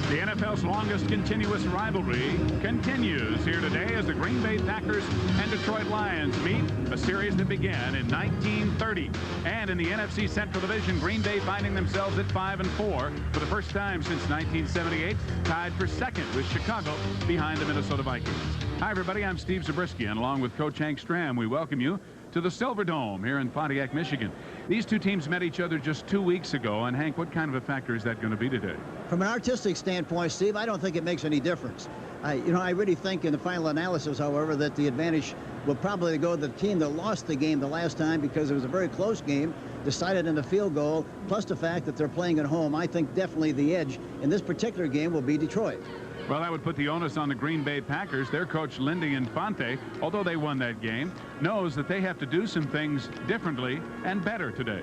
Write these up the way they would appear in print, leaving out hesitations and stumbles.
The NFL's longest continuous rivalry continues here today as the Green Bay Packers and Detroit Lions meet, a series that began in 1930. And in the NFC Central Division, Green Bay finding themselves at 5-4 for the first time since 1978, tied for second with Chicago behind the Minnesota Vikings. Hi, everybody. I'm Steve Zabriskie, and along with Coach Hank Stram, we welcome you to the Silverdome here in Pontiac, Michigan. These two teams met each other just 2 weeks ago. And, Hank, what kind of a factor is that going to be today? From an artistic standpoint, Steve, I don't think it makes any difference. I really think in the final analysis, however, that the advantage will probably go to the team that lost the game the last time because it was a very close game, decided in a field goal, plus the fact that they're playing at home. I think definitely the edge in this particular game will be Detroit. Well, that would put the onus on the Green Bay Packers. Their coach, Lindy Infante, although they won that game, knows that they have to do some things differently and better today.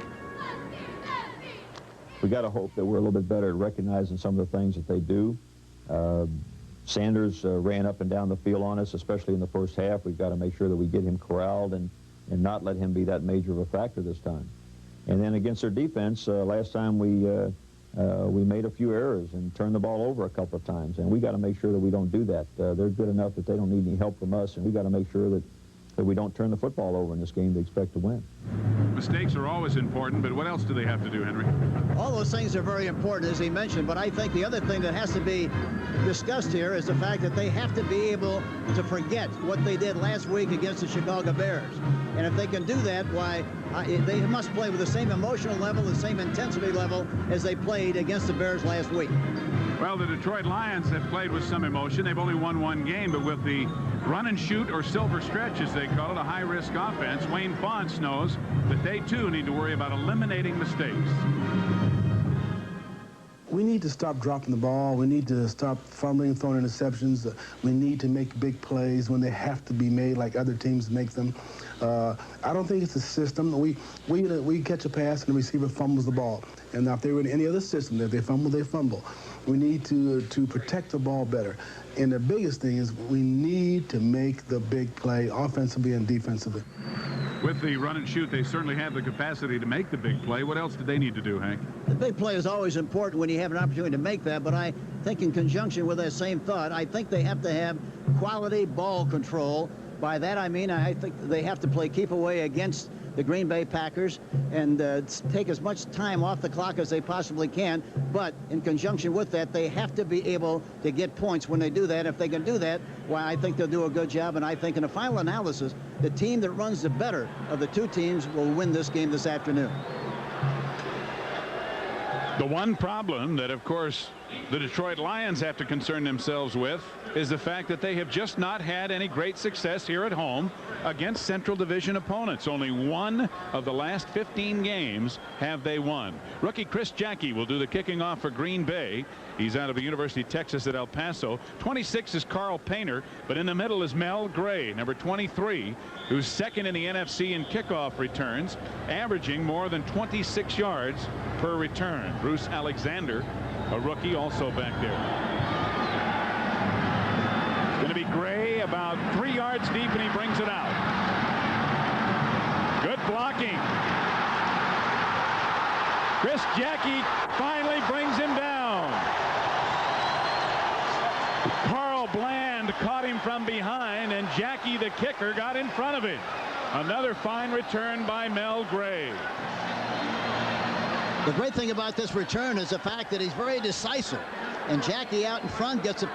We got to hope that we're a little bit better at recognizing some of the things that they do. Sanders ran up and down the field on us, especially in the first half. We've got to make sure that we get him corralled and not let him be that major of a factor this time. And then against their defense, last time we made a few errors and turned the ball over a couple of times, and we got to make sure that we don't do that. They're good enough that they don't need any help from us, and we got to make sure that we don't turn the football over in this game to expect to win. Mistakes are always important, but what else do they have to do, Henry? All those things are very important, as he mentioned, but I think the other thing that has to be discussed here is the fact that they have to be able to forget what they did last week against the Chicago Bears. And if they can do that, why, they must play with the same emotional level, the same intensity level as they played against the Bears last week. Well, the Detroit Lions have played with some emotion. They've only won one game, but with the run and shoot or silver stretch, as they call it, a high-risk offense, Wayne Fontes knows that they, too, need to worry about eliminating mistakes. We need to stop dropping the ball. We need to stop fumbling, throwing interceptions. We need to make big plays when they have to be made like other teams make them. I don't think it's a system. We catch a pass and the receiver fumbles the ball. And now if they were in any other system, if they fumble, they fumble. We need to protect the ball better. And the biggest thing is we need to make the big play offensively and defensively. With the run and shoot, they certainly have the capacity to make the big play. What else do they need to do, Hank? The big play is always important when you have an opportunity to make that, but I think in conjunction with that same thought, I think they have to have quality ball control. By that I mean I think they have to play keep away against the Green Bay Packers and take as much time off the clock as they possibly can. But in conjunction with that, they have to be able to get points when they do that. If they can do that, why, I think they'll do a good job. And I think in the final analysis, the team that runs the better of the two teams will win this game this afternoon. The one problem that, of course, the Detroit Lions have to concern themselves with is the fact that they have just not had any great success here at home against Central Division opponents. Only one of the last 15 games have they won. Rookie Chris Jackie will do the kicking off for Green Bay. He's out of the University of Texas at El Paso. 26 is Carl Painter, but in the middle is Mel Gray, number 23, who's second in the NFC in kickoff returns, averaging more than 26 yards per return. Bruce Alexander, a rookie, also back there. It's going to be Gray about 3 yards deep, and he brings it out. Good blocking. Chris Jackie finally brings him down. Carl Bland caught him from behind, and Jackie, the kicker, got in front of him. Another fine return by Mel Gray. The great thing about this return is the fact that he's very decisive. And Jackie out in front gets a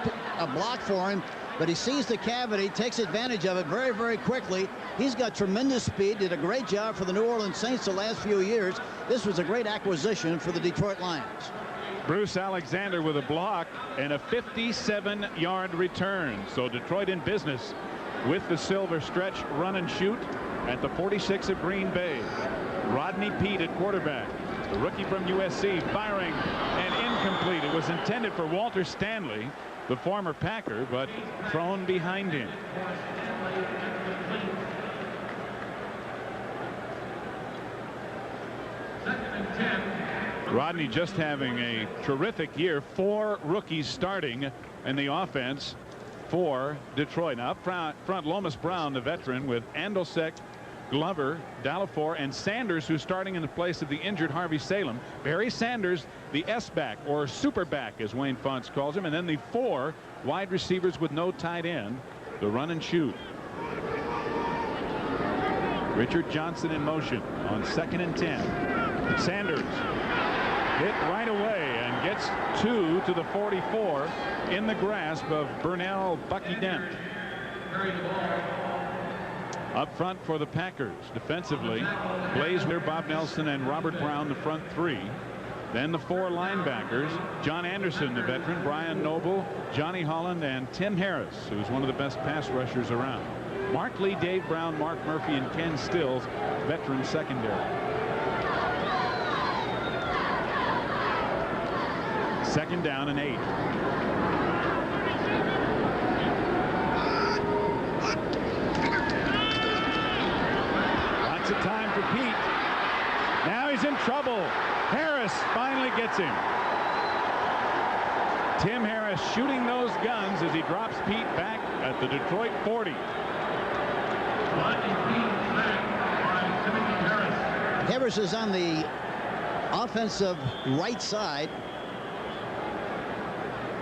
block for him, but he sees the cavity, takes advantage of it very, very quickly. He's got tremendous speed, did a great job for the New Orleans Saints the last few years. This was a great acquisition for the Detroit Lions. Bruce Alexander with a block and a 57-yard return. So Detroit in business with the silver stretch run and shoot at the 46 of Green Bay. Rodney Peete at quarterback. The rookie from USC firing and incomplete. It was intended for Walter Stanley, the former Packer, but thrown behind him. Rodney just having a terrific year. 4 rookies starting in the offense for Detroit. Now up front, Lomas Brown, the veteran, with Andolsek, Glover, Dallafour, and Sanders, who's starting in the place of the injured Harvey Salem. Barry Sanders, the S-back, or super back, as Wayne Fonts calls him, and then the 4 wide receivers with no tight end, the run and shoot. Richard Johnson in motion on 2nd and 10. Sanders hit right away and gets 2 to the 44 in the grasp of Burnell Bucky Dent. Up front for the Packers defensively, Blaze Miller, Bob Nelson, and Robert Brown, the front 3. Then the 4 linebackers, John Anderson, the veteran, Brian Noble, Johnny Holland, and Tim Harris, who's one of the best pass rushers around. Mark Lee, Dave Brown, Mark Murphy, and Ken Stills, veteran secondary. 2nd down and 8. Lots of time for Peete. Now he's in trouble. Harris finally gets him. Tim Harris shooting those guns as he drops Peete back at the Detroit 40. Harris is on the offensive right side.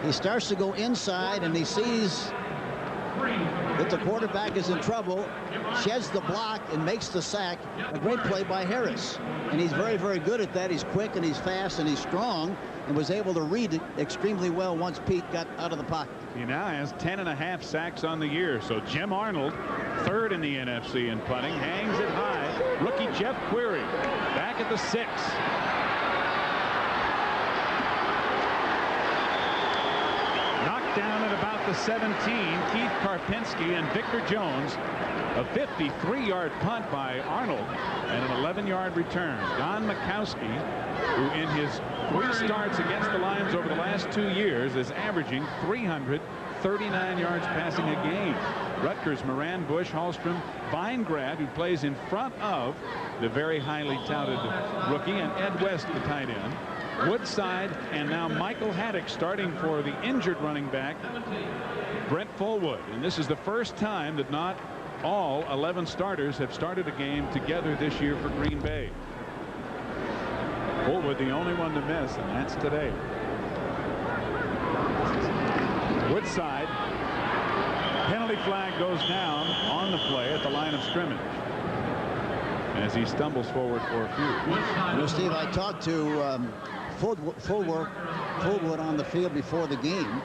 He starts to go inside, and he sees that the quarterback is in trouble, sheds the block, and makes the sack. A great play by Harris. And he's very, very good at that. He's quick, and he's fast, and he's strong, and was able to read it extremely well once Peete got out of the pocket. He now has 10.5 sacks on the year. So Jim Arnold, 3rd in the NFC in punting, hangs it high. Rookie Jeff Query back at the 6. Knocked down at about the 17. Keith Karpinski and Victor Jones. A 53-yard punt by Arnold and an 11-yard return. Don Majkowski, who in his 3 starts against the Lions over the last 2 years is averaging 339 yards passing a game. Rutgers, Moran, Bush, Hallstrom, Vinegrad, who plays in front of the very highly touted rookie, and Ed West, the tight end. Woodside, and now Michael Haddock starting for the injured running back, Brent Fullwood. And this is the first time that not all 11 starters have started a game together this year for Green Bay. Fullwood the only one to miss, and that's today. Woodside, penalty flag goes down on the play at the line of scrimmage as he stumbles forward for a few. You know, Steve, I talked to Fullwood on the field before the game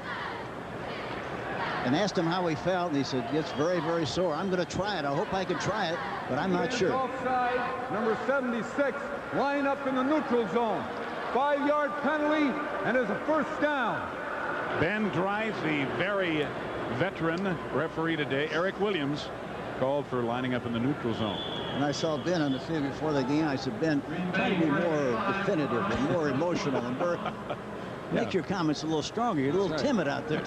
and asked him how he felt, and he said it's very, very sore. I'm going to try it. I hope I can try it, but I'm not sure. Offside, number 76, line up in the neutral zone. 5-yard penalty, and it's a 1st down. Ben Drive, the very veteran referee today, Eric Williams, called for lining up in the neutral zone. And I saw Ben on the field before the game. I said, Ben, try to be more definitive and more emotional and more make your comments a little stronger. You're a little timid out there.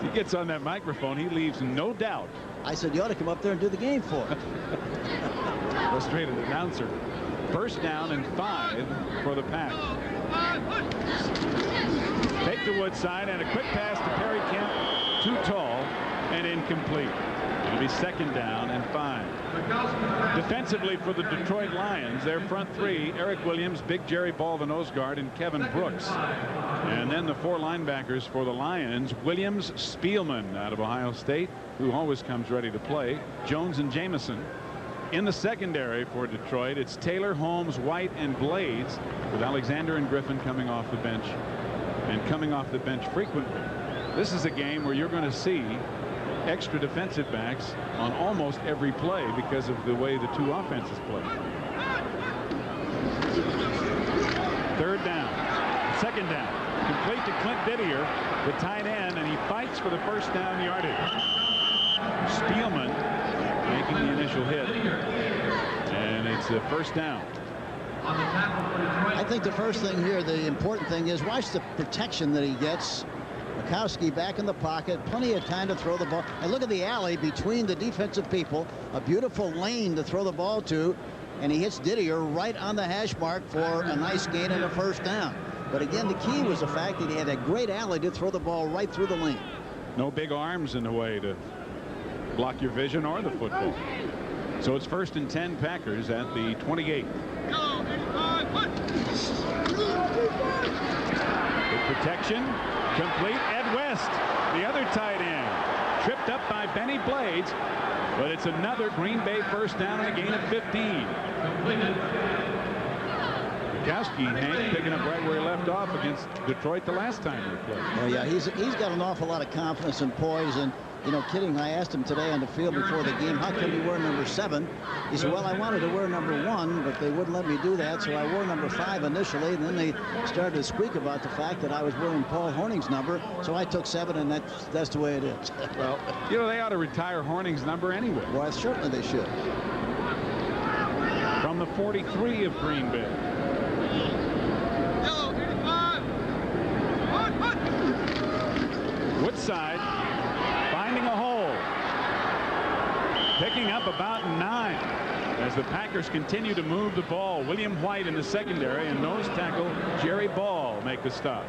He gets on that microphone, he leaves no doubt. I said, you ought to come up there and do the game for him. Frustrated announcer. 1st down and 5 for the Pack. Take to Woodside, and a quick pass to Perry Kemp, too tall and incomplete. It'll be 2nd down and 5. Defensively for the Detroit Lions, their front 3, Eric Williams, Big Jerry Ball, the nose guard, and Kevin Brooks. And then the 4 linebackers for the Lions, Williams, Spielman out of Ohio State, who always comes ready to play, Jones and Jameson. In the secondary for Detroit, it's Taylor, Holmes, White, and Blades, with Alexander and Griffin coming off the bench, and coming off the bench frequently. This is a game where you're going to see extra defensive backs on almost every play because of the way the 2 offenses play. 3rd down, 2nd down, complete to Clint Didier, the tight end, and he fights for the 1st down yardage. Spielman making the initial hit, and it's the 1st down. I think the first thing here, the important thing is watch the protection that he gets. Majkowski back in the pocket, plenty of time to throw the ball. And look at the alley between the defensive people, a beautiful lane to throw the ball to, and he hits Didier right on the hash mark for a nice gain and a 1st down. But again, the key was the fact that he had a great alley to throw the ball right through the lane. No big arms in the way to block your vision or the football. So it's 1st and 10 Packers at the 28. With protection, complete. Ed West, the other tight end, tripped up by Benny Blades, but it's another Green Bay first down and a gain of 15. Majkowski, Hank, picking up right where he left off against Detroit the last time they played. Well, yeah, he's got an awful lot of confidence and poise. And, you know, kidding, I asked him today on the field before the game, how come you wear number 7? He said, well, I wanted to wear number 1, but they wouldn't let me do that, so I wore number 5 initially, and then they started to squeak about the fact that I was wearing Paul Hornung's number, so I took 7, and that's the way it is. Well, you know, they ought to retire Hornung's number anyway. Well, certainly they should. From the 43 of Green Bay. Woodside finding a hole, picking up about 9 as the Packers continue to move the ball. William White in the secondary and nose tackle Jerry Ball make the stop.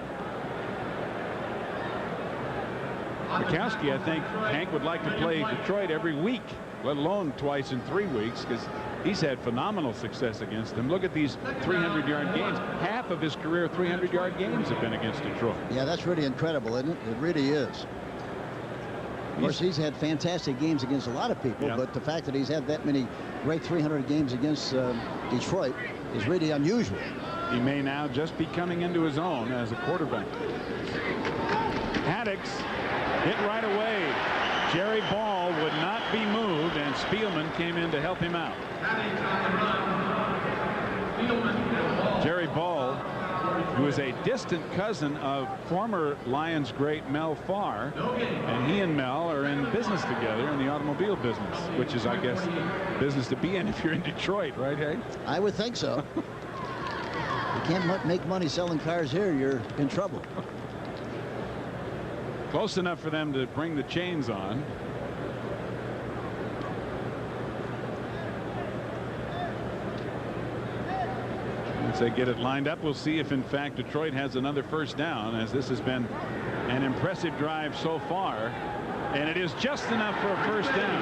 Majkowski, I think Hank would like to play Detroit every week, let alone twice in 3 weeks, because he's had phenomenal success against them. Look at these 300-yard games. Half of his career 300-yard games have been against Detroit. Yeah, that's really incredible, isn't it? It really is. Of course, he's had fantastic games against a lot of people, but the fact that he's had that many great 300 games against Detroit is really unusual. He may now just be coming into his own as a quarterback. Haddix hit right away. Jerry Ball would not be moved, and Spielman came in to help him out. Jerry Ball, who is a distant cousin of former Lions great Mel Farr, and he and Mel are in business together in the automobile business, which is, I guess, business to be in if you're in Detroit, right, Hank? I would think so. You can't make money selling cars here, you're in trouble. Close enough for them to bring the chains on. Once they get it lined up, we'll see if in fact Detroit has another first down, as this has been an impressive drive so far, and it is just enough for a first down.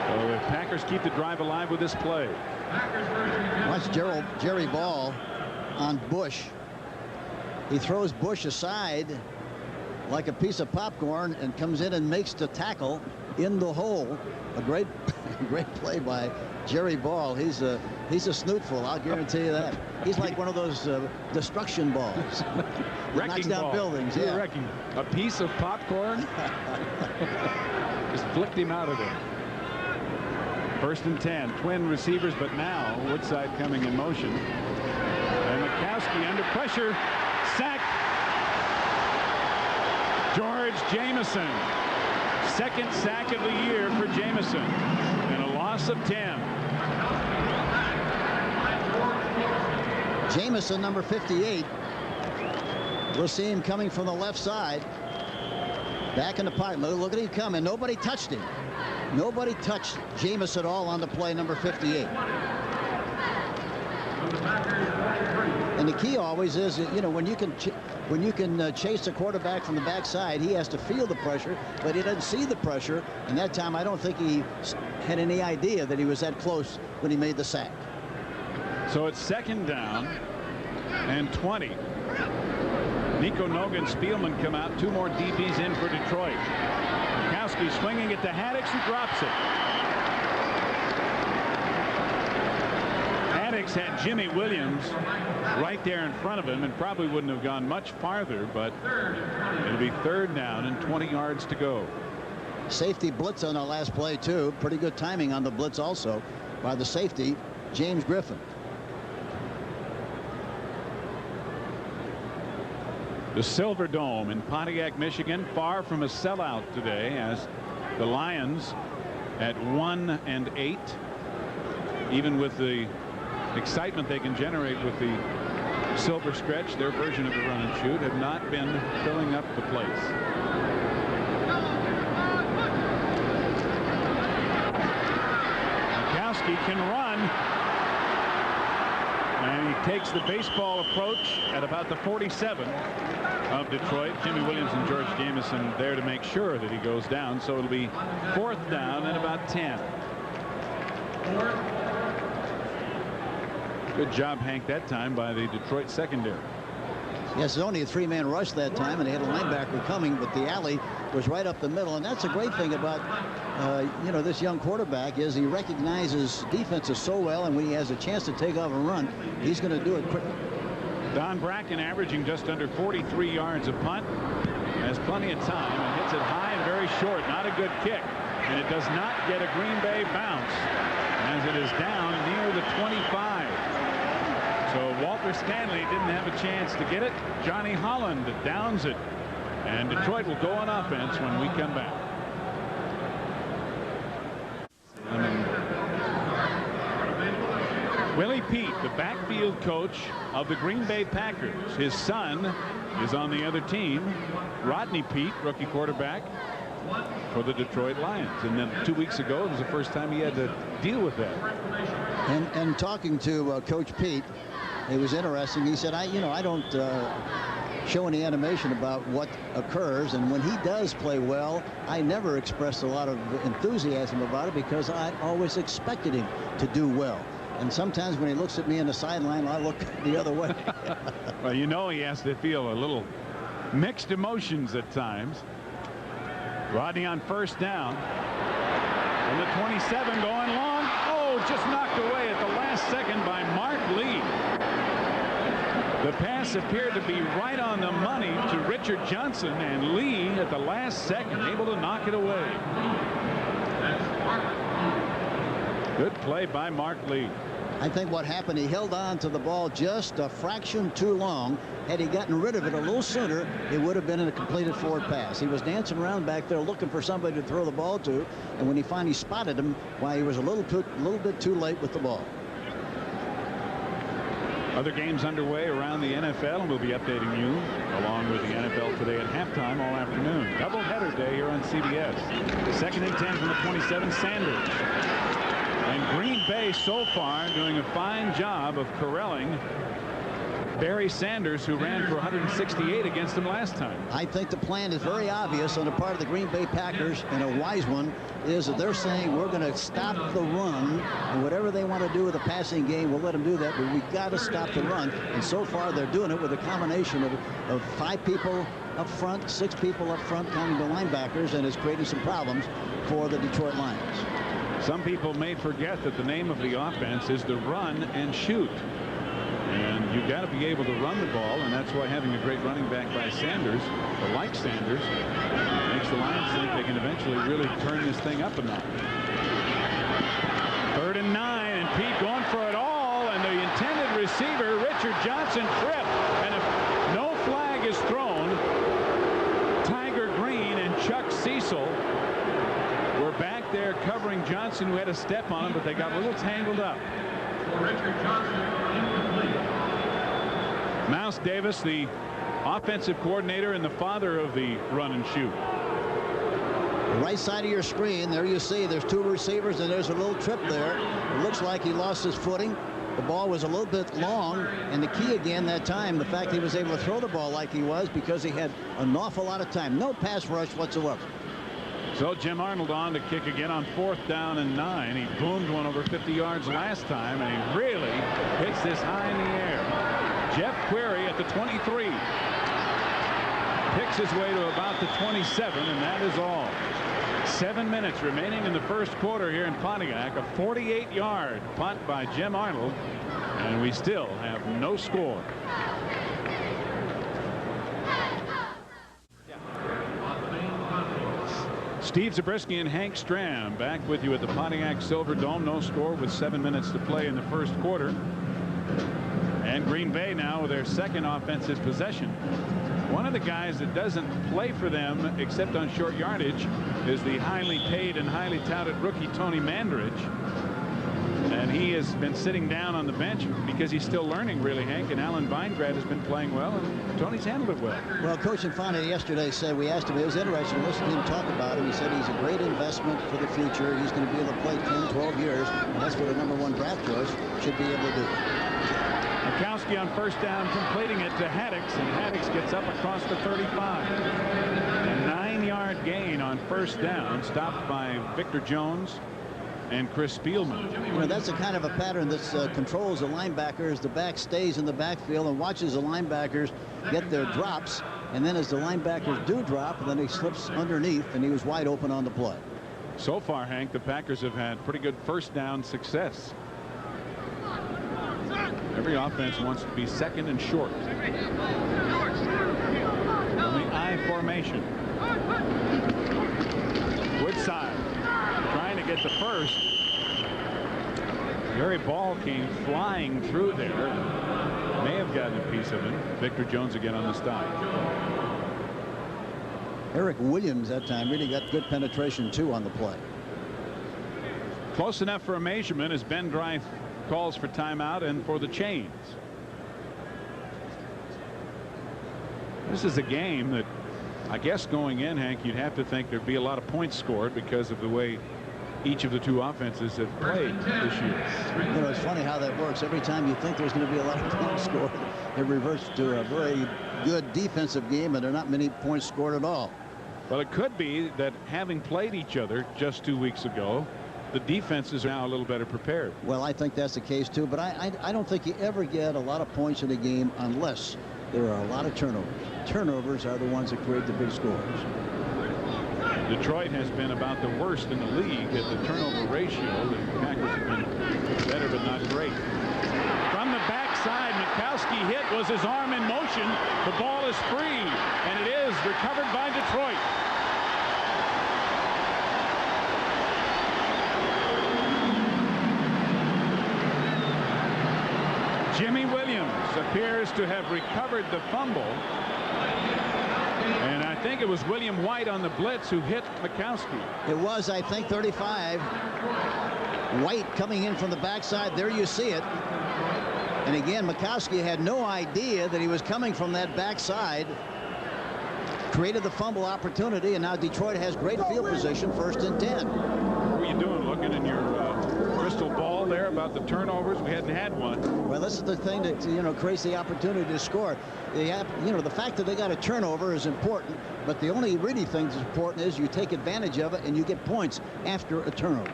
So the Packers keep the drive alive with this play. Watch Jerry Ball on Bush. He throws Bush aside like a piece of popcorn and comes in and makes the tackle in the hole. A great play by Jerry Ball. He's a snootful, I'll guarantee you that. He's like one of those destruction balls. Knocks down buildings. Yeah. Wrecking a piece of popcorn. Just flicked him out of there. 1st and 10. Twin receivers, but now Woodside coming in motion. And Majkowski under pressure. Sack. George Jameson. 2nd sack of the year for Jameson. And a loss of 10. Jameson, number 58. We'll see him coming from the left side. Back in the pocket. Look at him coming. Nobody touched him. Nobody touched Jameson at all on the play, number 58. And the key always is, you know, when you can chase a quarterback from the backside, he has to feel the pressure, but he doesn't see the pressure. And that time, I don't think he had any idea that he was that close when he made the sack. So it's 2nd down and 20. Nico Nogan, Spielman come out. 2 more DBs in for Detroit. Majkowski swinging it to Haddix, who drops it. Haddix had Jimmy Williams right there in front of him and probably wouldn't have gone much farther, but it'll be 3rd down and 20 yards to go. Safety blitz on the last play, too. Pretty good timing on the blitz also by the safety, James Griffin. The Silver Dome in Pontiac, Michigan, far from a sellout today, as the Lions at 1-8, even with the excitement they can generate with the silver stretch, their version of the run and shoot, have not been filling up the place. Majkowski can run. And he takes the baseball approach at about the 47 of Detroit. Jimmy Williams and George Jamison there to make sure that he goes down. So it'll be 4th down and about 10. Good job, Hank, that time by the Detroit secondary. Yes, it's only a 3-man rush that time, and they had a linebacker coming, but the alley was right up the middle. And that's a great thing about, you know, this young quarterback is he recognizes defenses so well, and when he has a chance to take off and run, he's going to do it quickly. Don Bracken averaging just under 43 yards a punt. Has plenty of time and hits it high and very short. Not a good kick, and it does not get a Green Bay bounce as it is down near the 25. So Walter Stanley didn't have a chance to get it. Johnny Holland downs it, and Detroit will go on offense when we come back. Willie Peete, the backfield coach of the Green Bay Packers. His son is on the other team. Rodney Peete, rookie quarterback for the Detroit Lions. And then 2 weeks ago, it was the first time he had to deal with that. And talking to Coach Peete, it was interesting. He said, I don't show any animation about what occurs, and when he does play well, I never expressed a lot of enthusiasm about it because I always expected him to do well. And sometimes when he looks at me in the sideline, I look the other way. Well, you know, he has to feel a little mixed emotions at times. Rodney on 1st down. And the 27 going long. Oh, just knocked away at the last second by Mark Lee. The pass appeared to be right on the money to Richard Johnson, and Lee at the last second able to knock it away. Good play by Mark Lee. I think what happened, he held on to the ball just a fraction too long. Had he gotten rid of it a little sooner, it would have been a completed forward pass. He was dancing around back there looking for somebody to throw the ball to, and when he finally spotted him, why, he was a little bit too late with the ball. Other games underway around the NFL, and we'll be updating you along with the NFL today at halftime all afternoon. Doubleheader day here on CBS. 2nd and 10 from the 27, Sanders. And Green Bay so far doing a fine job of corralling Barry Sanders, who ran for 168 against them last time. I think the plan is very obvious on the part of the Green Bay Packers, and a wise one, is that they're saying we're going to stop the run, and whatever they want to do with the passing game, we'll let them do that, but we've got to stop the run. And so far they're doing it with a combination of 5 people up front, 6 people up front, counting the linebackers, and it's creating some problems for the Detroit Lions. Some people may forget that the name of the offense is the run and shoot. And you've got to be able to run the ball, and that's why having a great running back by Sanders, or like Sanders, makes the Lions think they can eventually really turn this thing up a notch. 3rd and 9, and Peete going for it all, and the intended receiver, Richard Johnson, tripped. And if no flag is thrown, Tiger Green and Chuck Cecil were back there covering Johnson, who had a step on him, but they got a little tangled up. Richard Johnson. Mouse Davis, the offensive coordinator and the father of the run and shoot. The right side of your screen, there you see there's 2 receivers, and there's a little trip there. It looks like he lost his footing. The ball was a little bit long, and the key again that time, the fact he was able to throw the ball like he was, because he had an awful lot of time. No pass rush whatsoever. So Jim Arnold on to kick again on 4th down and 9. He boomed one over 50 yards last time, and he really hits this high in the air. Jeff Query at the 23. Picks his way to about the 27, and that is all. 7 minutes remaining in the first quarter here in Pontiac. A 48-yard punt by Jim Arnold, and we still have no score. Steve Zabriskie and Hank Stram back with you at the Pontiac Silverdome. No score with 7 minutes to play in the first quarter. And Green Bay now with their 2nd offensive possession. One of the guys that doesn't play for them except on short yardage is the highly paid and highly touted rookie Tony Mandarich. And he has been sitting down on the bench because he's still learning, really, Hank. And Alan Weingrad has been playing well, and Tony's handled it well. Well, Coach Infante yesterday said, we asked him, it was interesting to listen to him talk about it. He said he's a great investment for the future. He's going to be able to play 10, 12 years, and that's what a #1 draft choice should be able to do. Majkowski on first down, completing it to Haddix, and Haddix gets up across the 35. A 9-yard gain on first down, stopped by Victor Jones and Chris Spielman. You know, that's the kind of a pattern that controls the linebackers. The back stays in the backfield and watches the linebackers get their drops, and then as the linebackers do drop, then he slips underneath, and he was wide open on the play. So far, Hank, the Packers have had pretty good first down success. Every offense wants to be second and short. On the I formation. Woodside trying to get the first. The very ball came flying through there. May have gotten a piece of it. Victor Jones again on the stop. Eric Williams that time really got good penetration too on the play. Close enough for a measurement as Ben Dry calls for timeout and for the chains. This is a game that I guess going in, Hank, you'd have to think there'd be a lot of points scored because of the way each of the two offenses have played this year. You know, it's funny how that works. Every time you think there's going to be a lot of points scored, it reverts to a very good defensive game, and there are not many points scored at all. Well, it could be that having played each other just 2 weeks ago, the defenses are now a little better prepared. Well, I think that's the case too, but I don't think you ever get a lot of points in a game unless there are a lot of turnovers. Turnovers are the ones that create the big scores. Detroit has been about the worst in the league at the turnover ratio. The Packers have been better but not great. From the backside, Majkowski hit. Was his arm in motion? The ball is free, and it is recovered by Detroit. Jimmy Williams appears to have recovered the fumble. And I think it was William White on the blitz who hit Majkowski. It was, I think, 35. White coming in from the backside. There you see it. And again, Majkowski had no idea that he was coming from that backside. Created the fumble opportunity, and now Detroit has great field position, 1st and 10. What were you doing, looking in your crystal ball there about the turnovers? We hadn't had one. Well, this is the thing that, you know, creates the opportunity to score. They have, you know, the fact that they got a turnover is important, but the only really thing that's important is you take advantage of it and you get points after a turnover.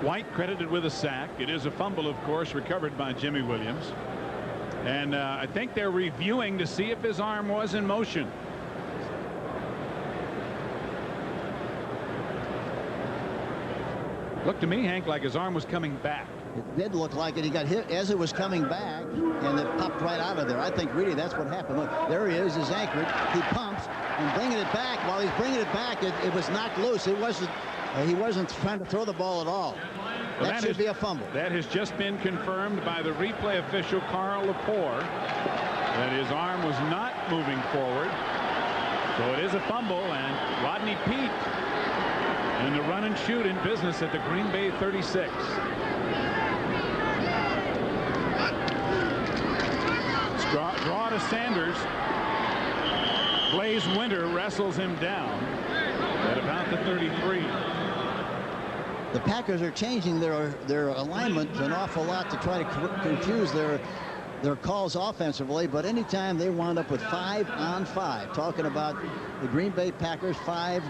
White credited with a sack. It is a fumble, of course, recovered by Jimmy Williams. And I think they're reviewing to see if his arm was in motion. Looked to me, Hank, like his arm was coming back. It did look like it. He got hit as it was coming back, and it popped right out of there. I think really that's what happened. Look, there he is, anchored. He pumps and bringing it back. While he's bringing it back, it was knocked loose. It wasn't. He wasn't trying to throw the ball at all. Well, that should be a fumble. That has just been confirmed by the replay official, Carl Lepore, that his arm was not moving forward. So it is a fumble, and Rodney Peete in the run and shoot in business at the Green Bay 36. Draw to Sanders. Blaze Winter wrestles him down at about the 33. The Packers are changing their alignment an awful lot to try to confuse their calls offensively, but anytime they wound up with 5-on-5, talking about the Green Bay Packers, 5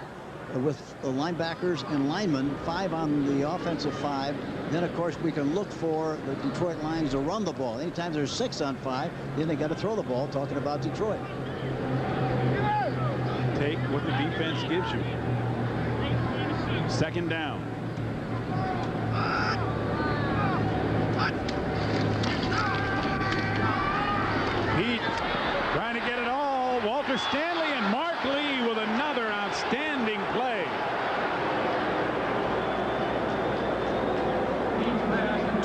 with linebackers and linemen, 5 on the offensive 5. Then, of course, we can look for the Detroit Lions to run the ball. Anytime there's 6-on-5, then they got to throw the ball, talking about Detroit. Take what the defense gives you. 2nd down. Peete trying to get it all. Walter Stanley and Mark Lee with another outstanding play.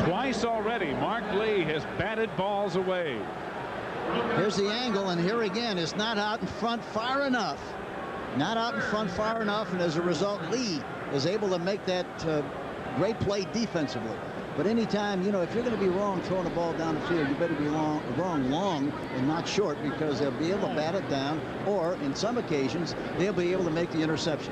Twice already, Mark Lee has batted balls away. Here's the angle, and here again, it's not out in front far enough. Not out in front far enough, and as a result, Lee is able to make that great play defensively. But anytime, you know, if you're going to be wrong throwing the ball down the field, you better be wrong long and not short, because they'll be able to bat it down, or in some occasions, they'll be able to make the interception.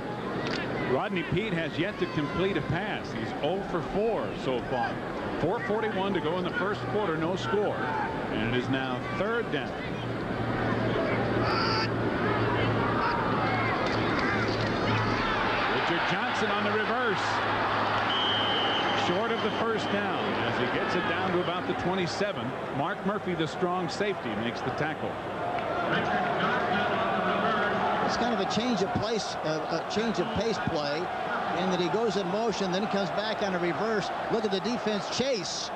Rodney Peete has yet to complete a pass. He's 0 for 4 so far. 4:41 to go in the first quarter, no score, and it is now 3rd down. Richard Johnson on the reverse, short of the first down as he gets it down to about the 27. Mark Murphy, the strong safety, makes the tackle. It's kind of a change of pace play, in that he goes in motion, then he comes back on a reverse. Look at the defense chase,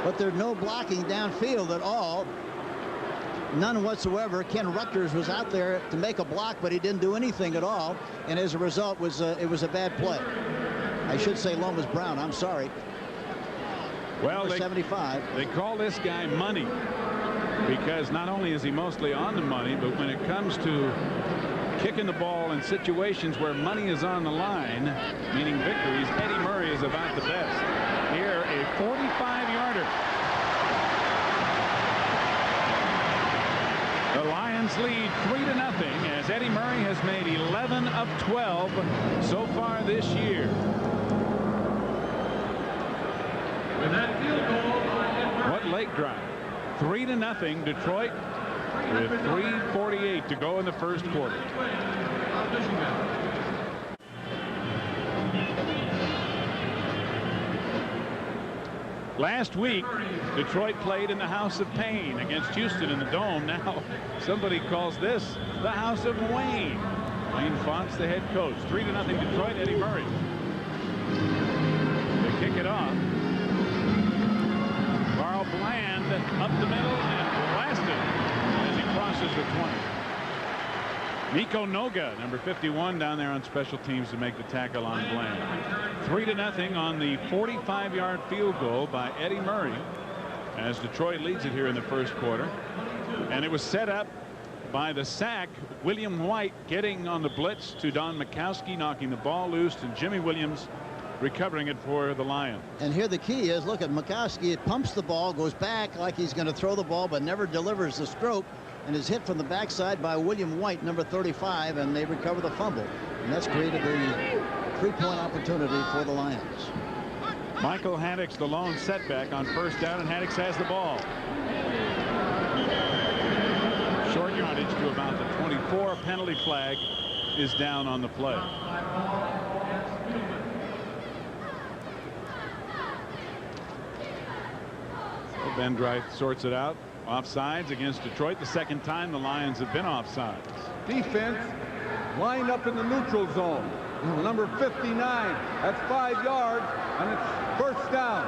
but there's no blocking downfield at all, none whatsoever. Ken Rutgers was out there to make a block, but he didn't do anything at all, and as a result it was a bad play. I should say Lomas Brown. I'm sorry. Well, 75. They call this guy Money because not only is he mostly on the money, but when it comes to kicking the ball in situations where money is on the line, meaning victories, Eddie Murray is about the best. Here, a 45-yarder. The Lions lead 3-0 as Eddie Murray has made 11 of 12 so far this year. What leg drive? 3-0 Detroit with 3:48 to go in the first quarter. Last week, Detroit played in the House of Pain against Houston in the Dome. Now, somebody calls this the House of Wayne. Wayne Fonts, the head coach. 3-0 Detroit, Eddie Murray. They kick it off. Carl Bland up the middle and blasted as he crosses the 20. Nico Noga, number 51, down there on special teams to make the tackle on Bland. 3-0 on the 45-yard field goal by Eddie Murray as Detroit leads it here in the first quarter. And it was set up by the sack. William White getting on the blitz to Don Majkowski, knocking the ball loose, and Jimmy Williams recovering it for the Lions. And here the key is, look at Majkowski. It pumps the ball, goes back like he's going to throw the ball, but never delivers the stroke, and is hit from the backside by William White, number 35, and they recover the fumble. And that's created the 3-point opportunity for the Lions. Michael Haddix, the lone setback on first down, and Haddix has the ball. Short yardage to about the 24. Penalty flag is down on the play. Ben Dreith sorts it out. Offsides against Detroit. The second time the Lions have been offsides. Defense lined up in the neutral zone. Number 59. That's 5 yards, and it's first down.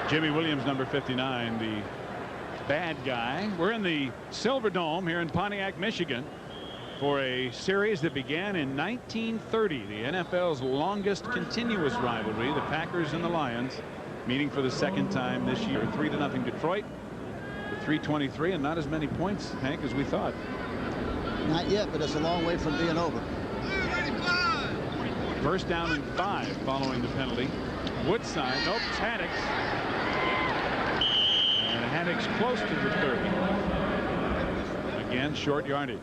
Jimmy Williams, number 59, the bad guy. We're in the Silver Dome here in Pontiac, Michigan, for a series that began in 1930, the NFL's longest continuous rivalry. The Packers and the Lions meeting for the second time this year. 3-0 Detroit with 3:23 and not as many points, Hank, as we thought. Not yet, but it's a long way from being over. First down and 5 following the penalty. Woodside, nope, it's Haddix. And Haddix close to the 30. Again, short yardage.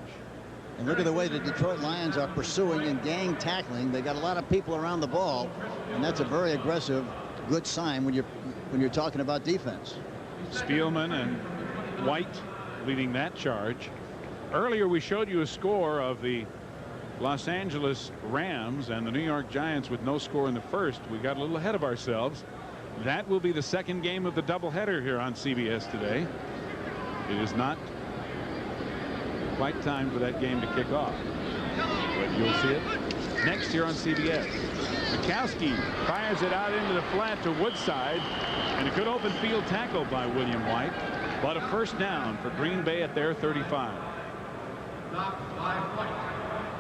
And look at the way the Detroit Lions are pursuing and gang tackling. They got a lot of people around the ball, and that's a very aggressive, good sign when you're talking about defense. Spielman and White leading that charge. Earlier we showed you a score of the Los Angeles Rams and the New York Giants with no score in the first. We got a little ahead of ourselves. That will be the second game of the doubleheader here on CBS today. It is not quite time for that game to kick off, but you'll see it next year on CBS. Majkowski fires it out into the flat to Woodside, and a good open field tackle by William White, but a first down for Green Bay at their 35.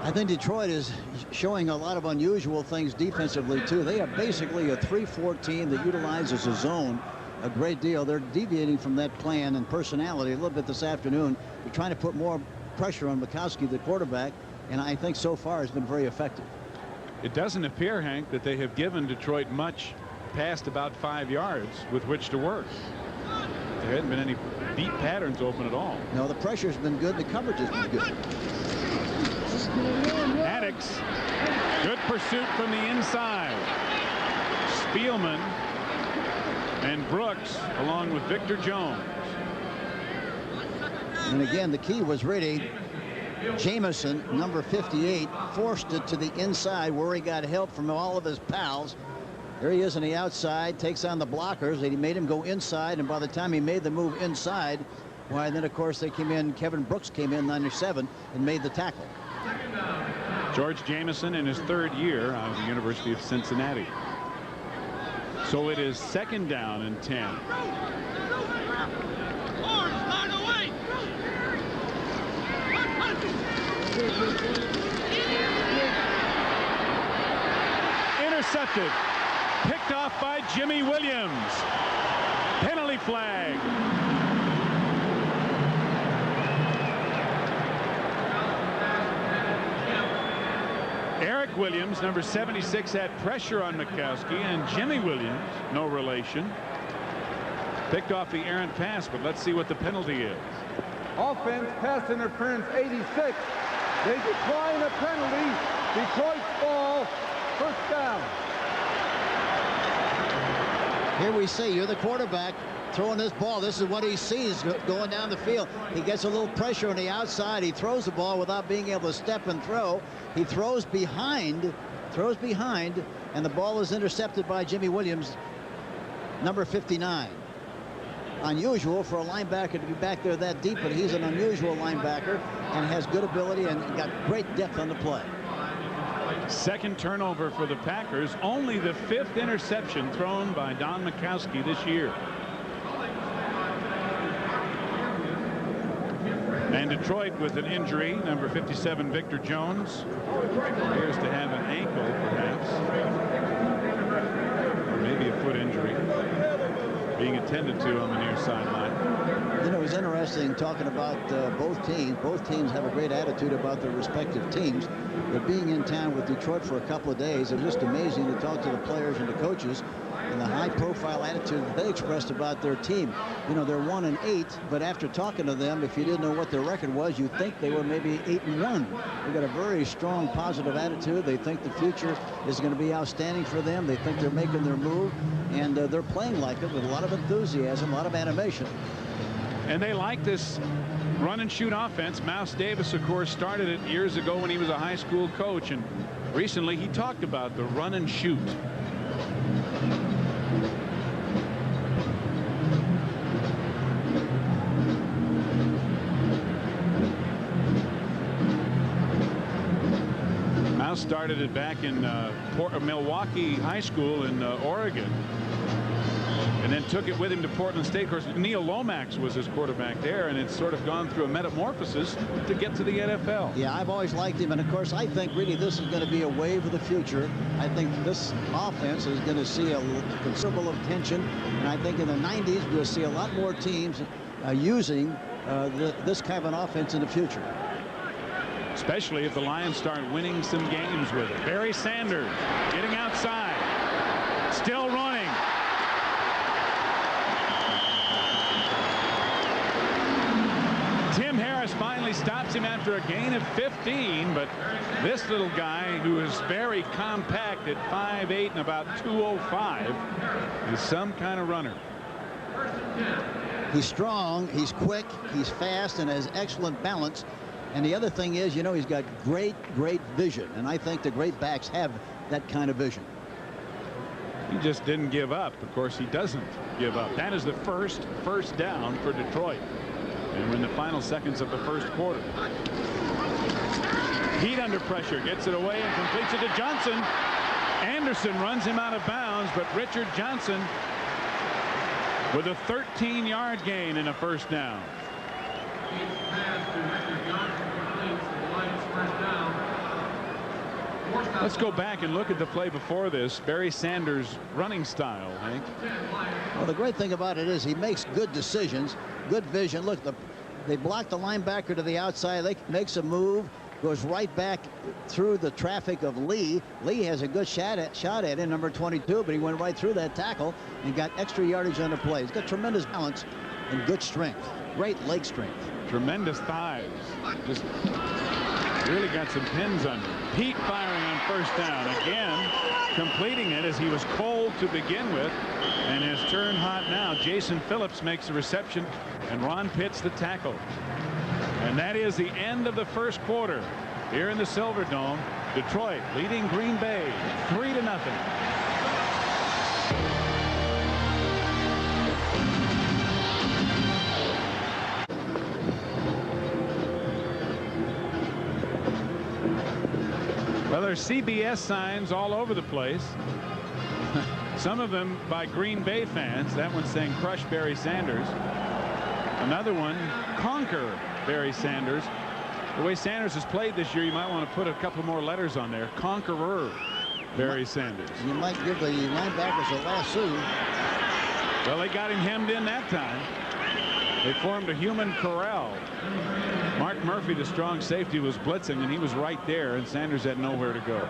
I think Detroit is showing a lot of unusual things defensively too. They are basically a 3-4 team that utilizes a zone a great deal. They're deviating from that plan and personality a little bit this afternoon. They're trying to put more pressure on Majkowski, the quarterback, and I think so far has been very effective. It doesn't appear, Hank, that they have given Detroit much past about 5 yards with which to work. There hadn't been any deep patterns open at all. No, the pressure's been good. The coverage has been good. Haddix, good pursuit from the inside. Spielman and Brooks, along with Victor Jones. And again, the key was really Jamison, number 58, forced it to the inside where he got help from all of his pals. There he is on the outside, takes on the blockers. He made him go inside, and by the time he made the move inside, why, then, of course, they came in. Kevin Brooks came in, 97, and made the tackle. George Jamison in his 3rd year out of the University of Cincinnati. So it is 2nd down and 10. Intercepted. Picked off by Jimmy Williams. Penalty flag. Eric Williams, number 76, had pressure on Majkowski, and Jimmy Williams, no relation, picked off the errant pass, but let's see what the penalty is. Offense, pass interference, 86. They decline a penalty. Detroit's ball, first down. Here we see you're the quarterback throwing this ball. This is what he sees going down the field. He gets a little pressure on the outside. He throws the ball without being able to step and throw. He throws behind, and the ball is intercepted by Jimmy Williams, number 59. Unusual for a linebacker to be back there that deep, but he's an unusual linebacker and has good ability and got great depth on the play. 2nd turnover for the Packers, only the 5th interception thrown by Don Majkowski this year. And Detroit with an injury, number 57, Victor Jones, appears to have an ankle, perhaps, or maybe a foot injury, being attended to on the near sideline. You know, it's interesting talking about both teams. Both teams have a great attitude about their respective teams. But being in town with Detroit for a couple of days, it's just amazing to talk to the players and the coaches and the high-profile attitude that they expressed about their team. You know, they're 1-8, but after talking to them, if you didn't know what their record was, you'd think they were maybe 8-1. They've got a very strong, positive attitude. They think the future is going to be outstanding for them. They think they're making their move, and they're playing like it with a lot of enthusiasm, a lot of animation. And they like this run and shoot offense. Mouse Davis, of course, started it years ago when he was a high school coach, and recently he talked about the run and shoot. Mouse started it back in Milwaukee High School in Oregon, and then took it with him to Portland State. Of course, Neil Lomax was his quarterback there, and it's sort of gone through a metamorphosis to get to the NFL. Yeah, I've always liked him, and of course, I think really this is going to be a wave of the future. I think this offense is going to see a considerable attention, and I think in the 90s we'll see a lot more teams using this kind of an offense in the future. Especially if the Lions start winning some games with it. Barry Sanders getting outside, still running. Tim Harris finally stops him after a gain of 15, but this little guy, who is very compact at 5'8" and about 205, is some kind of runner. He's strong, he's quick, he's fast, and has excellent balance. And the other thing is, you know, he's got great vision, and I think the great backs have that kind of vision. He just didn't give up. Of course, he doesn't give up. That is the first down for Detroit. And we're in the final seconds of the first quarter. Peete under pressure, gets it away and completes it to Johnson. Anderson runs him out of bounds, but Richard Johnson with a 13-yard gain and a first down. Let's go back and look at the play before this. Barry Sanders' running style, Hank. Well, the great thing about it is he makes good decisions, good vision. Look, they block the linebacker to the outside. They makes a move, goes right back through the traffic of Lee. Lee has a good shot at him, number 22, but he went right through that tackle and got extra yardage on the play. He's got tremendous balance and good strength, great leg strength. Tremendous thighs. Just Really got some pins on him. Peete firing on first down again, completing it as he was cold to begin with, and has turned hot now. Jason Phillips makes the reception, and Ron Pitts the tackle. And that is the end of the first quarter here in the Silverdome. Detroit leading Green Bay 3-0. Well, there's CBS signs all over the place. Some of them by Green Bay fans. That one's saying crush Barry Sanders. Another one, conquer Barry Sanders. The way Sanders has played this year, you might want to put a couple more letters on there. Conqueror Barry Sanders. You might give the linebackers a lasso. Well, they got him hemmed in that time. They formed a human corral. Mark Murphy, the strong safety, was blitzing, and he was right there, and Sanders had nowhere to go.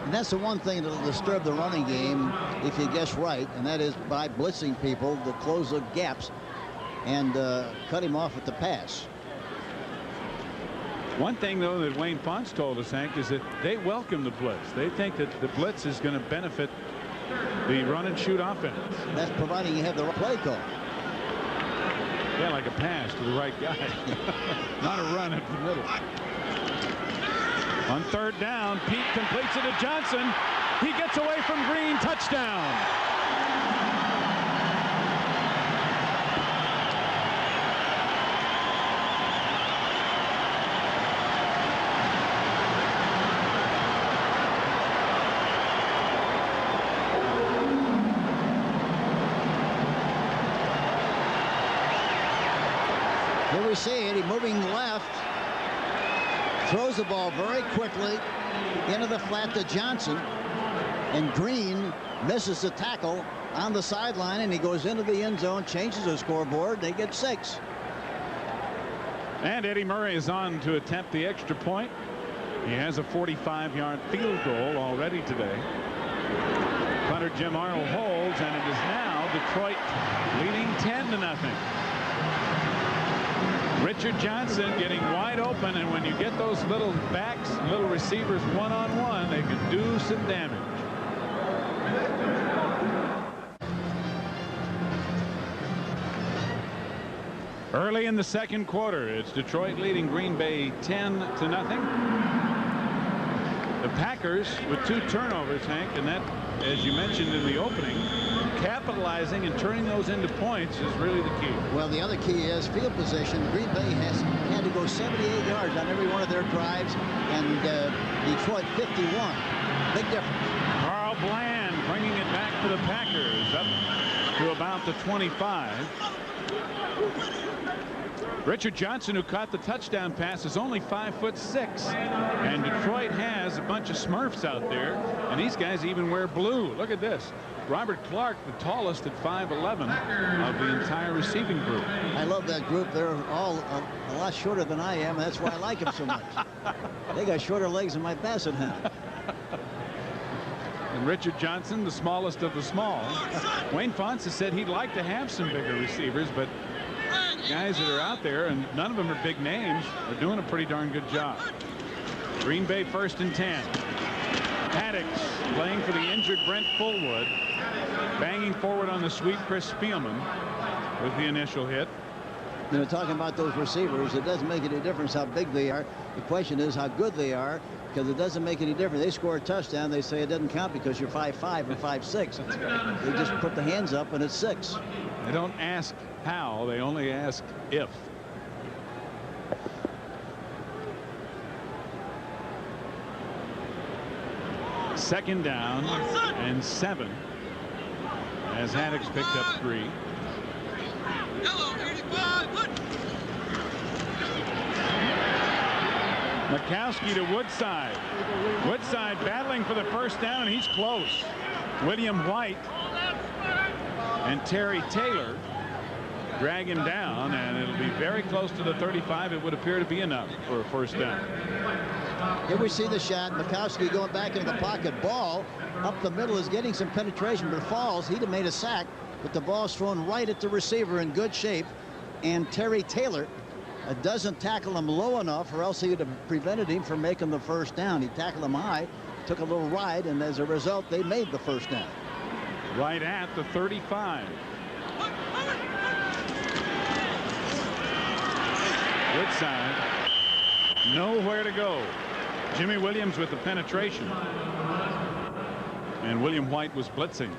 And that's the one thing that will disturb the running game if you guess right, and that is by blitzing people to close the gaps and cut him off at the pass. One thing, though, that Wayne Fonts told us, Hank, is that they welcome the blitz. They think that the blitz is going to benefit the run-and-shoot offense. That's providing you have the right play call. Yeah, like a pass to the right guy. Not a run at the middle. On third down, Peete completes it to Johnson. He gets away from Green. Touchdown. Here we see it. He's moving left. Throws the ball very quickly into the flat to Johnson. And Green misses the tackle on the sideline, and he goes into the end zone, changes the scoreboard. They get 6. And Eddie Murray is on to attempt the extra point. He has a 45-yard field goal already today. Punter Jim Arnold holds, and it is now Detroit leading 10-0. Richard Johnson getting wide open, and when you get those little backs, little receivers one-on-one, they can do some damage. Early in the second quarter, it's Detroit leading Green Bay 10-0. The Packers with 2 turnovers, Hank, and that, as you mentioned in the opening, capitalizing and turning those into points is really the key. Well, the other key is field position. Green Bay has had to go 78 yards on every one of their drives, and Detroit 51. Big difference. Carl Bland bringing it back to the Packers up to about the 25. Richard Johnson, who caught the touchdown pass, is only 5'6", and Detroit has a bunch of Smurfs out there, and these guys even wear blue. Look at this. Robert Clark, the tallest at 5'11" of the entire receiving group. I love that group. They're all a lot shorter than I am. That's why I like them so much. They got shorter legs than my basset hound. And Richard Johnson, the smallest of the small. Wayne Fonts has said he'd like to have some bigger receivers, but guys that are out there, and none of them are big names, are doing a pretty darn good job. Green Bay 1st and 10. Maddox playing for the injured Brent Fullwood, banging forward on the sweep Chris Spielman with the initial hit. They're talking about those receivers. It doesn't make any difference how big they are. The question is how good they are, because it doesn't make any difference. They score a touchdown, they say it doesn't count because you're 5'5" or 5'6". They just put the hands up and it's 6. They don't ask how, they only ask if. Second down and 7 as Maddox picked up 3. Majkowski to Woodside. Woodside battling for the first down, and he's close. William White and Terry Taylor drag him down, and it'll be very close to the 35. It would appear to be enough for a first down. Here we see the shot. Majkowski going back into the pocket. Ball up the middle is getting some penetration, but falls. He'd have made a sack, but the ball's thrown right at the receiver in good shape. And Terry Taylor doesn't tackle him low enough, or else he would have prevented him from making the first down. He tackled him high, took a little ride, and as a result, they made the first down. Right at the 35. Good side. Nowhere to go. Jimmy Williams with the penetration. And William White was blitzing.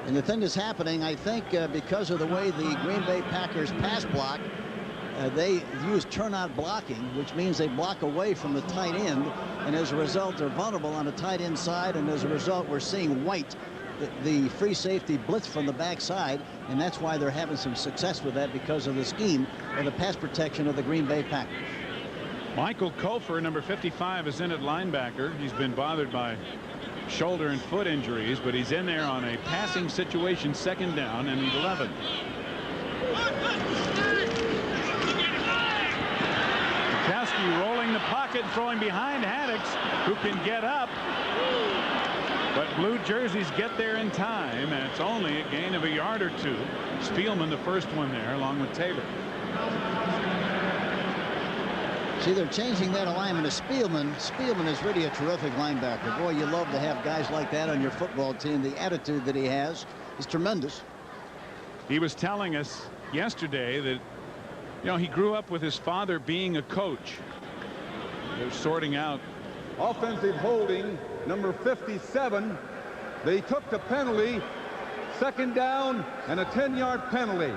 And the thing that's happening, I think, because of the way the Green Bay Packers pass block, they use turnout blocking, which means they block away from the tight end, and as a result, they're vulnerable on the tight end side, and as a result, we're seeing White, the free safety, blitz from the backside, and that's why they're having some success with that, because of the scheme of the pass protection of the Green Bay Packers. Michael Kofer, number 55, is in at linebacker. He's been bothered by shoulder and foot injuries, but he's in there on a passing situation, 2nd down and 11. Majkowski rolling the pocket, throwing behind Haddix, who can get up. But blue jerseys get there in time, and it's only a gain of a yard or two. Spielman, the first one there, along with Tabor. See, they're changing that alignment to Spielman. Spielman is really a terrific linebacker. Boy, you love to have guys like that on your football team. The attitude that he has is tremendous. He was telling us yesterday that, he grew up with his father being a coach. They're sorting out. Offensive holding, number 57. They took the penalty. 2nd down and a 10-yard penalty.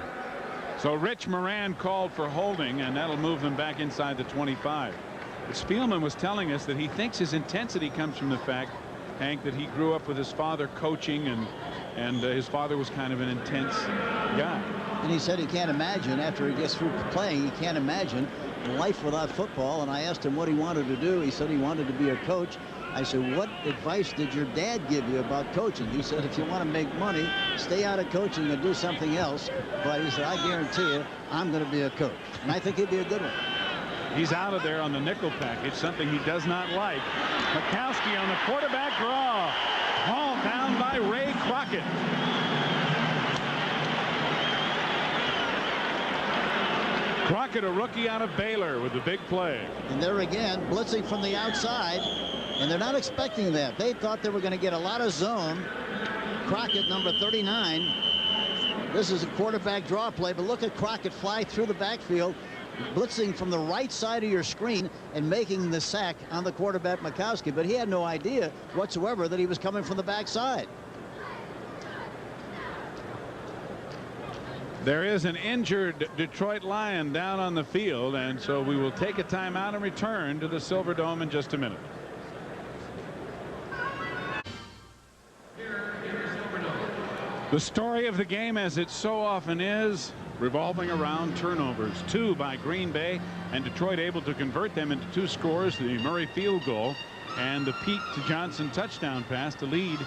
So Rich Moran called for holding, and that'll move them back inside the 25. But Spielman was telling us that he thinks his intensity comes from the fact, Hank, that he grew up with his father coaching, and his father was kind of an intense guy. And he said he can't imagine, after he gets through playing, he can't imagine life without football. And I asked him what he wanted to do. He said he wanted to be a coach. I said, what advice did your dad give you about coaching? He said, if you want to make money, stay out of coaching and do something else. But he said, I guarantee you, I'm going to be a coach. And I think he'd be a good one. He's out of there on the nickel package, something he does not like. Majkowski on the quarterback draw. Hauled down by Ray Crockett. Crockett, a rookie out of Baylor, with the big play. And there again, blitzing from the outside. And they're not expecting that. They thought they were going to get a lot of zone. Crockett, number 39. This is a quarterback draw play, but look at Crockett fly through the backfield, blitzing from the right side of your screen and making the sack on the quarterback, Majkowski. But he had no idea whatsoever that he was coming from the backside. There is an injured Detroit Lion down on the field, and so we will take a timeout and return to the Silverdome in just a minute. The story of the game, as it so often is, revolving around turnovers. 2 by Green Bay, and Detroit able to convert them into 2 scores, the Murray field goal and the Peete to Johnson touchdown pass to lead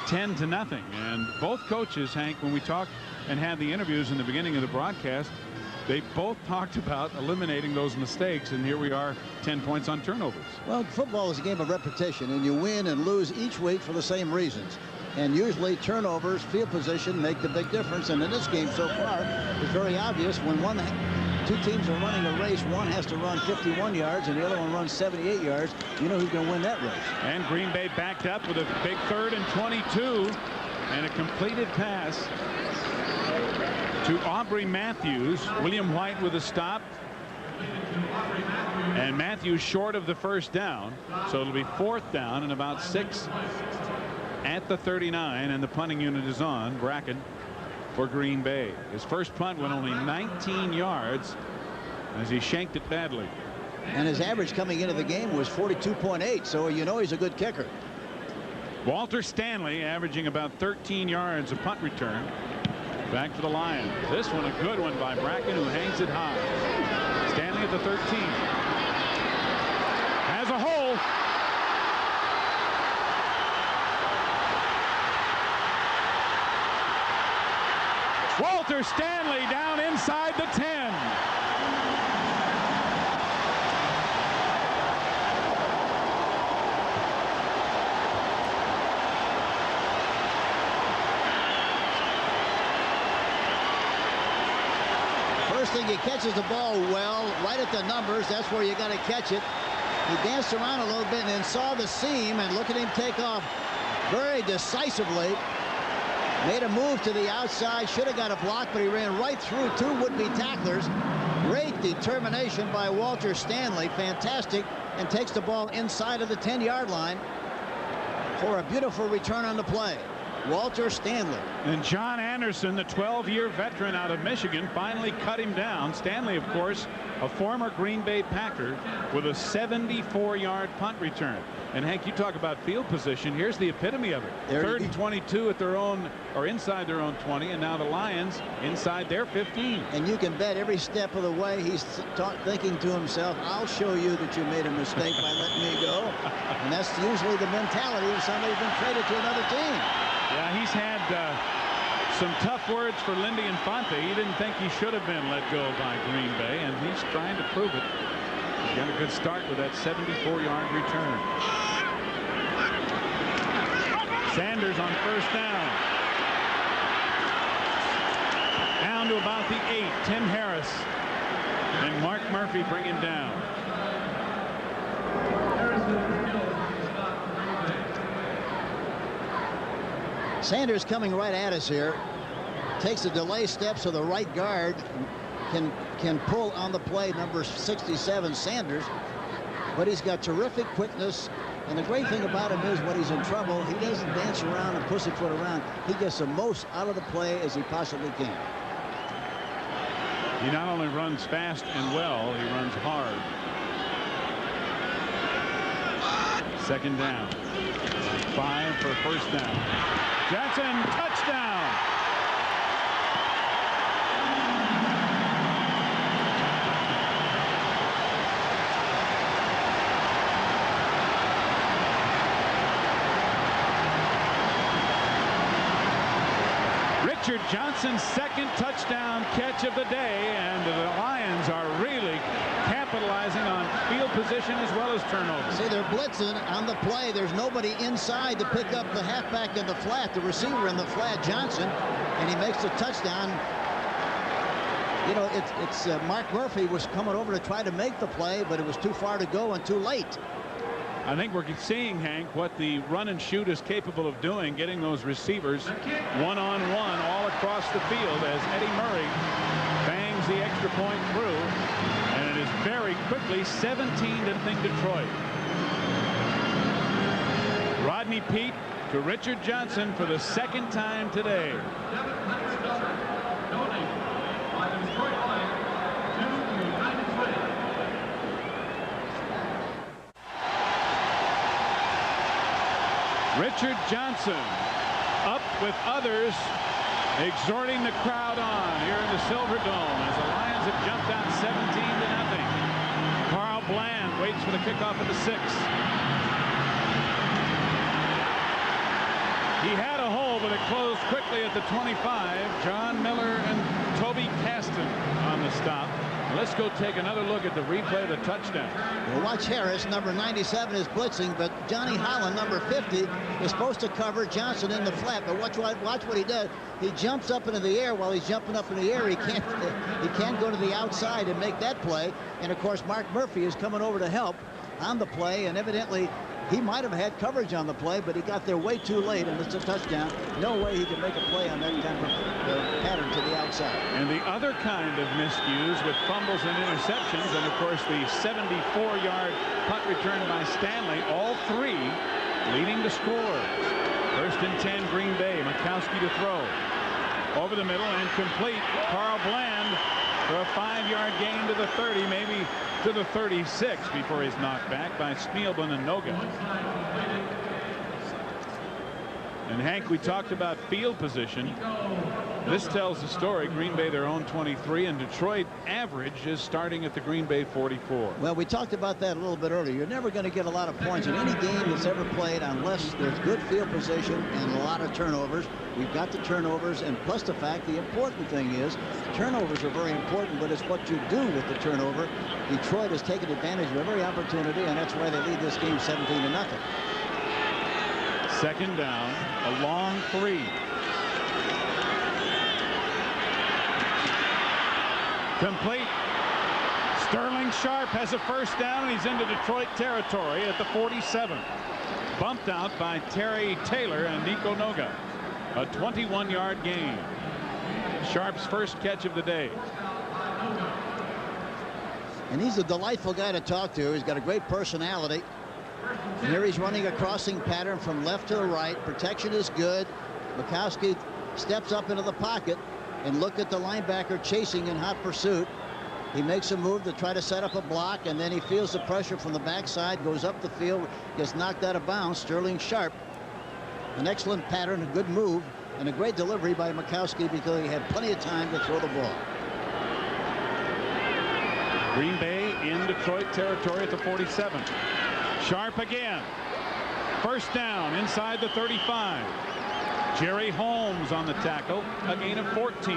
10-0. And both coaches, Hank, when we talked and had the interviews in the beginning of the broadcast, they both talked about eliminating those mistakes, and here we are, 10 points on turnovers. Well, football is a game of repetition, and you win and lose each week for the same reasons. And usually turnovers, field position, make the big difference. And in this game so far, it's very obvious when two teams are running a race, one has to run 51 yards and the other one runs 78 yards. You know who's going to win that race. And Green Bay backed up with a big 3rd and 22 and a completed pass to Aubrey Matthews. William White with a stop. And Matthews short of the first down. So it'll be 4th down and about 6 at the 39, and the punting unit is on. Bracken for Green Bay. His first punt went only 19 yards as he shanked it badly. And his average coming into the game was 42.8, so you know he's a good kicker. Walter Stanley averaging about 13 yards a punt return. Back to the Lions. This one a good one by Bracken, who hangs it high. Stanley at the 13. Has a hole. Walter Stanley down inside the 10. interesting. He catches the ball well, right at the numbers. That's where you got to catch it. He danced around a little bit and then saw the seam, and look at him take off very decisively. Made a move to the outside, should have got a block, but he ran right through two would-be tacklers. Great determination by Walter Stanley, fantastic, and takes the ball inside of the 10-yard line for a beautiful return on the play. Walter Stanley. And John Anderson, the 12-year veteran out of Michigan, finally cut him down. Stanley, of course, a former Green Bay Packer with a 74-yard punt return. And Hank, you talk about field position. Here's the epitome of it. Third and 22 at their own, or inside their own 20, and now the Lions inside their 15. And you can bet every step of the way he's thinking to himself, I'll show you that you made a mistake by letting me go. And that's usually the mentality of somebody who's been traded to another team. Yeah, he's had some tough words for Lindy Infante. He didn't think he should have been let go by Green Bay, and he's trying to prove it. He's got a good start with that 74-yard return. Sanders on first down. Down to about the 8. Tim Harris and Mark Murphy bring him down. Sanders coming right at us here. Takes the delay steps of the right guard. Can pull on the play, number 67, Sanders. But he's got terrific quickness. And the great thing about him is when he's in trouble, he doesn't dance around and pussyfoot around. He gets the most out of the play as he possibly can. He not only runs fast and well, he runs hard. Second down. 5 for first down. Johnson, touchdown. Richard Johnson's second touchdown catch of the day, and the Lions are really capitalizing on field position as well as turnovers. See, they're blitzing on the play. There's nobody inside to pick up the halfback in the flat, the receiver in the flat, Johnson, and he makes the touchdown. You know, it's Mark Murphy was coming over to try to make the play, but it was too far to go and too late. I think we're seeing, Hank, what the run and shoot is capable of doing, getting those receivers one-on-one all across the field as Eddie Murray bangs the extra point through, and it is very quickly 17-0 Detroit. Rodney Peete to Richard Johnson for the second time today. Richard Johnson up with others, exhorting the crowd on here in the Silver Dome as the Lions have jumped out 17-0. Carl Bland waits for the kickoff at the 6. He had a hole, but it closed quickly at the 25. John Miller and Toby Caston on the stop. Let's go take another look at the replay of the touchdown. Well, watch Harris, number 97, is blitzing, but Johnny Holland, number 50, is supposed to cover Johnson in the flat. But watch what he does. He jumps up into the air. While he's jumping up in the air, he can't go to the outside and make that play. And of course, Mark Murphy is coming over to help on the play, and evidently he might have had coverage on the play, but he got there way too late, and it's a touchdown. No way he can make a play on that kind of pattern to the outside. And the other kind of miscues with fumbles and interceptions, and of course the 74-yard punt return by Stanley, all three leading to scores. First and 10, Green Bay. Majkowski to throw. Over the middle and complete. Carl Bland for a 5-yard gain to the 30, maybe to the 36 before he's knocked back by Spielman and Noga. And Hank, we talked about field position. This tells the story. Green Bay their own 23, and Detroit average is starting at the Green Bay 44. Well, we talked about that a little bit earlier. You're never going to get a lot of points in any game that's ever played unless there's good field position and a lot of turnovers. We've got the turnovers, and plus the fact the important thing is turnovers are very important, but it's what you do with the turnover. Detroit has taken advantage of every opportunity, and that's why they lead this game 17-0. Second down, a long 3. Complete. Sterling Sharp has a first down, and he's into Detroit territory at the 47. Bumped out by Terry Taylor and Nico Noga. A 21-yard gain. Sharp's first catch of the day. And he's a delightful guy to talk to. He's got a great personality. And here he's running a crossing pattern from left to the right. Protection is good. Majkowski steps up into the pocket, and look at the linebacker chasing in hot pursuit. He makes a move to try to set up a block, and then he feels the pressure from the backside, goes up the field, gets knocked out of bounds. Sterling Sharp. An excellent pattern, a good move, and a great delivery by Majkowski because he had plenty of time to throw the ball. Green Bay in Detroit territory at the 47. Sharp again. First down inside the 35. Jerry Holmes on the tackle, a gain of 14.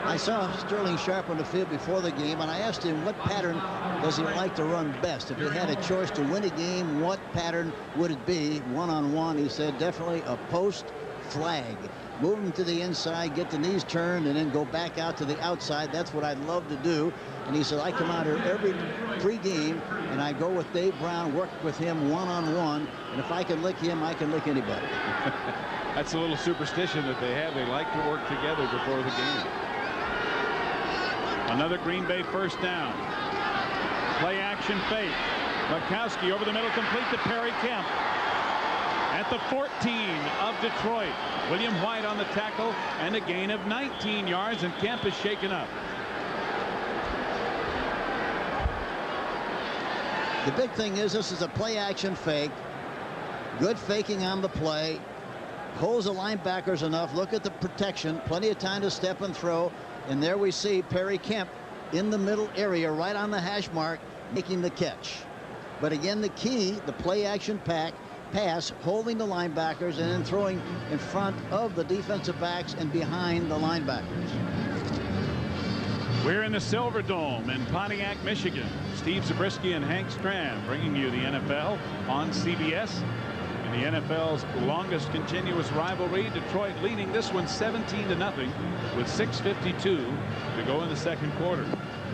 I saw Sterling Sharp on the field before the game, and I asked him what pattern does he like to run best. If he had a choice to win a game, what pattern would it be? One-on-one, he said definitely a post flag. Move him to the inside, get the knees turned, and then go back out to the outside. That's what I'd love to do. And he said, I come out here every pre-game, and I go with Dave Brown, work with him one-on-one, and if I can lick him, I can lick anybody. That's a little superstition that they have. They like to work together before the game. Another Green Bay first down. Play action fake. Majkowski over the middle, complete to Perry Kemp. At the 14 of Detroit. William White on the tackle, and a gain of 19 yards, and Kemp is shaken up. The big thing is this is a play action fake. Good faking on the play. Holds the linebackers enough. Look at the protection. Plenty of time to step and throw. And there we see Perry Kemp in the middle area, right on the hash mark, making the catch. But again, the key, the play action pass, holding the linebackers and then throwing in front of the defensive backs and behind the linebackers. We're in the Silver Dome in Pontiac, Michigan. Steve Zabriskie and Hank Stram bringing you the NFL on CBS. In the NFL's longest continuous rivalry, Detroit leading this one 17-0 with 6:52 to go in the second quarter.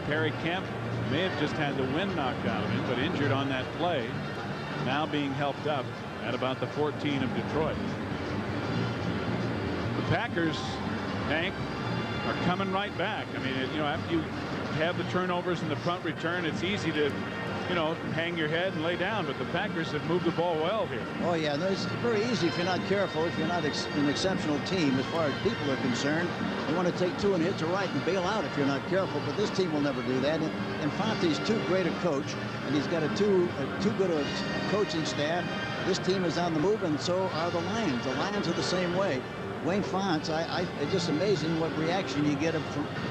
Perry Kemp may have just had the wind knocked out of him, but injured on that play. Now being helped up at about the 14 of Detroit. The Packers, Hank, are coming right back. I mean, you know, after you have the turnovers and the punt return, it's easy to, you know, hang your head and lay down, but the Packers have moved the ball well here. Oh yeah, no, it's very easy if you're not careful, if you're not an exceptional team as far as people are concerned. You want to take two and hit to right and bail out if you're not careful, but this team will never do that. And Fonte's too great a coach, and he's got too good a coaching staff. This team is on the move, and so are the Lions. The Lions are the same way. Wayne Fonte, it's just amazing what reaction you get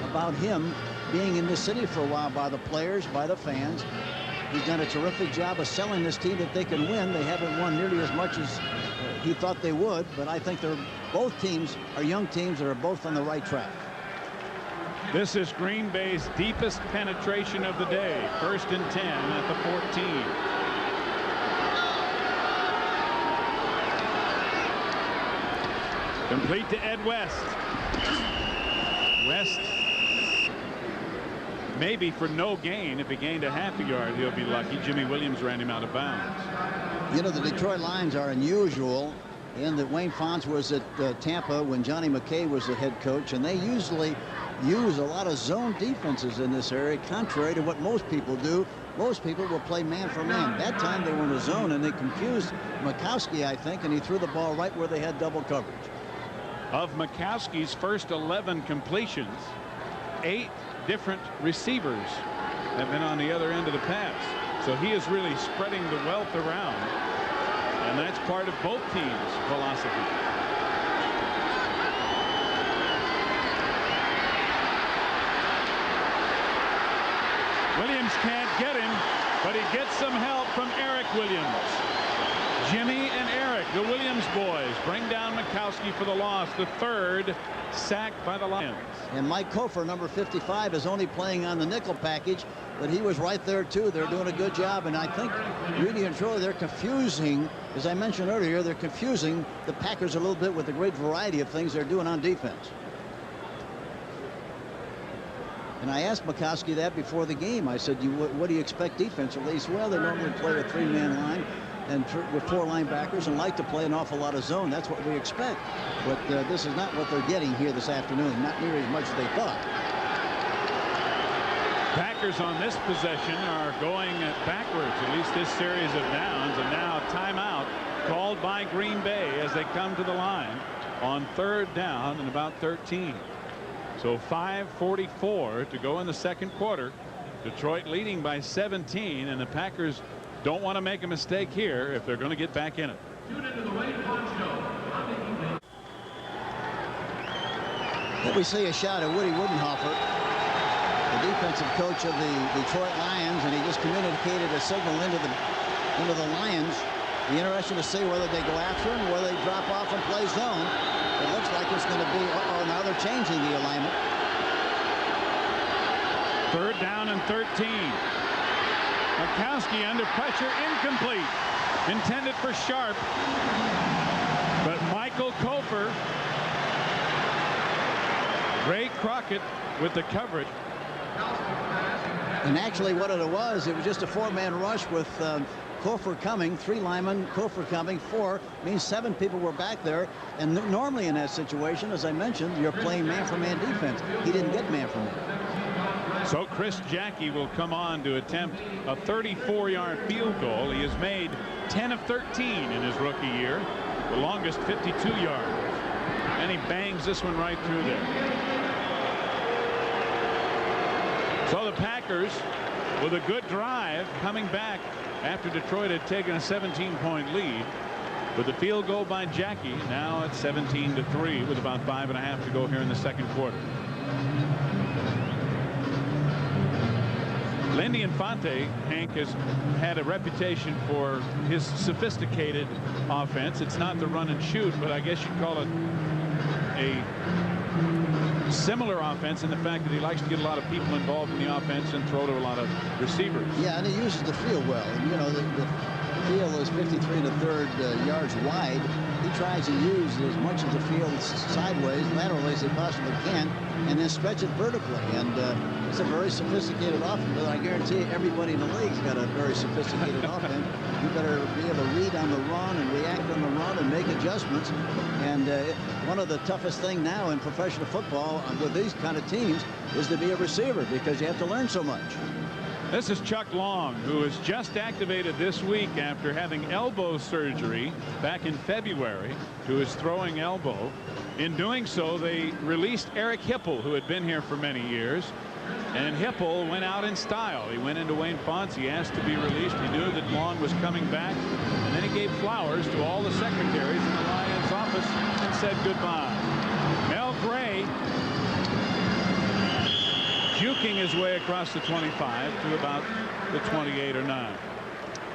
about him being in this city for a while by the players, by the fans. He's done a terrific job of selling this team that they can win. They haven't won nearly as much as he thought they would, but I think both teams are young teams that are both on the right track. This is Green Bay's deepest penetration of the day. 1st and 10 at the 14. Complete to Ed West. West maybe for no gain. If he gained a half a yard, he'll be lucky. Jimmy Williams ran him out of bounds. You know, the Detroit Lions are unusual in that Wayne Fonte was at Tampa when Johnny McKay was the head coach, and they usually use a lot of zone defenses in this area, contrary to what most people do. Most people will play man for man. That time they were in a zone, and they confused Majkowski, I think, and he threw the ball right where they had double coverage. Of Majkowski's first 11 completions, 8 different receivers have been on the other end of the pass. So he is really spreading the wealth around, and that's part of both teams' philosophy. Williams can't get him, but he gets some help from Eric Williams. Jimmy and Eric, the Williams boys, bring down Majkowski for the loss, the 3rd sack by the Lions. And Mike Kofer, number 55, is only playing on the nickel package, but he was right there too. They're doing a good job, and I think really and truly they're confusing, as I mentioned earlier, they're confusing the Packers a little bit with the great variety of things they're doing on defense. And I asked Majkowski that before the game. I said, what do you expect defensively? He said, well, they normally play a 3-man line and with 4 linebackers and like to play an awful lot of zone. That's what we expect. But this is not what they're getting here this afternoon, not nearly as much as they thought. Packers on this possession are going backwards, at least this series of downs, and now timeout called by Green Bay as they come to the line on 3rd down and about 13. So 5:44 to go in the second quarter. Detroit leading by 17, and the Packers don't want to make a mistake here if they're going to get back in it. Then we see a shot at Woody Woodenhofer, the defensive coach of the Detroit Lions, and he just communicated a signal into the Lions. Be interesting to see whether they go after him, whether they drop off and play zone. It looks like it's going to be, now they're changing the alignment. 3rd down and 13. Majkowski under pressure, incomplete. Intended for Sharp. But Michael Kofer, Ray Crockett with the coverage. And actually what it was just a 4-man rush with Kofer coming, 3 linemen, Kofer coming, 4 means 7 people were back there. And normally in that situation, as I mentioned, you're playing man-for-man defense. He didn't get man-for-man. So Chris Jackie will come on to attempt a 34-yard field goal. He has made 10 of 13 in his rookie year, the longest 52 yards. And he bangs this one right through there. So the Packers with a good drive coming back after Detroit had taken a 17-point lead. With the field goal by Jackie, now it's 17-3 with about 5.5 to go here in the second quarter. Lindy Infante, Hank, has had a reputation for his sophisticated offense. It's not the run and shoot, but I guess you'd call it a similar offense in the fact that he likes to get a lot of people involved in the offense and throw to a lot of receivers. Yeah, and he uses the field well. And, you know, the field is 53 1/3 yards wide. He tries to use as much of the field sideways, laterally as he possibly can, and then stretch it vertically. And it's a very sophisticated offense. But I guarantee everybody in the league's got a very sophisticated offense. You better be able to read on the run and react on the run and make adjustments. And one of the toughest thing now in professional football with these kind of teams is to be a receiver, because you have to learn so much. This is Chuck Long, who was just activated this week after having elbow surgery back in February to his throwing elbow. In doing so, they released Eric Hipple, who had been here for many years. And Hipple went out in style. He went into Wayne Fonts. He asked to be released. He knew that Long was coming back. And then he gave flowers to all the secretaries in the Lions office and said goodbye. Mel Gray juking his way across the 25 to about the 28 or 9.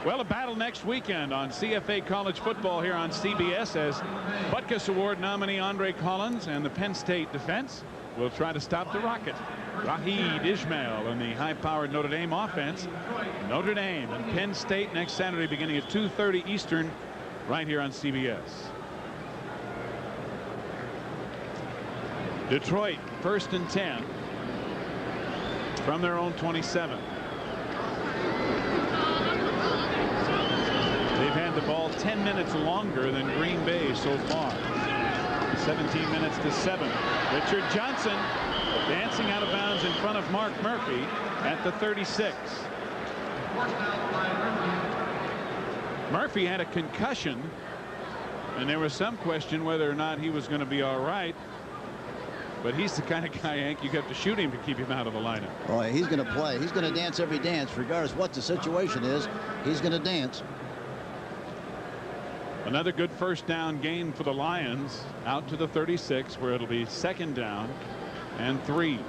Well, a battle next weekend on CFA College Football here on CBS as Butkus Award nominee Andre Collins and the Penn State defense will try to stop the rocket. Raheed Ismail and the high-powered Notre Dame offense. Notre Dame and Penn State next Saturday beginning at 2:30 Eastern right here on CBS. Detroit 1st and 10 from their own 27. They've had the ball 10 minutes longer than Green Bay so far. 17 minutes to 7. Richard Johnson dancing out of bounds in front of Mark Murphy at the 36. Murphy had a concussion, and there was some question whether or not he was going to be all right. But he's the kind of guy, Hank, you have to shoot him to keep him out of the lineup. Oh, he's going to play. He's going to dance every dance, regardless what the situation is. He's going to dance. Another good first down gain for the Lions out to the 36, where it'll be 2nd down and 3.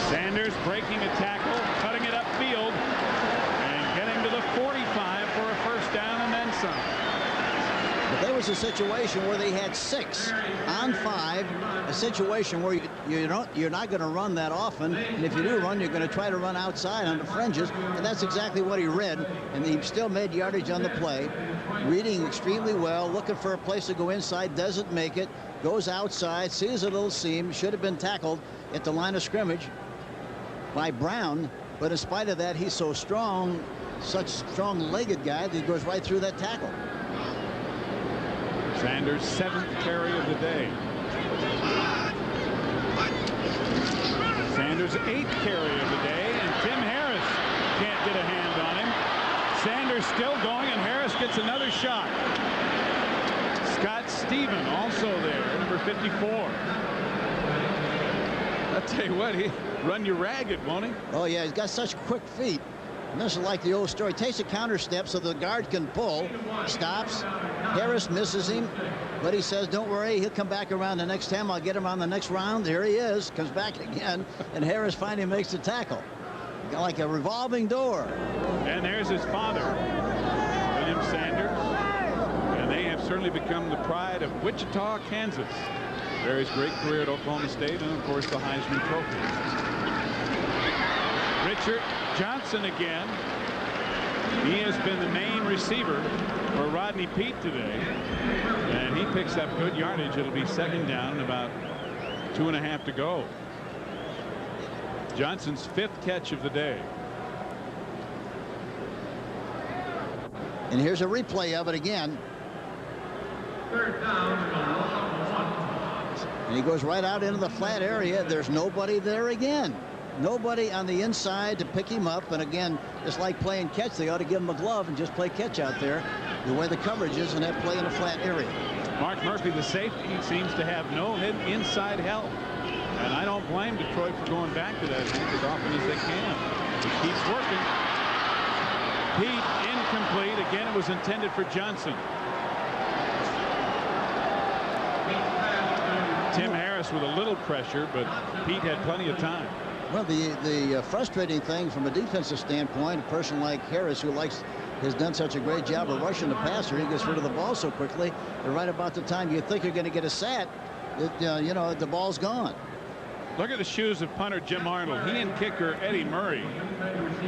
Sanders breaking a tackle, cutting it upfield, and getting to the 45 for a first down and then some. But they was a situation where they had 6 on 5, a situation where you're not going to run that often, and if you do run, you're going to try to run outside on the fringes, and that's exactly what he read, and he still made yardage on the play, reading extremely well, looking for a place to go inside, doesn't make it, goes outside, sees a little seam, should have been tackled at the line of scrimmage by Brown, but in spite of that, he's so strong, such strong-legged guy that he goes right through that tackle. Sanders' 7th carry of the day. Sanders' 8th carry of the day, and Tim Harris can't get a hand on him. Sanders still going, and Harris gets another shot. Scott Stephen also there, number 54. I'll tell you what, he run you ragged, won't he? Oh, yeah, he's got such quick feet. And this is like the old story. Takes a counter step so the guard can pull. Stops. Harris misses him. But he says, don't worry, he'll come back around the next time. I'll get him on the next round. Here he is. Comes back again. And Harris finally makes the tackle. Like a revolving door. And there's his father, William Sanders. And they have certainly become the pride of Wichita, Kansas. Barry's great career at Oklahoma State, and of course the Heisman Trophy. Richard Johnson again. He has been the main receiver for Rodney Peete today, and he picks up good yardage. It'll be 2nd down and about 2.5 to go. Johnson's 5th catch of the day. And here's a replay of it again. 3rd down. And he goes right out into the flat area. There's nobody there again. Nobody on the inside to pick him up. And again, it's like playing catch. They ought to give him a glove and just play catch out there the way the coverage is and that play in a flat area. Mark Murphy, the safety, seems to have no inside help. And I don't blame Detroit for going back to that as often as they can. It keeps working. Peete incomplete. Again, it was intended for Johnson. Tim Harris with a little pressure, but Peete had plenty of time. Well, the frustrating thing from a defensive standpoint, a person like Harris who has done such a great job of rushing the passer, he gets rid of the ball so quickly, and right about the time you think you're going to get a sack, you know, the ball's gone. Look at the shoes of punter Jim Arnold. He and kicker Eddie Murray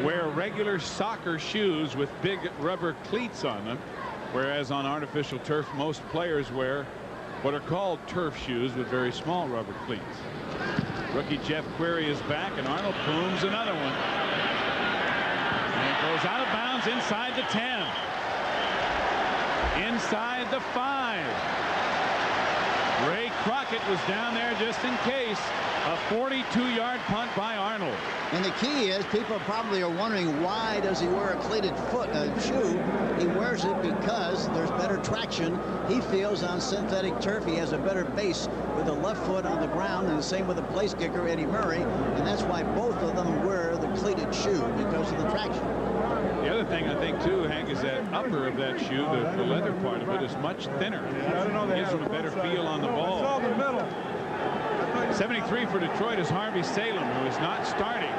wear regular soccer shoes with big rubber cleats on them, whereas on artificial turf most players wear what are called turf shoes with very small rubber cleats. Rookie Jeff Query is back, and Arnold booms another one. And it goes out of bounds inside the 10. Inside the 5. Ray Crockett was down there just in case. A 42-yard punt by Arnold. And the key is, people probably are wondering, why does he wear a cleated shoe? He wears it because there's better traction. He feels on synthetic turf he has a better base with the left foot on the ground, and the same with the place kicker Eddie Murray, and that's why both of them wear the cleated shoe, because of the traction. The other thing I think too, Hank, is that upper of that shoe, the leather part of it, is much thinner. It gives him a better feel on the ball. 73 for Detroit is Harvey Salem, who is not starting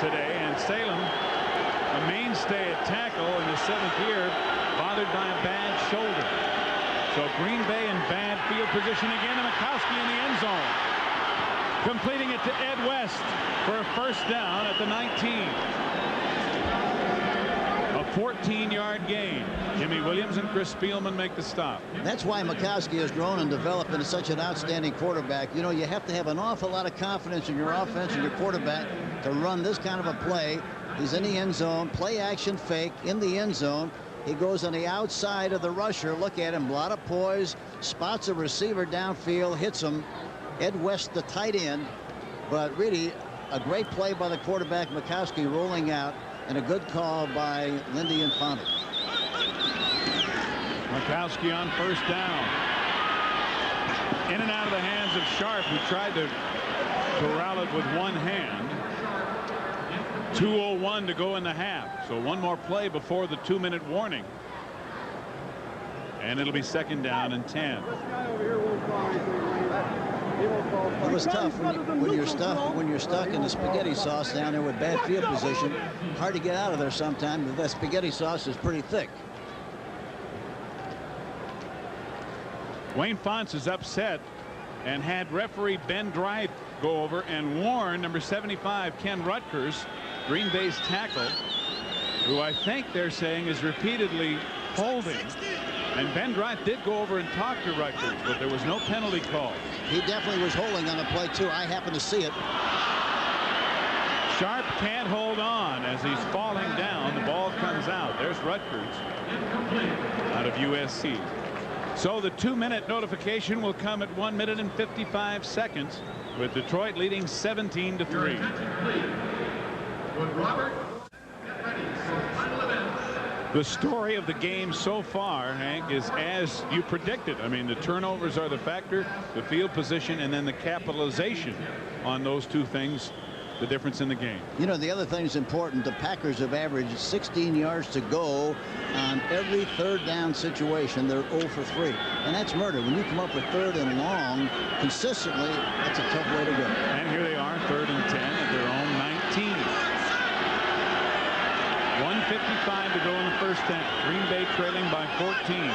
today, and Salem, a mainstay at tackle in his 7th year, bothered by a bad shoulder. So Green Bay in bad field position again, and Majkowski in the end zone, completing it to Ed West for a 1st down at the 19. A 14-yard gain. Jimmy Williams and Chris Spielman make the stop. That's why Majkowski has grown and developed into such an outstanding quarterback. You know, you have to have an awful lot of confidence in your offense and your quarterback to run this kind of a play. He's in the end zone, play action fake in the end zone. He goes on the outside of the rusher. Look at him, a lot of poise, spots a receiver downfield, hits him. Ed West, the tight end, but really a great play by the quarterback, Majkowski, rolling out, and a good call by Lindy Infante. Majkowski on 1st down. In and out of the hands of Sharp, who tried to corral it with one hand. 2:01 to go in the half. So one more play before the 2-minute warning. And it'll be 2nd down and 10. It was tough when you're stuck in the spaghetti sauce down there with bad field position. Hard to get out of there sometimes, but that spaghetti sauce is pretty thick. Wayne Fonts is upset and had referee Ben Drythe go over and warn number 75 Ken Rutgers, Green Bay's tackle, who I think they're saying is repeatedly holding. And Ben Drythe did go over and talk to Rutgers, but there was no penalty call. He definitely was holding on the play too. I happened to see it. Sharp can't hold on as he's falling down. The ball comes out. There's Rutgers out of USC. So the 2-minute notification will come at 1 minute and 55 seconds with Detroit leading 17-3. The story of the game so far, Hank, is as you predicted. I mean, the turnovers are the factor, the field position, and then the capitalization on those two things, the difference in the game. You know, the other thing that's important, the Packers have averaged 16 yards to go on every third down situation. They're 0 for 3. And that's murder. When you come up with third and long consistently, that's a tough way to go. And here they are, 3rd and 10 at their own 19. 1:55 to go in the first half. Green Bay trailing by 14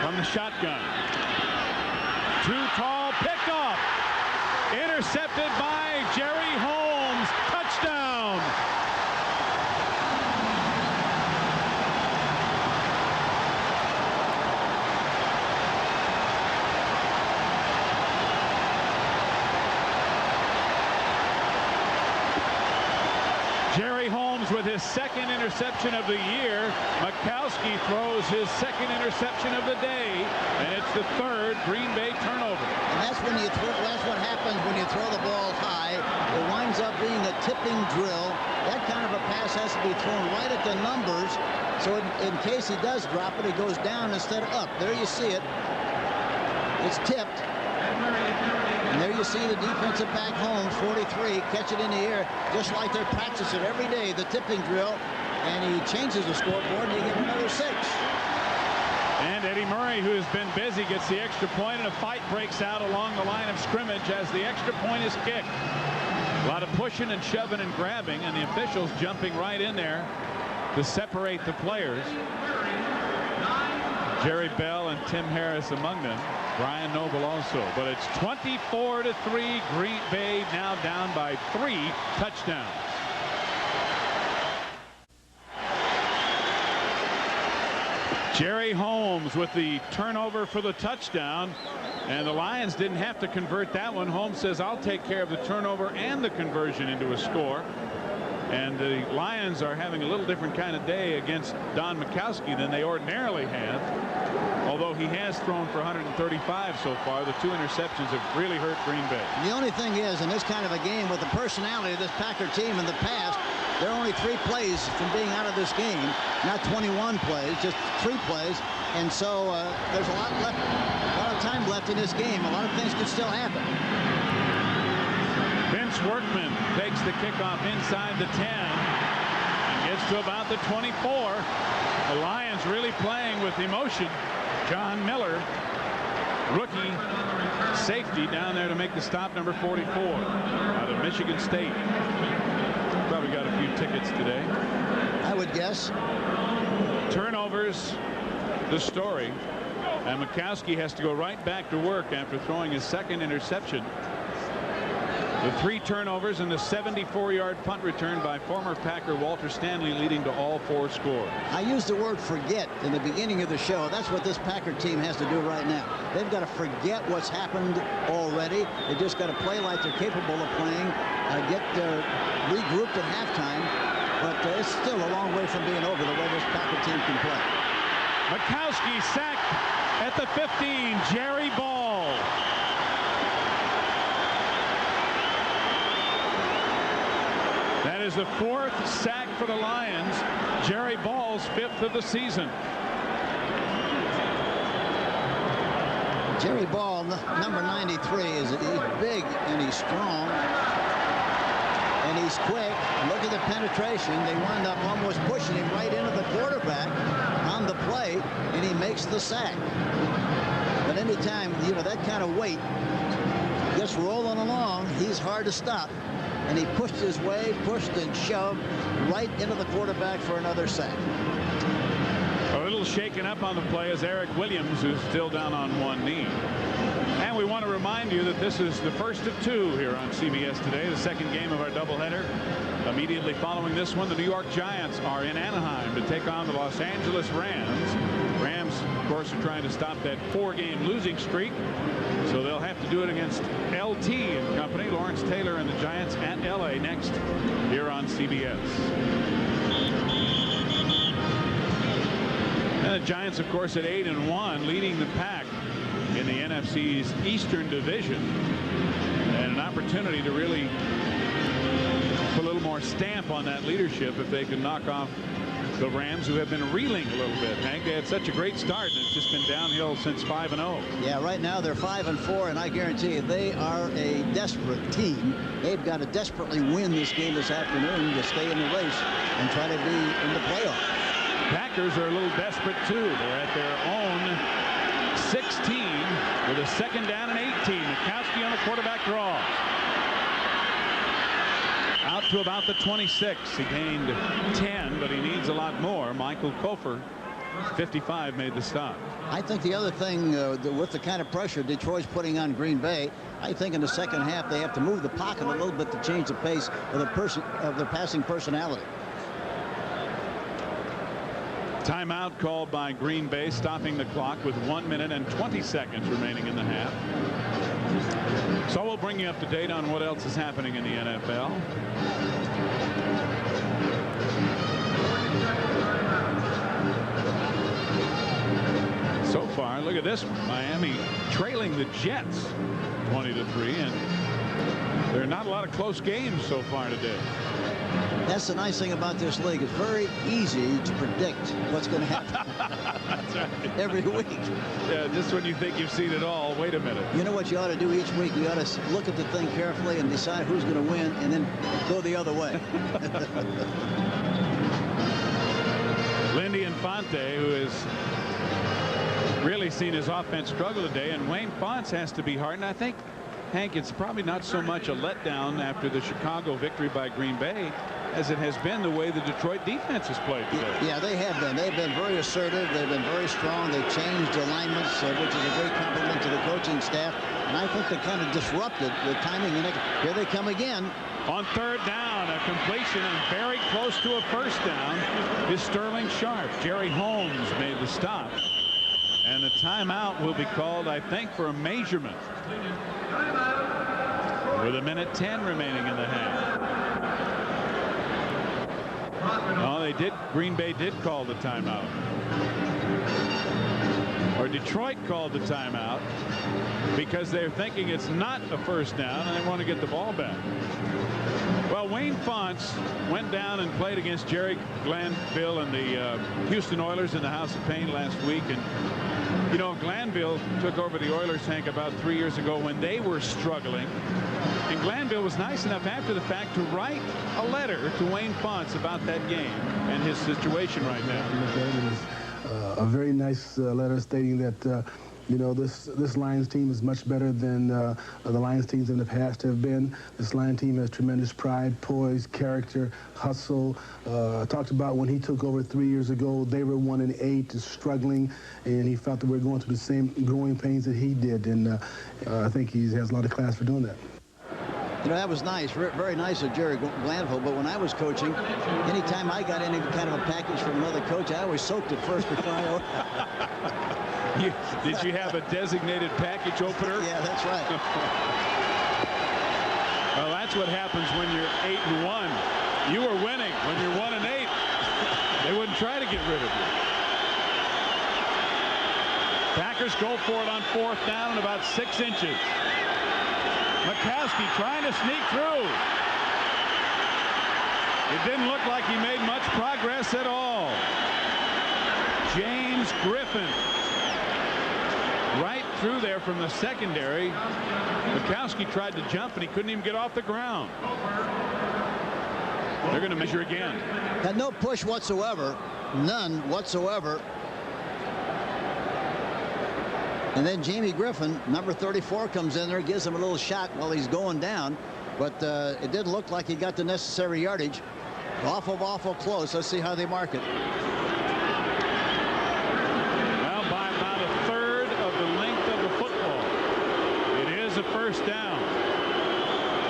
from the shotgun. Too tall, picked off. Intercepted by Jerry Holmes. Touchdown. Jerry Holmes with his second interception of the year. Majkowski throws his second interception of the day, and it's the 3rd Green Bay turnover. And that's when you throw, that's what happens when you throw the ball high. It winds up being a tipping drill. That kind of a pass has to be thrown right at the numbers, so in case he does drop it, he goes down instead of up. There you see it. It's tipped. And there you see the defensive back Holmes, 43, catch it in the air, just like they practice it every day, the tipping drill, and he changes the scoreboard and you get another 6. And Eddie Murray, who has been busy, gets the extra point, and a fight breaks out along the line of scrimmage as the extra point is kicked. A lot of pushing and shoving and grabbing, and the officials jumping right in there to separate the players. Jerry Bell and Tim Harris among them. Brian Noble also. But it's 24-3. Green Bay now down by 3 touchdowns. Jerry Holmes with the turnover for the touchdown. And the Lions didn't have to convert that one. Holmes says, I'll take care of the turnover and the conversion into a score. And the Lions are having a little different kind of day against Don Majkowski than they ordinarily have. Although he has thrown for 135 so far, the 2 interceptions have really hurt Green Bay. The only thing is, in this kind of a game with the personality of this Packer team in the past, they're only 3 plays from being out of this game, not 21 plays, just 3 plays. And so there's a lot of time left in this game. A lot of things could still happen. Vince Workman takes the kickoff inside the 10 and gets to about the 24. The Lions really playing with emotion. John Miller, rookie safety, down there to make the stop, number 44 out of Michigan State. Probably got a few tickets today. I would guess. Turnovers, the story. And Majkowski has to go right back to work after throwing his second interception. The 3 turnovers and the 74-yard punt return by former Packer Walter Stanley leading to all 4 scores. I used the word forget in the beginning of the show. That's what this Packer team has to do right now. They've got to forget what's happened already. They just got to play like they're capable of playing, get regrouped at halftime. But it's still a long way from being over the way this Packer team can play. Majkowski sacked at the 15. Jerry Ball. That is the 4th sack for the Lions. Jerry Ball's 5th of the season. Jerry Ball, number 93, he's big and he's strong. And he's quick. Look at the penetration. They wind up almost pushing him right into the quarterback on the play, and he makes the sack. But anytime, you know, that kind of weight gets rolling along, he's hard to stop. And he pushed his way, pushed and shoved right into the quarterback for another sack. A little little shaken up on the play is Eric Williams, who's still down on one knee. And we want to remind you that this is the first of two here on CBS today, the second game of our doubleheader. Immediately following this one, the New York Giants are in Anaheim to take on the Los Angeles Rams. Rams, of course, are trying to stop that 4-game losing streak, so they'll have to do it against LT and company. Lawrence Taylor and the Giants at LA next here on CBS. And the Giants, of course, at 8-1, leading the pack in the NFC's Eastern Division, and an opportunity to really put a little more stamp on that leadership if they can knock off the Rams, who have been reeling a little bit. Hank, they had such a great start, and it's just been downhill since 5-0. Yeah, right now they're 5-4, and I guarantee you they are a desperate team. They've got to desperately win this game this afternoon to stay in the race and try to be in the playoffs. Packers are a little desperate too. They're at their own 16 with a second down and 18. Majkowski on the quarterback draw. Out to about the 26. He gained 10, but he needs a lot more. Michael Kofer, 55, made the stop. I think the other thing with the kind of pressure Detroit's putting on Green Bay, I think in the second half they have to move the pocket a little bit to change the pace of their passing personality. Timeout called by Green Bay, stopping the clock with 1 minute and 20 seconds remaining in the half. So we'll bring you up to date on what else is happening in the NFL. So far, look at this one. Miami trailing the Jets 20-3, and there are not a lot of close games so far today. That's the nice thing about this league. It's very easy to predict what's going to happen. That's right. Every week. Yeah, just when you think you've seen it all, wait a minute. You know what you ought to do each week? You ought to look at the thing carefully and decide who's going to win, and then go the other way. Lindy Infante, who has really seen his offense struggle today, and Wayne Fontes has to be hardened. I think, Hank, it's probably not so much a letdown after the Chicago victory by Green Bay as it has been the way the Detroit defense has played today. Yeah, they have been. They've been very assertive. They've been very strong. They've changed alignments, which is a great compliment to the coaching staff. And I think they kind of disrupted the timing. And here they come again. On third down, a completion and very close to a first down is Sterling Sharp. Jerry Holmes made the stop. And the timeout will be called, I think, for a measurement. With 1:10 remaining in the half. Oh, Green Bay did call the timeout. Or Detroit called the timeout because they're thinking it's not a first down and they want to get the ball back. Well, Wayne Fontes went down and played against Jerry Glanville and the Houston Oilers in the House of Pain last week. And you know, Glanville took over the Oilers, Hank, about 3 years ago when they were struggling. And Glanville was nice enough after the fact to write a letter to Wayne Fontes about that game and his situation right now. It was a very nice letter stating that you know, this Lions team is much better than the Lions teams in the past have been. This Lions team has tremendous pride, poise, character, hustle. Talked about when he took over 3 years ago, they were 1-8, struggling, and he felt that we were going through the same growing pains that he did. And I think he has a lot of class for doing that. You know, that was nice, very nice of Jerry Glanville. But when I was coaching, anytime I got any kind of a package from another coach, I always soaked it first before I opened. Did you have a designated package opener? Yeah, that's right. Well, that's what happens when you're 8-1. You were winning. When you're 1-8, they wouldn't try to get rid of you. Packers go for it on fourth down and about 6 inches. Majkowski trying to sneak through. It didn't look like he made much progress at all. James Griffin right through there from the secondary. Majkowski tried to jump and he couldn't even get off the ground. They're going to measure again. Had no push whatsoever, none whatsoever. And then Jamie Griffin, number 34, comes in there, gives him a little shot while he's going down. But it didn't look like he got the necessary yardage. Awful close. Let's see how they mark it. first down.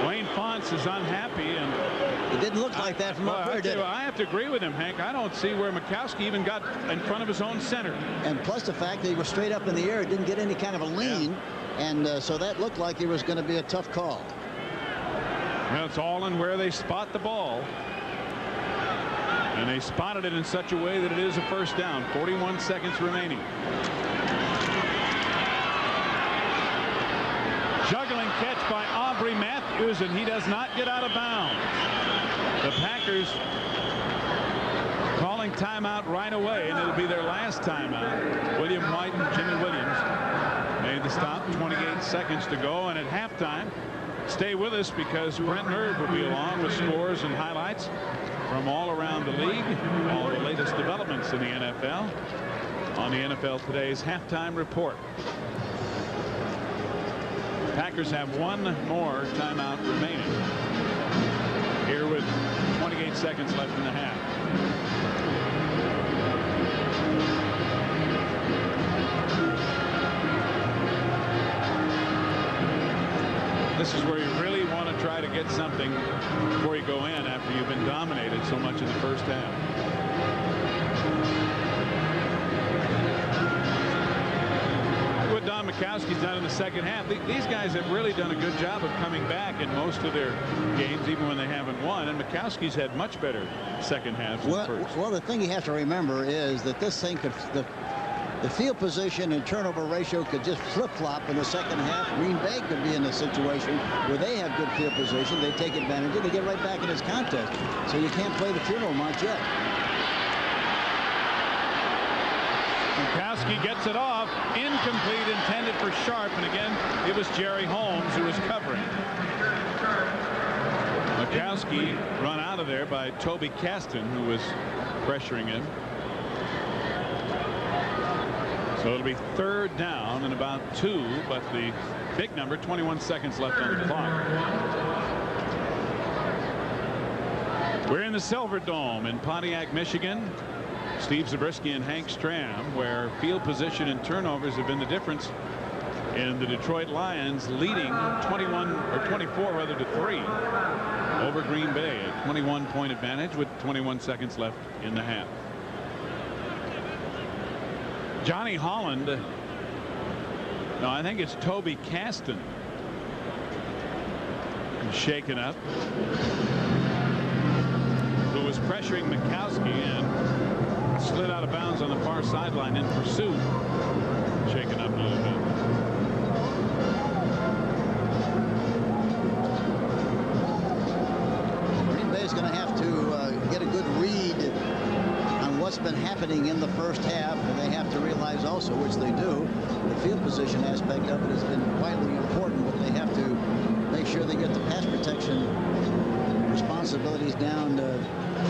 Wayne Fonts is unhappy, and it didn't look like that from up there, did it? I have to agree with him, Hank. I don't see where Majkowski even got in front of his own center. And plus the fact that he was straight up in the air, didn't get any kind of a lean, and so that looked like it was going to be a tough call. Well, it's all in where they spot the ball. And they spotted it in such a way that it is a first down. 41 seconds remaining. Juggling catch by Aubrey Matthews, and he does not get out of bounds. The Packers calling timeout right away, and it'll be their last timeout. William White and Jimmy Williams made the stop. 28 seconds to go, and at halftime, stay with us because Brent Nerd will be along with scores and highlights from all around the league, all the latest developments in the NFL on the NFL Today's halftime report. Packers have one more timeout remaining here with 28 seconds left in the half. This is where you really want to try to get something before you go in after you've been dominated so much in the first half. What Don Majkowski's done in the second half, these guys have really done a good job of coming back in most of their games, even when they haven't won. And Majkowski's had much better second halves than first. Well, the thing you have to remember is that this thing could. The field position and turnover ratio could just flip-flop in the second half. Green Bay could be in a situation where they have good field position. They take advantage of it. They get right back in this contest. So you can't play the funeral march yet. Majkowski gets it off. Incomplete, intended for Sharp. And again, it was Jerry Holmes who was covering. Majkowski run out of there by Toby Caston, who was pressuring him. So it'll be third down and about 2, but the big number, 21 seconds left on the clock. We're in the Silver Dome in Pontiac, Michigan. Steve Zabriskie and Hank Stram, where field position and turnovers have been the difference in the Detroit Lions leading 24 rather to 3 over Green Bay. A 21-point advantage with 21 seconds left in the half. Johnny Holland. No, I think it's Toby Caston. Shaken up. Who was pressuring Majkowski and slid out of bounds on the far sideline in pursuit. Shaken up a little bit. Green Bay is going to have to get a good read on what's been happening in the first half, and they have to realize also, which they do, the field position aspect of it has been vitally important, but they have to make sure they get the pass protection responsibilities down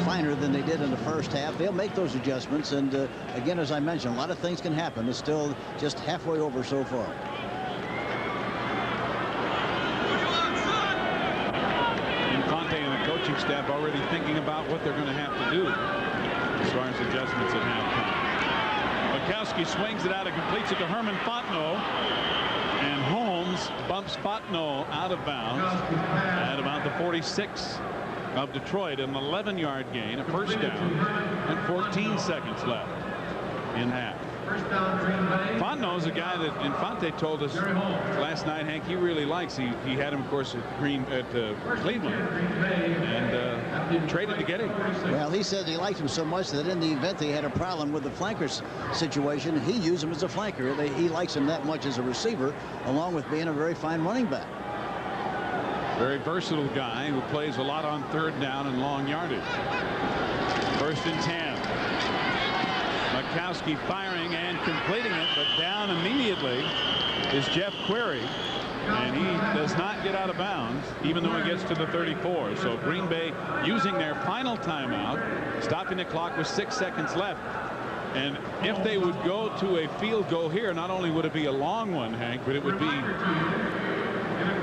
finer than they did in the first half. They'll make those adjustments, and again, as I mentioned, a lot of things can happen. It's still just halfway over so far. Infante and the coaching staff already thinking about what they're going to have to do as far as adjustments at halftime. Majkowski swings it out and completes it to Herman Fontenot, and Holmes bumps Fontenot out of bounds at about the 46 of Detroit. An 11-yard gain, a first down, and 14 seconds left in half. Fontenot's a guy that Infante told us last night, Hank, he really likes. He had him, of course, at Cleveland, and traded to get him. Well, he said he liked him so much that in the event they had a problem with the flankers situation, he used him as a flanker. He likes him that much as a receiver, along with being a very fine running back. Very versatile guy who plays a lot on third down and long yardage. First and 10. Majkowski firing and completing it, but down immediately is Jeff Query, and he does not get out of bounds even though he gets to the 34. So Green Bay using their final timeout, stopping the clock with 6 seconds left. And if they would go to a field goal here, not only would it be a long one, Hank, but it would be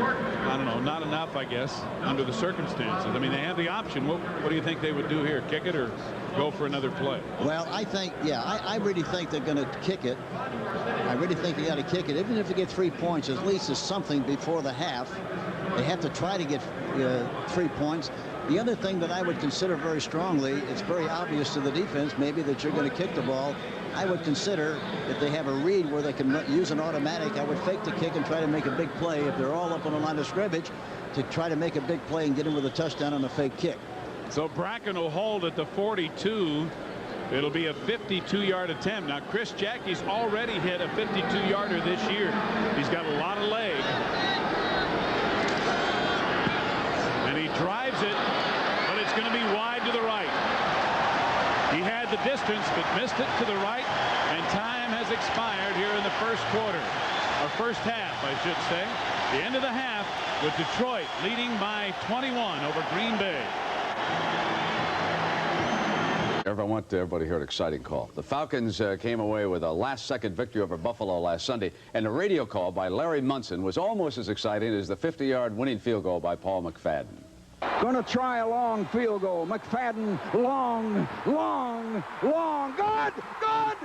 I don't know, not enough, I guess, under the circumstances. I mean, they have the option. What do you think they would do here? Kick it or go for another play? Well, I think, yeah, I really think they're going to kick it. I really think they got to kick it. Even if they get 3 points, at least it's something before the half. They have to try to get 3 points. The other thing that I would consider very strongly, it's very obvious to the defense maybe that you're going to kick the ball. I would consider, if they have a read where they can use an automatic, I would fake the kick and try to make a big play if they're all up on the line of scrimmage, to try to make a big play and get him with a touchdown on a fake kick. So Bracken will hold at the 42. It'll be a 52-yard attempt. Now, Chris Jackie's already hit a 52-yarder this year. He's got a lot of leg. And he drives it, but it's going to be wide to the right. He had the distance, but missed it to the right, and time has expired here in the first quarter, or first half, I should say. The end of the half with Detroit leading by 21 over Green Bay. I want everybody to hear an exciting call. The Falcons came away with a last-second victory over Buffalo last Sunday, and the radio call by Larry Munson was almost as exciting as the 50-yard winning field goal by Paul McFadden. Going to try a long field goal. McFadden, long, long, long. Good, good,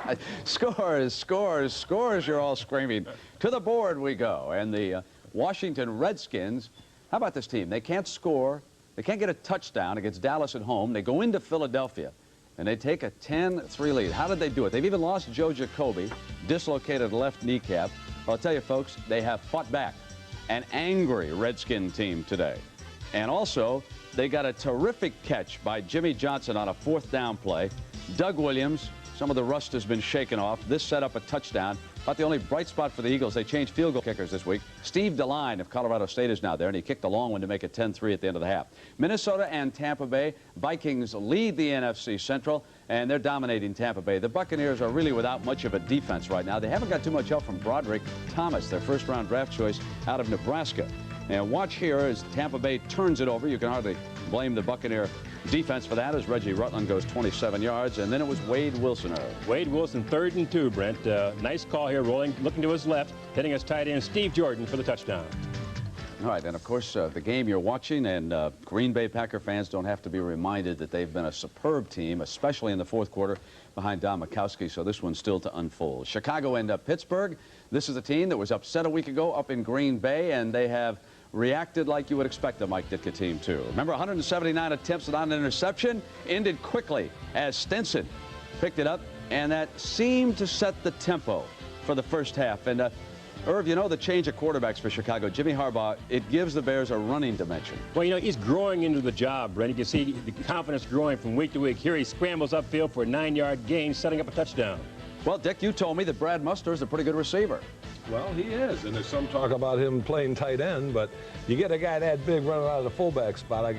good. Scores, scores, scores, you're all screaming. To the board we go. And the Washington Redskins, how about this team? They can't score. They can't get a touchdown against Dallas at home. They go into Philadelphia, and they take a 10-3 lead. How did they do it? They've even lost Joe Jacoby, dislocated left kneecap. I'll tell you, folks, they have fought back. An angry Redskin team today. And also, they got a terrific catch by Jimmy Johnson on a 4th down play. Doug Williams, some of the rust has been shaken off. This set up a touchdown. About the only bright spot for the Eagles, they changed field goal kickers this week. Steve DeLine of Colorado State is now there, and he kicked a long one to make it 10-3 at the end of the half. Minnesota and Tampa Bay, Vikings lead the NFC Central, and they're dominating Tampa Bay. The Buccaneers are really without much of a defense right now. They haven't got too much help from Broderick Thomas, their first-round draft choice out of Nebraska. And watch here as Tampa Bay turns it over. You can hardly blame the Buccaneer defense for that as Reggie Rutland goes 27 yards, and then it was Wade Wilson. Wade Wilson, 3rd and 2, Brent. Nice call here, rolling, looking to his left, hitting his tight end, Steve Jordan, for the touchdown. All right, and of course, the game you're watching, and Green Bay Packer fans don't have to be reminded that they've been a superb team, especially in the 4th quarter behind Don Majkowski, so this one's still to unfold. Chicago and Pittsburgh. This is a team that was upset a week ago up in Green Bay, and they have reacted like you would expect a Mike Ditka team to. Remember, 179 attempts without an interception ended quickly as Stinson picked it up, and that seemed to set the tempo for the first half. And Irv, you know the change of quarterbacks for Chicago, Jimmy Harbaugh, it gives the Bears a running dimension. Well, you know, he's growing into the job, Brent. You can see the confidence growing from week to week. Here he scrambles upfield for a 9-yard gain, setting up a touchdown. Well, Dick, you told me that Brad Muster is a pretty good receiver. Well, he is, and there's some talk about him playing tight end, but you get a guy that big running out of the fullback spot,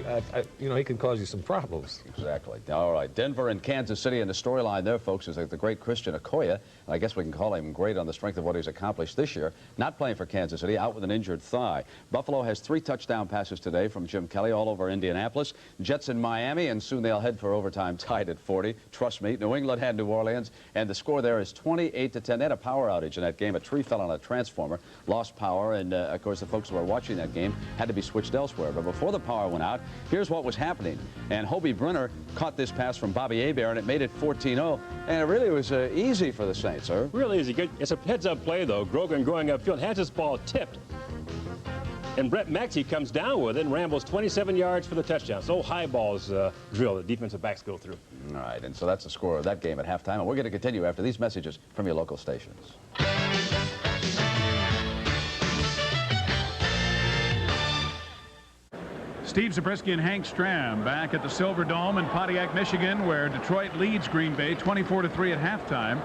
you know, he can cause you some problems. Exactly. All right, Denver and Kansas City, and the storyline there, folks, is like the great Christian Okoye. I guess we can call him great on the strength of what he's accomplished this year. Not playing for Kansas City, out with an injured thigh. Buffalo has 3 touchdown passes today from Jim Kelly all over Indianapolis. Jets in Miami, and soon they'll head for overtime, tied at 40. Trust me, New England and New Orleans, and the score there is 28-10. They had a power outage in that game. A tree fell on a transformer, lost power, and of course the folks who were watching that game had to be switched elsewhere. But before the power went out, here's what was happening. And Hobie Brenner caught this pass from Bobby Hebert, and it made it 14-0. And it really was easy for the Saints, sir. Really easy. Good. It's a heads-up play, though. Grogan going upfield has this ball tipped. And Brett Maxey comes down with it and rambles 27 yards for the touchdown. So high balls drill. The defensive backs go through. All right, and so that's the score of that game at halftime. And we're going to continue after these messages from your local stations. Steve Zabriskie and Hank Stram back at the Silver Dome in Pontiac, Michigan, where Detroit leads Green Bay 24-3 at halftime.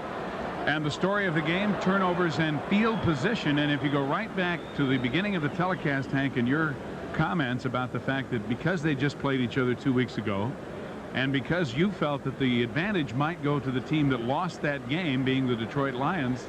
And the story of the game, turnovers and field position. And if you go right back to the beginning of the telecast, Hank, and your comments about the fact that because they just played each other 2 weeks ago, and because you felt that the advantage might go to the team that lost that game, being the Detroit Lions,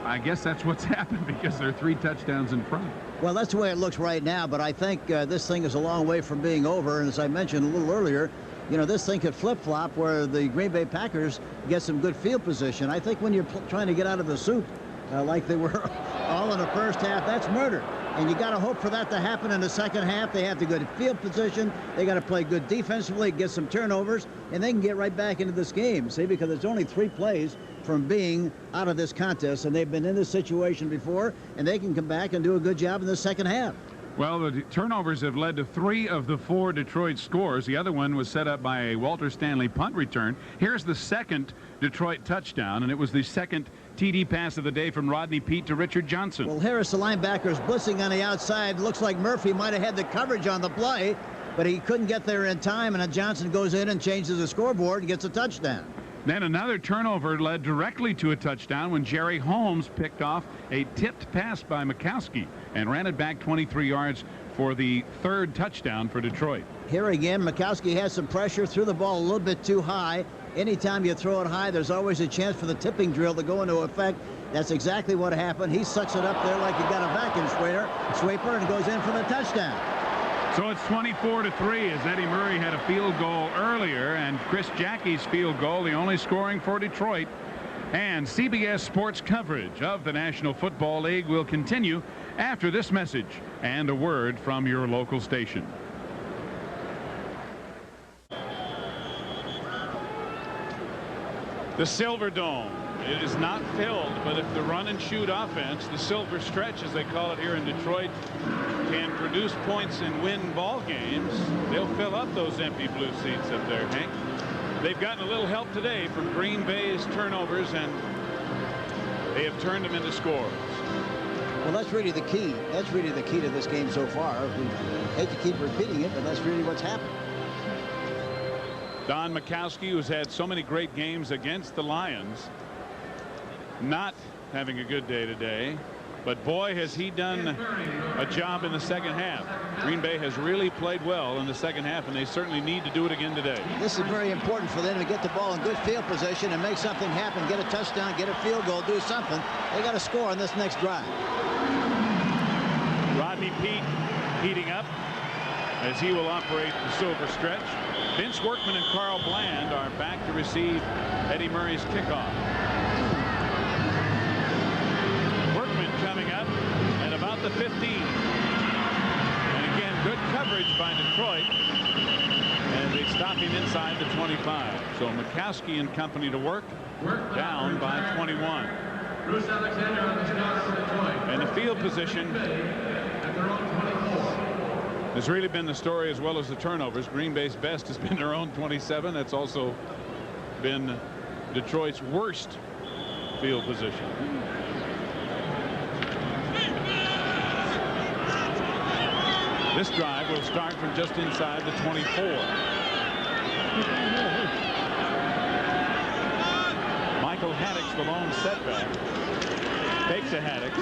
I guess that's what's happened, because they're 3 touchdowns in front. Well, that's the way it looks right now, but I think this thing is a long way from being over. And as I mentioned a little earlier, you know, this thing could flip-flop where the Green Bay Packers get some good field position. I think when you're trying to get out of the soup, like they were all in the first half, that's murder. And you got to hope for that to happen in the second half. They have to good field position. They got to play good defensively, get some turnovers, and they can get right back into this game. See, because it's only 3 plays from being out of this contest, and they've been in this situation before, and they can come back and do a good job in the second half. Well, the turnovers have led to 3 of the 4 Detroit scores. The other one was set up by a Walter Stanley punt return. Here's the second Detroit touchdown, and it was the second TD pass of the day from Rodney Peete to Richard Johnson. Well, Harris, the linebacker, is blitzing on the outside. Looks like Murphy might have had the coverage on the play, but he couldn't get there in time, and then Johnson goes in and changes the scoreboard and gets a touchdown. Then another turnover led directly to a touchdown when Jerry Holmes picked off a tipped pass by Majkowski and ran it back 23 yards for the 3rd touchdown for Detroit. Here again, Majkowski has some pressure, threw the ball a little bit too high. Anytime you throw it high, there's always a chance for the tipping drill to go into effect. That's exactly what happened. He sucks it up there like you got a vacuum sweeper and goes in for the touchdown. So it's 24-3 as Eddie Murray had a field goal earlier, and Chris Jackie's field goal, the only scoring for Detroit. And CBS Sports coverage of the National Football League will continue after this message and a word from your local station. The Silver Dome. It is not filled, but if the run and shoot offense, the Silver Stretch as they call it here in Detroit, can produce points and win ball games, they'll fill up those empty blue seats up there, Hank. They've gotten a little help today from Green Bay's turnovers, and they have turned them into scores. Well, that's really the key. That's really the key to this game so far. We hate to keep repeating it, but that's really what's happened. Don Majkowski, who's had so many great games against the Lions, not having a good day today, but boy has he done a job in the second half. Green Bay has really played well in the second half, and they certainly need to do it again today. This is very important for them to get the ball in good field position and make something happen, get a touchdown, get a field goal, do something. They got to score on this next drive. Rodney Peete heating up as he will operate the Silver Stretch. Vince Workman and Carl Bland are back to receive Eddie Murray's kickoff. Workman coming up at about the 15. And again, good coverage by Detroit. And they stop him inside the 25. So Majkowski and company to work, down by 21. Bruce Alexander on the spot for Detroit. And the field position At their own 24. has really been the story as well as the turnovers. Green Bay's best has been their own 27. That's also been Detroit's worst field position. This drive will start from just inside the 24. Michael Haddock's the lone setback. Fake to Haddock.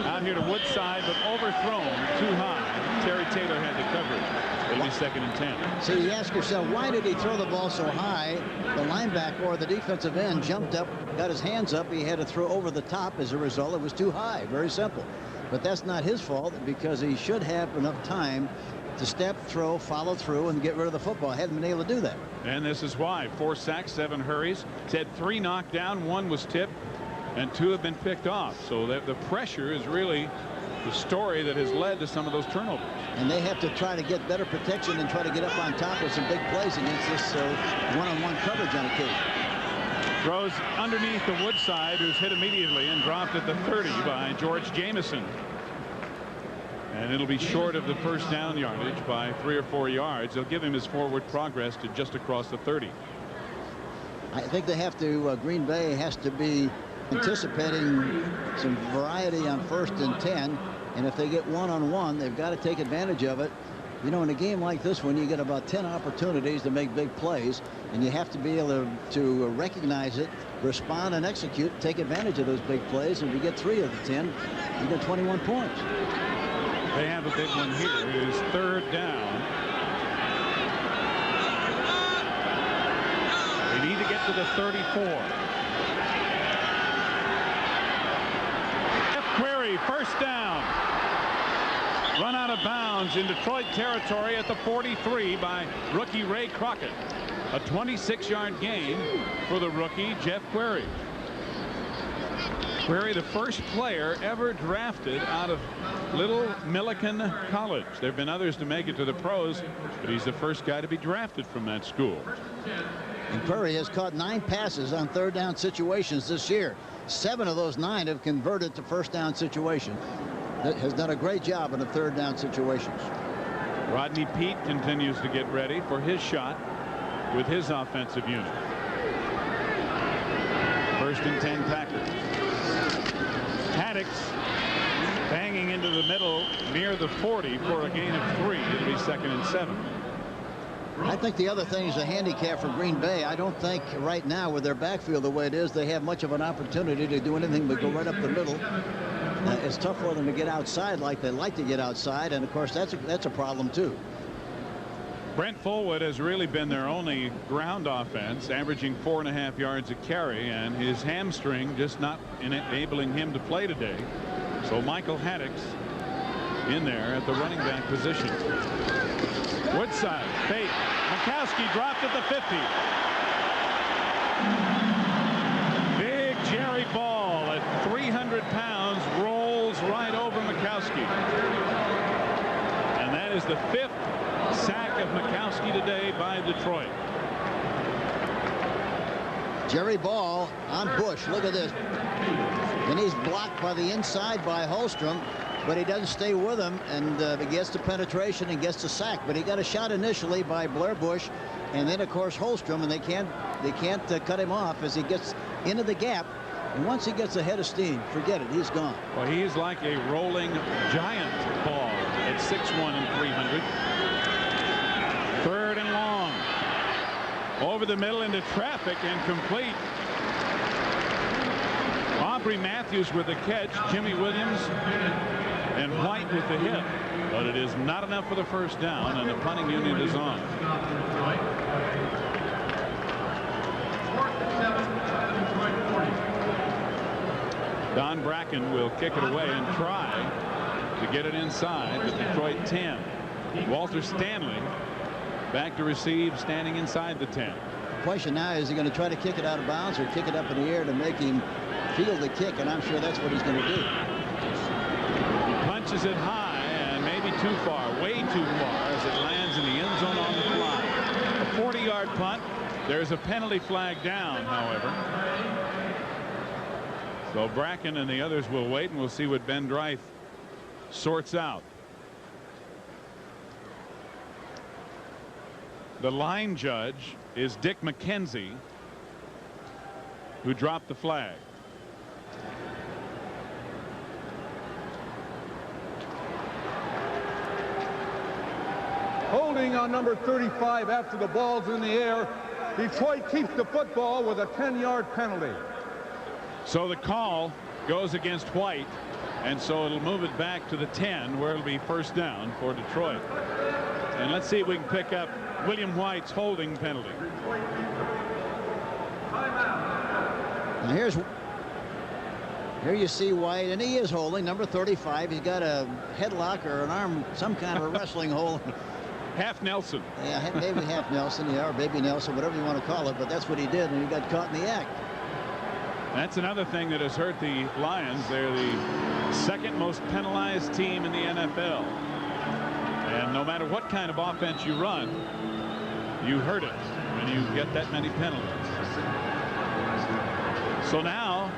Out here to Woodside, but overthrown too high. Terry Taylor had the coverage. It'll be 2nd and 10. So you ask yourself, why did he throw the ball so high? The linebacker or the defensive end jumped up, got his hands up. He had to throw over the top. As a result, it was too high. Very simple. But that's not his fault, because he should have enough time to step, throw, follow through, and get rid of the football. Hadn't been able to do that. And this is why. 4 sacks, 7 hurries. He's had 3 knocked down. 1 was tipped, and 2 have been picked off. So the pressure is really the story that has led to some of those turnovers. And they have to try to get better protection and try to get up on top of some big plays against this one-on-one coverage on occasion. Throws underneath the Woodside, who's hit immediately and dropped at the 30 by George Jamison. And it'll be short of the first down yardage by 3 or 4 yards. They'll give him his forward progress to just across the 30. I think they have to, Green Bay has to be anticipating some variety on 1st and 10. And if they get one-on-one, they've got to take advantage of it. You know, in a game like this one, you get about 10 opportunities to make big plays, and you have to be able to recognize it, respond, and execute, take advantage of those big plays. And if you get 3 of the 10, you get 21 points. They have a big one here. It is 3rd down. They need to get to the 34. Jeff Query, 1st down. Run out of bounds in Detroit territory at the 43 by rookie Ray Crockett. A 26-yard gain for the rookie Jeff Query. Query, the first player ever drafted out of Little Millikan College. There have been others to make it to the pros, but he's the first guy to be drafted from that school. And Query has caught 9 passes on third down situations this year. 7 of those 9 have converted to first down situation. That has done a great job in the third down situations. Rodney Peete continues to get ready for his shot with his offensive unit. First and 10 Packers. Haddix banging into the middle near the 40 for a gain of 3. It'll be 2nd and 7. I think the other thing is a handicap for Green Bay. I don't think right now with their backfield the way it is, they have much of an opportunity to do anything but go right up the middle. It's tough for them to get outside like they like to get outside, and of course that's a problem too. Brent Fullwood has really been their only ground offense, averaging 4.5 yards a carry, and his hamstring just not enabling him to play today. So Michael Haddix in there at the running back position. Woodside, fake. Majkowski dropped at the 50. Big Jerry Ball at 300 pounds rolls right over Majkowski. And that is the 5th sack of Majkowski today by Detroit. Jerry Ball on Bush. Look at this. And he's blocked by the inside by Holstrom, but he doesn't stay with him, and he gets the penetration and gets the sack. But he got a shot initially by Blair Bush, and then of course Holstrom, and they can't cut him off as he gets into the gap. And once he gets ahead of steam, forget it, he's gone. Well, he's like a rolling giant ball at 6'1" and 300. 3rd and long. Over the middle into traffic and complete. Aubrey Matthews with the catch, Jimmy Williams and White with the hit, but it is not enough for the first down, and the punting unit is on. 4th and 7 at the Detroit 40. Don Bracken will kick it away and try to get it inside the Detroit 10. Walter Stanley back to receive, standing inside the 10. The question now is he going to try to kick it out of bounds or kick it up in the air to make him feel the kick, and I'm sure that's what he's going to do. He punches it high and maybe too far, way too far, as it lands in the end zone on the fly. A 40-yard punt. There's a penalty flag down, however. So Bracken and the others will wait, and we'll see what Ben Dreith sorts out. The line judge is Dick McKenzie, who dropped the flag. Holding on number 35 after the ball's in the air. Detroit keeps the football with a 10-yard penalty. So the call goes against White, and so it'll move it back to the 10, where it'll be first down for Detroit. And let's see if we can pick up William White's holding penalty. Now here you see White, and he is holding number 35. He's got a headlock or an arm, some kind of a wrestling hold. Half Nelson. Yeah, maybe half Nelson, yeah, or baby Nelson, whatever you want to call it, but that's what he did, and he got caught in the act. That's another thing that has hurt the Lions. They're the 2nd most penalized team in the NFL. And no matter what kind of offense you run, you hurt it when you get that many penalties. So now,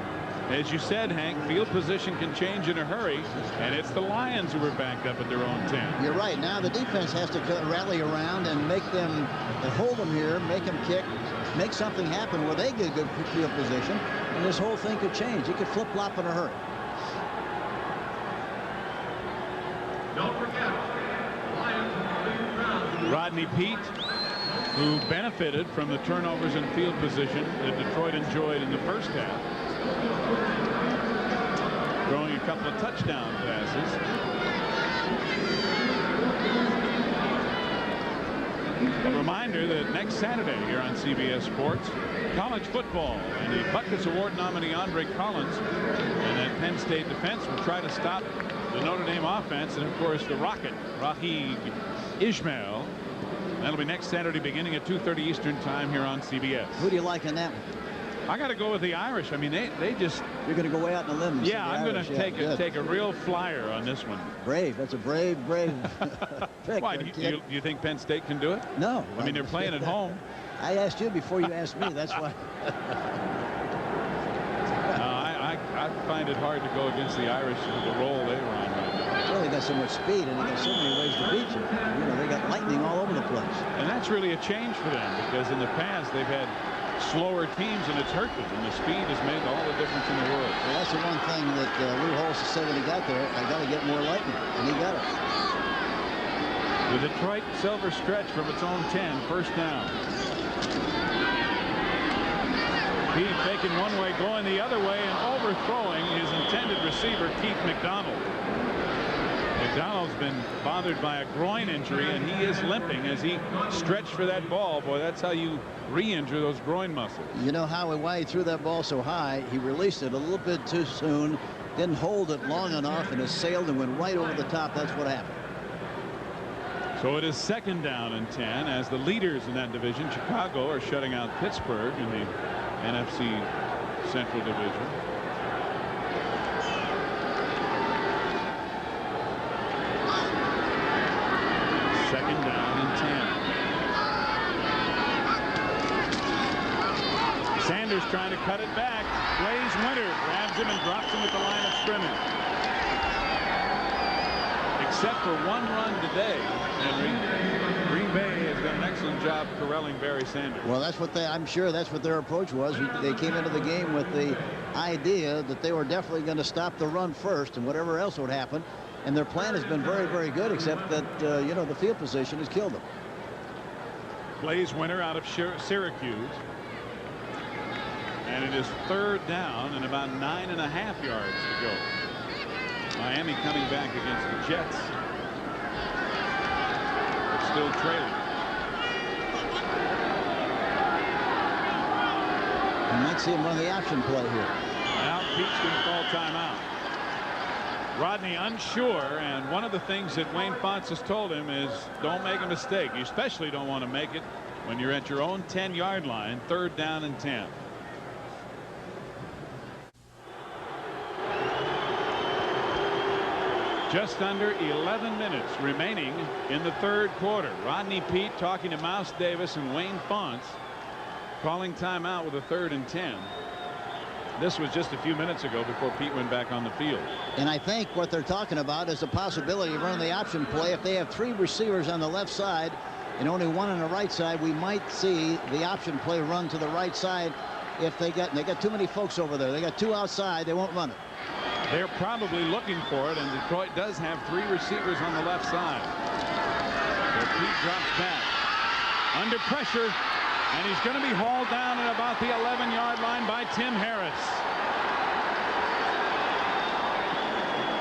as you said, Hank, field position can change in a hurry, and it's the Lions who are backed up at their own 10. You're right. Now the defense has to rally around and make them hold them here, make them kick, make something happen where they get good field position, and this whole thing could change. It could flip-flop in a hurry. Don't forget, Rodney Peete, who benefited from the turnovers and field position that Detroit enjoyed in the first half, throwing a couple of touchdown passes. A reminder that next Saturday here on CBS Sports, college football, and the Butkus Award nominee Andre Collins and that Penn State defense will try to stop the Notre Dame offense, and of course the Rocket, Rahig Ismail. That'll be next Saturday beginning at 2:30 Eastern time here on CBS. Who do you like in that one? I got to go with the Irish. I mean, they just. You're going to go way out on a limb. Yeah, I'm going to take a real flyer on this one. Brave. That's a brave pick. Why? Do you think Penn State can do it? No. I mean, they're playing at home. I asked you before you asked me. That's why. I find it hard to go against the Irish with the role they were on right now. Well, they got so much speed, and they got so many ways to beat you. You know, they got lightning all over the place. And that's really a change for them, because in the past they've had slower teams, and it's hurt them, and the speed has made all the difference in the world. Well, that's the one thing that Lou Holtz said when he got there. I got to get more lightning, and he got it. The Detroit Silver stretch from its own 10, first down. Peete taking one way, going the other way, and overthrowing his intended receiver, Keith McDonald. McDonald's been bothered by a groin injury, and he is limping as he stretched for that ball. Boy, that's how you re-injure those groin muscles. You know why he threw that ball so high? He released it a little bit too soon, didn't hold it long enough, and it sailed and went right over the top. That's what happened. So it is second down and 10 as the leaders in that division, Chicago, are shutting out Pittsburgh in the NFC Central Division. Second down and 10. Sanders trying to cut it back. Blaze Winter grabs him and drops him at the line of scrimmage. Except for one run today, Green Bay has done an excellent job corralling Barry Sanders. Well, that's what I'm sure that's what their approach was. They came into the game with the idea that they were definitely going to stop the run first, and whatever else would happen. And their plan has been very, very good, except that you know, the field position has killed them. Blaze Winter out of Syracuse, and it is third down and about 9.5 yards to go. Miami coming back against the Jets. It's still trailing. You might see him run the option play here. Now Pete's going to call timeout. Rodney unsure, and one of the things that Wayne Fontes has told him is don't make a mistake. You especially don't want to make it when you're at your own 10-yard line, third down and 10. Just under 11 minutes remaining in the third quarter. Rodney Peete talking to Mouse Davis and Wayne Fontes, calling timeout with a 3rd and 10. This was just a few minutes ago before Peete went back on the field. And I think what they're talking about is the possibility of running the option play. If they have 3 receivers on the left side and only 1 on the right side, we might see the option play run to the right side. If they got too many folks over there, they got 2 outside, they won't run it. They're probably looking for it, and Detroit does have 3 receivers on the left side. So Peete drops back under pressure, and he's going to be hauled down at about the 11-yard line by Tim Harris.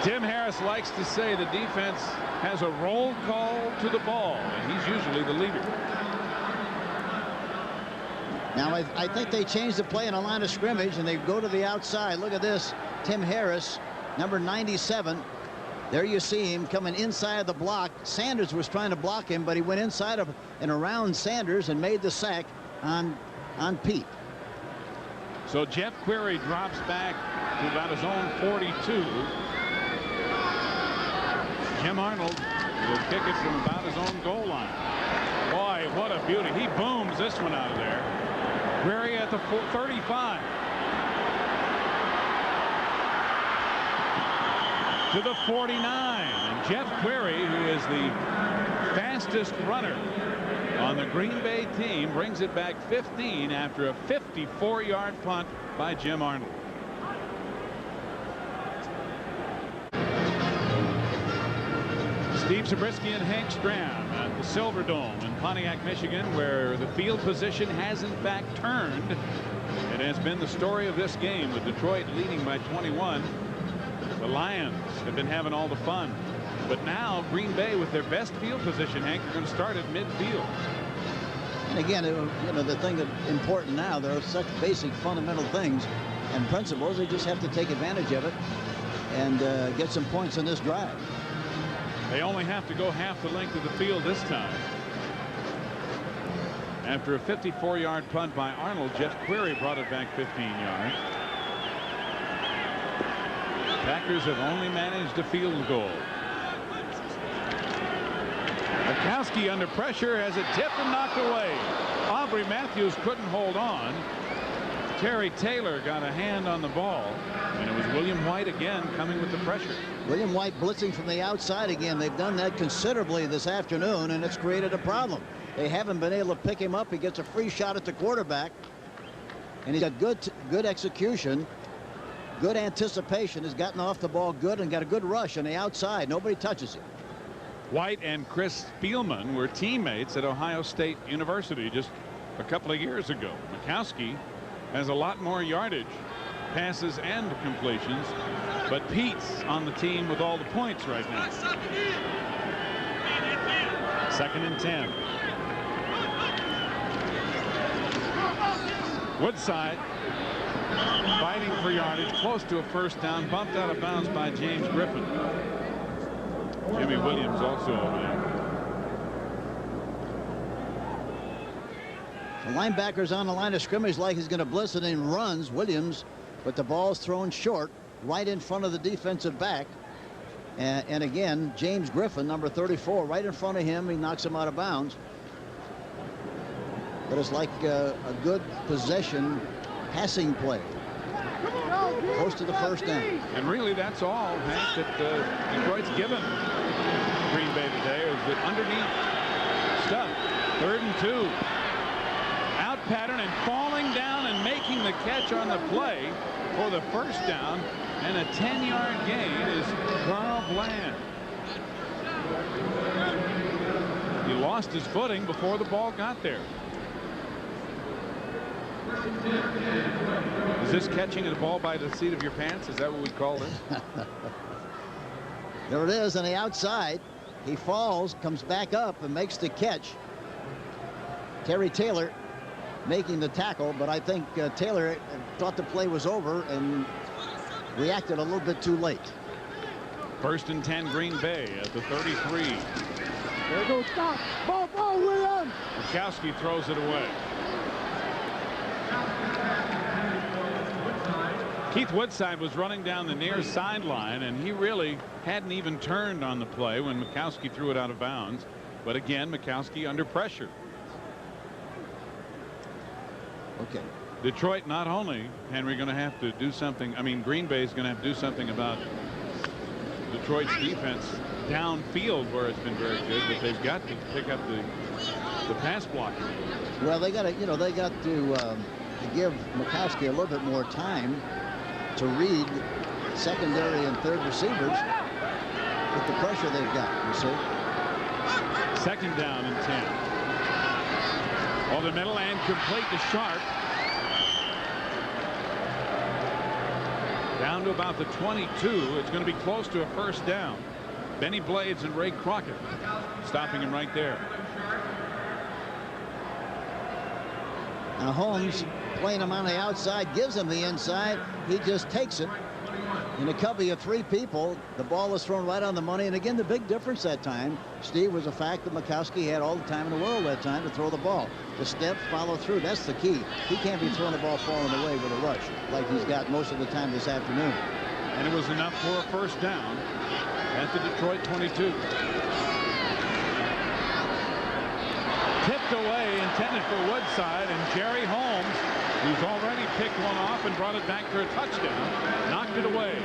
Tim Harris likes to say the defense has a roll call to the ball, and he's usually the leader. Now I think they changed the play in a line of scrimmage, and they go to the outside. Look at this. Tim Harris, number 97. There you see him coming inside the block. Sanders was trying to block him, but he went inside of and around Sanders and made the sack on Peete. So Jeff Query drops back to about his own 42. Jim Arnold will kick it from about his own goal line. Boy, what a beauty. He booms this one out of there. Query at the 35. To the 49, and Jeff Query, who is the fastest runner on the Green Bay team, brings it back 15 after a 54-yard punt by Jim Arnold. Steve Zabriskie and Hank Stram at the Silver Dome in Pontiac, Michigan, where the field position has in fact turned. It has been the story of this game, with Detroit leading by 21. The Lions have been having all the fun, but now Green Bay, with their best field position, Hank, are going to start at midfield. And again, you know, the thing that's important now, there are such basic fundamental things and principles. They just have to take advantage of it and get some points in this drive. They only have to go half the length of the field this time. After a 54-yard punt by Arnold, Jeff Query brought it back 15 yards. Packers have only managed a field goal. Majkowski under pressure has it tipped and knocked away. Aubrey Matthews couldn't hold on. Terry Taylor got a hand on the ball, and it was William White again coming with the pressure. William White blitzing from the outside again. They've done that considerably this afternoon, and it's created a problem. They haven't been able to pick him up. He gets a free shot at the quarterback, and he's got good execution, good anticipation. Has gotten off the ball good and got a good rush on the outside. Nobody touches him. White and Chris Spielman were teammates at Ohio State University just a couple of years ago. Majkowski has a lot more yardage, passes and completions, but Pete's on the team with all the points right now. 2nd and 10. Woodside fighting for yardage, close to a first down, bumped out of bounds by James Griffin. Jimmy Williams also over there. The linebacker's on the line of scrimmage like he's going to blitz it, and runs Williams, but the ball's thrown short right in front of the defensive back. And again, James Griffin, number 34, right in front of him. He knocks him out of bounds. But it's like a good possession passing play. Close to the first down. And really, that's all, Hank, that Detroit's given Green Bay today is the underneath stuff. 3rd and 2. Out pattern and falling down and making the catch on the play for the first down. And a 10-yard gain is Carl Bland. He lost his footing before the ball got there. Is this catching the ball by the seat of your pants? Is that what we call this? There it is on the outside. He falls, comes back up, and makes the catch. Terry Taylor making the tackle, but I think Taylor thought the play was over and reacted a little bit too late. 1st and 10, Green Bay at the 33. There goes stop. Ball, Williams. Majkowski throws it away. Keith Woodside was running down the near sideline, and he really hadn't even turned on the play when Majkowski threw it out of bounds. But again, Majkowski under pressure. Okay. Detroit not only, Henry, going to have to do something. I mean, Green Bay is going to have to do something about Detroit's defense downfield where it's been very good, but they've got to pick up the pass blocking. Well, they got to, they got to give Majkowski a little bit more time to read secondary and third receivers with the pressure they've got, you see. 2nd down and 10. Over the middle and complete to Sharp. Down to about the 22. It's going to be close to a first down. Benny Blades and Ray Crockett stopping him right there. Now Holmes playing him on the outside, gives him the inside. He just takes it. In a covey of 3 people, the ball is thrown right on the money. And again, the big difference that time, Steve, was the fact that Majkowski had all the time in the world that time to throw the ball. The step, follow through, that's the key. He can't be throwing the ball falling away with a rush like he's got most of the time this afternoon. And it was enough for a first down at the Detroit 22. Tipped away, intended for Woodside, and Jerry Holmes, who's already picked one off and brought it back for a touchdown, knocked it away.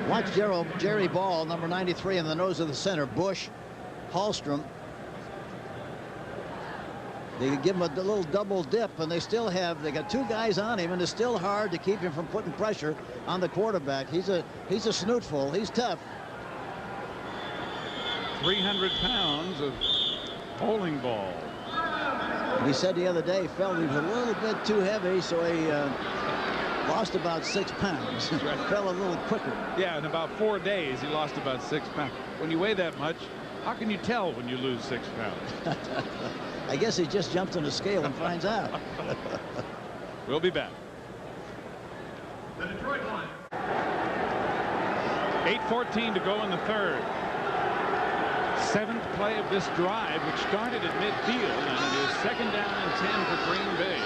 Watch Jerry Ball, number 93, in the nose of the center. Bush, Hallstrom. They could give him a little double dip, and they got 2 guys on him, and it's still hard to keep him from putting pressure on the quarterback. He's a snootful. He's tough. 300 pounds of bowling ball. And he said the other day he felt he was a little bit too heavy, so he lost about 6 pounds. Fell a little quicker. Yeah, in about 4 days he lost about 6 pounds. When you weigh that much, how can you tell when you lose 6 pounds? I guess he just jumps on the scale and finds out. We'll be back. The Detroit line. 8:14 to go in the third. Seventh play of this drive, which started at midfield, and it is 2nd down and 10 for Green Bay.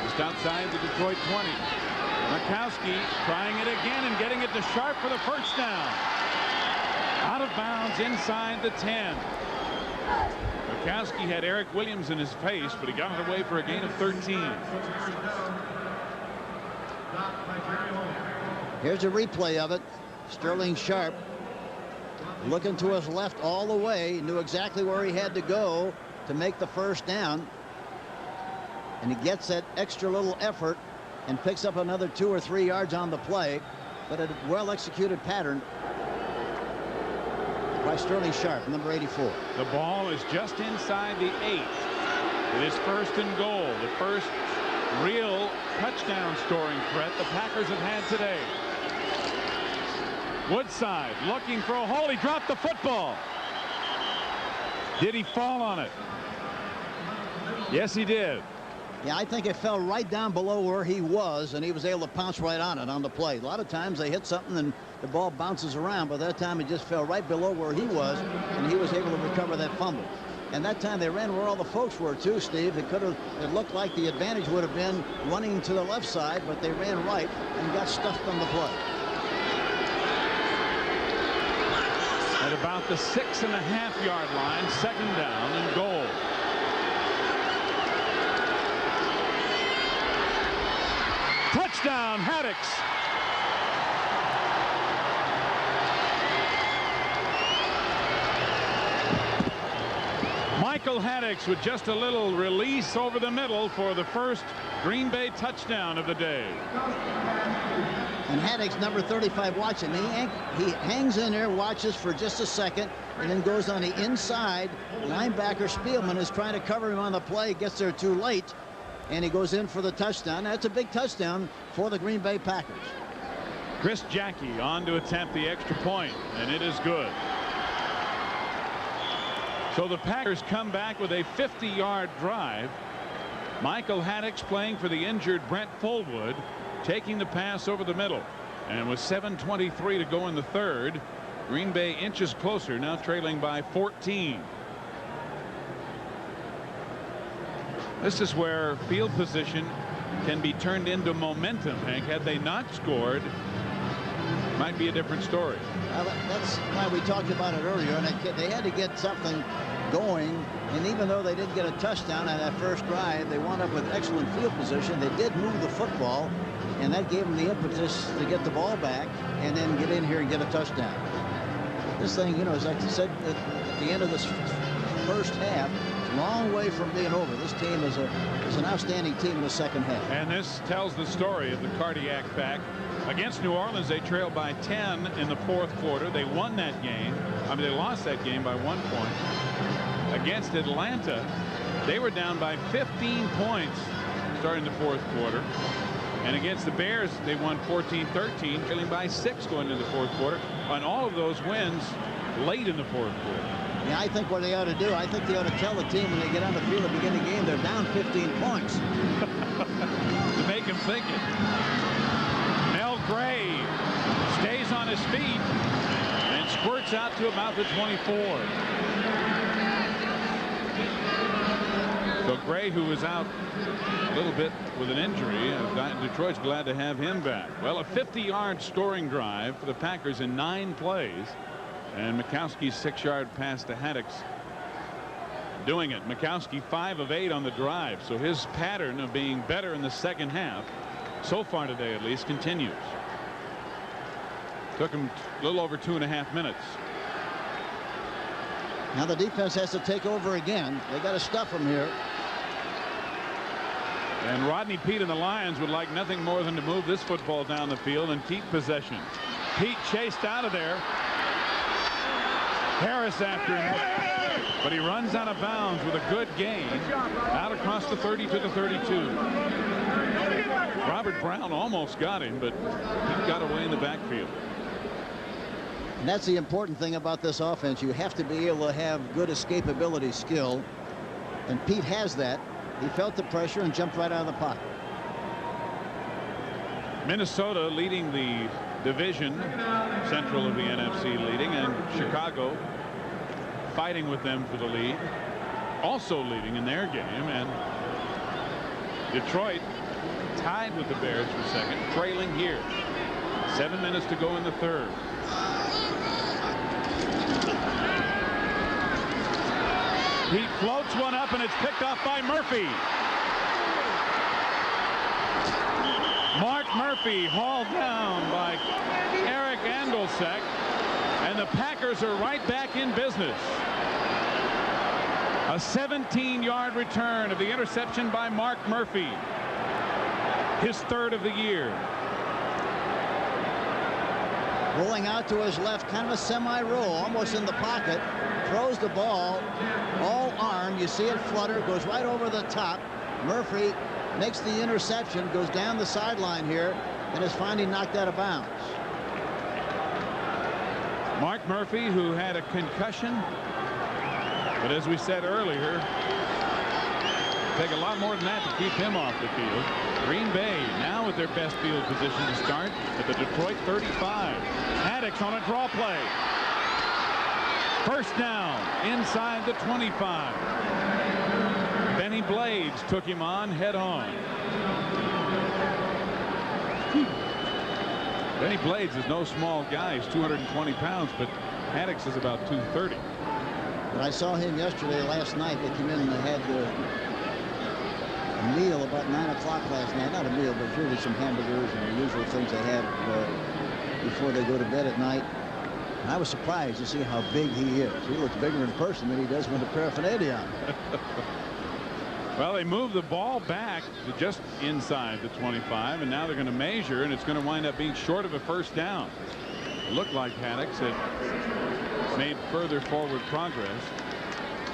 Just outside the Detroit 20. Majkowski trying it again and getting it to Sharp for the first down. Out of bounds inside the 10. Majkowski had Eric Williams in his face, but he got it away for a gain of 13. Here's a replay of it. Sterling Sharp looking to his left all the way, knew exactly where he had to go to make the first down, and he gets that extra little effort and picks up another 2 or 3 yards on the play, but a well-executed pattern by Sterling Sharp, number 84. The ball is just inside the 8. It is 1st and goal, the first real touchdown scoring threat the Packers have had today. Woodside looking for a hole. He dropped the football. Did he fall on it? Yes, he did. Yeah, I think it fell right down below where he was, and he was able to pounce right on it on the play. A lot of times they hit something and the ball bounces around, but that time it just fell right below where he was, and he was able to recover that fumble. And that time they ran where all the folks were too, Steve. It looked like the advantage would have been running to the left side, but they ran right and got stuffed on the play. At about the 6.5-yard line, 2nd down and goal. Touchdown, Haddix. Michael Haddix with just a little release over the middle for the first Green Bay touchdown of the day. And Haddix, number 35, watching. He hangs in there, watches for just a second, and then goes on the inside. Linebacker Spielman is trying to cover him on the play, gets there too late, and he goes in for the touchdown. That's a big touchdown for the Green Bay Packers. Chris Jackie on to attempt the extra point, and it is good. So the Packers come back with a 50-yard drive. Michael Haddix playing for the injured Brent Fullwood, taking the pass over the middle. And with 7:23 to go in the third, Green Bay inches closer, now trailing by 14. This is where field position can be turned into momentum, Hank. Had they not scored, might be a different story. Well, that's why we talked about it earlier, and they had to get something going, and even though they didn't get a touchdown on that first drive, they wound up with excellent field position. They did move the football, and that gave them the impetus to get the ball back and then get in here and get a touchdown. This thing, you know, as I said at the end of this first half, it's a long way from being over. This team is an outstanding team in the second half. And this tells the story of the cardiac back. Against New Orleans, they trailed by 10 in the fourth quarter. They won that game. I mean, they lost that game by 1 point. Against Atlanta, they were down by 15 points starting the fourth quarter. And against the Bears, they won 14-13, trailing by 6 going into the fourth quarter. On all of those wins late in the fourth quarter. Yeah, I think what they ought to do, I think they ought to tell the team when they get on the field at the beginning of the game, they're down 15 points. To make them think it. Mel Gray stays on his feet and squirts out to about the 24. So Gray, who was out a little bit with an injury, Detroit's glad to have him back. Well, a 50-yard scoring drive for the Packers in 9 plays. And Majkowski's 6-yard pass to Haddix doing it. Majkowski 5 of 8 on the drive. So his pattern of being better in the second half, so far today at least, continues. Took him a little over 2.5 minutes. Now the defense has to take over again. They got to stuff him here. And Rodney Peete and the Lions would like nothing more than to move this football down the field and keep possession. Peete chased out of there. Harris after him, but he runs out of bounds with a good gain out across the 30 to the 32. Robert Brown almost got him, but he got away in the backfield. And that's the important thing about this offense. You have to be able to have good escapability skill, and Peete has that. He felt the pressure and jumped right out of the pocket. Minnesota leading the division, Central of the NFC leading, and Chicago fighting with them for the lead, also leading in their game, and Detroit tied with the Bears for second, trailing here. 7 minutes to go in the third. He floats one up, and it's picked off by Murphy. Mark Murphy hauled down by Eric Andolsek, and the Packers are right back in business. A 17-yard return of the interception by Mark Murphy, his third of the year. Rolling out to his left, kind of a semi-roll, almost in the pocket. Throws the ball, all armed. You see it flutter, goes right over the top. Murphy makes the interception, goes down the sideline here, and is finally knocked out of bounds. Mark Murphy, who had a concussion, but as we said earlier, take a lot more than that to keep him off the field. Green Bay now with their best field position to start at the Detroit 35. Haddix on a draw play. First down inside the 25. Benny Blades took him on head on. Benny Blades is no small guy. He's 220 pounds, but Haddix is about 230. But I saw him yesterday, last night. They came in and they had a meal about 9 o'clock last night. Not a meal, but usually some hamburgers and the usual things they have before they go to bed at night. And I was surprised to see how big he is. He looks bigger in person than he does with the paraphernalia on. Well, they moved the ball back to just inside the 25, and now they're going to measure, and it's going to wind up being short of a first down. It looked like Haddix had made further forward progress,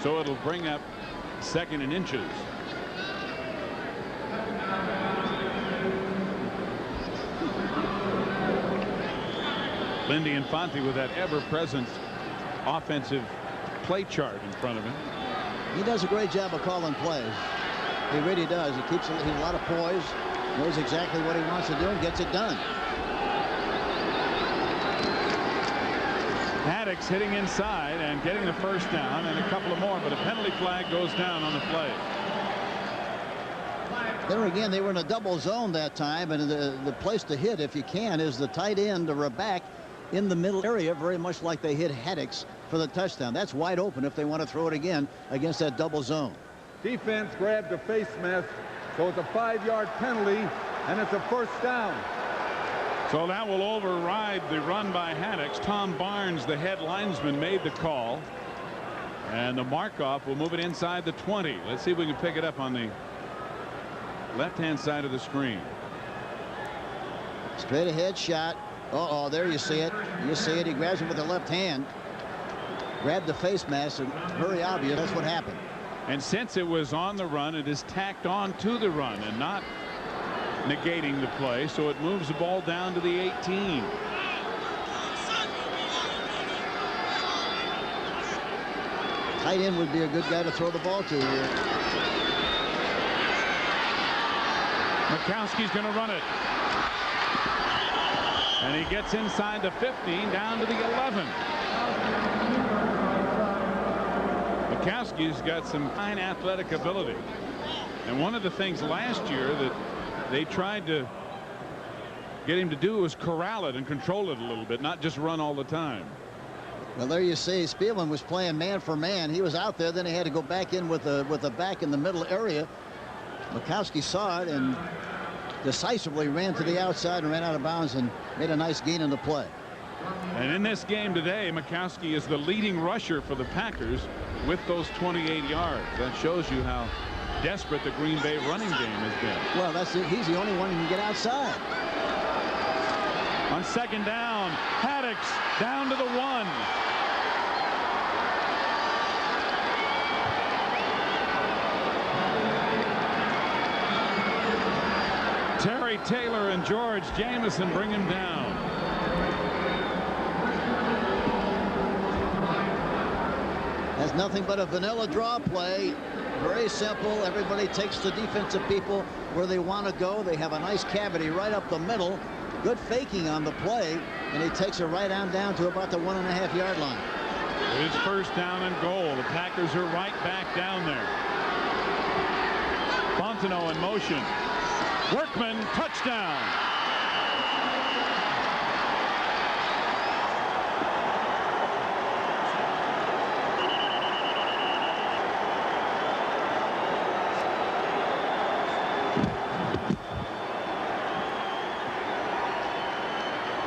so it'll bring up second and inches. Lindy Infante with that ever-present offensive play chart in front of him. He does a great job of calling plays. He really does. He keeps a lot of poise, knows exactly what he wants to do, and gets it done. Haddix hitting inside and getting the first down and a couple of more, but a penalty flag goes down on the play. There again, they were in a double zone that time, and the place to hit, if you can, is the tight end or a back in the middle area, very much like they hit Haddix for the touchdown. That's wide open if they want to throw it again against that double zone. Defense grabbed the face mask, so it's a 5-yard penalty, and it's a first down. So that will override the run by Haddix. Tom Barnes, the head linesman, made the call, and the mark-off will move it inside the 20. Let's see if we can pick it up on the left-hand side of the screen. Straight ahead shot. Uh-oh, there you see it. You see it. He grabs it with the left hand. Grabbed the face mask, and very obvious that's what happened. And since it was on the run, it is tacked on to the run and not negating the play, so it moves the ball down to the 18. Tight end would be a good guy to throw the ball to here. Majkowski's going to run it. And he gets inside the 15 down to the 11. Majkowski's got some fine athletic ability. And one of the things last year that they tried to get him to do was corral it and control it a little bit, not just run all the time. Well, there you see, Spielman was playing man for man. He was out there, then he had to go back in with the back in the middle area. Majkowski saw it and decisively ran to the outside and ran out of bounds and made a nice gain in the play. And in this game today, Majkowski is the leading rusher for the Packers with those 28 yards. That shows you how desperate the Green Bay running game has been. Well, that's it. He's the only one who can get outside. On second down, Haddix down to the 1. Terry Taylor and George Jamison bring him down. That's nothing but a vanilla draw play. Very simple. Everybody takes the defensive people where they want to go. They have a nice cavity right up the middle. good faking on the play, and he takes it right on down to about the 1.5-yard line. It is first down and goal. The Packers are right back down there. Fontenot in motion. Workman, touchdown.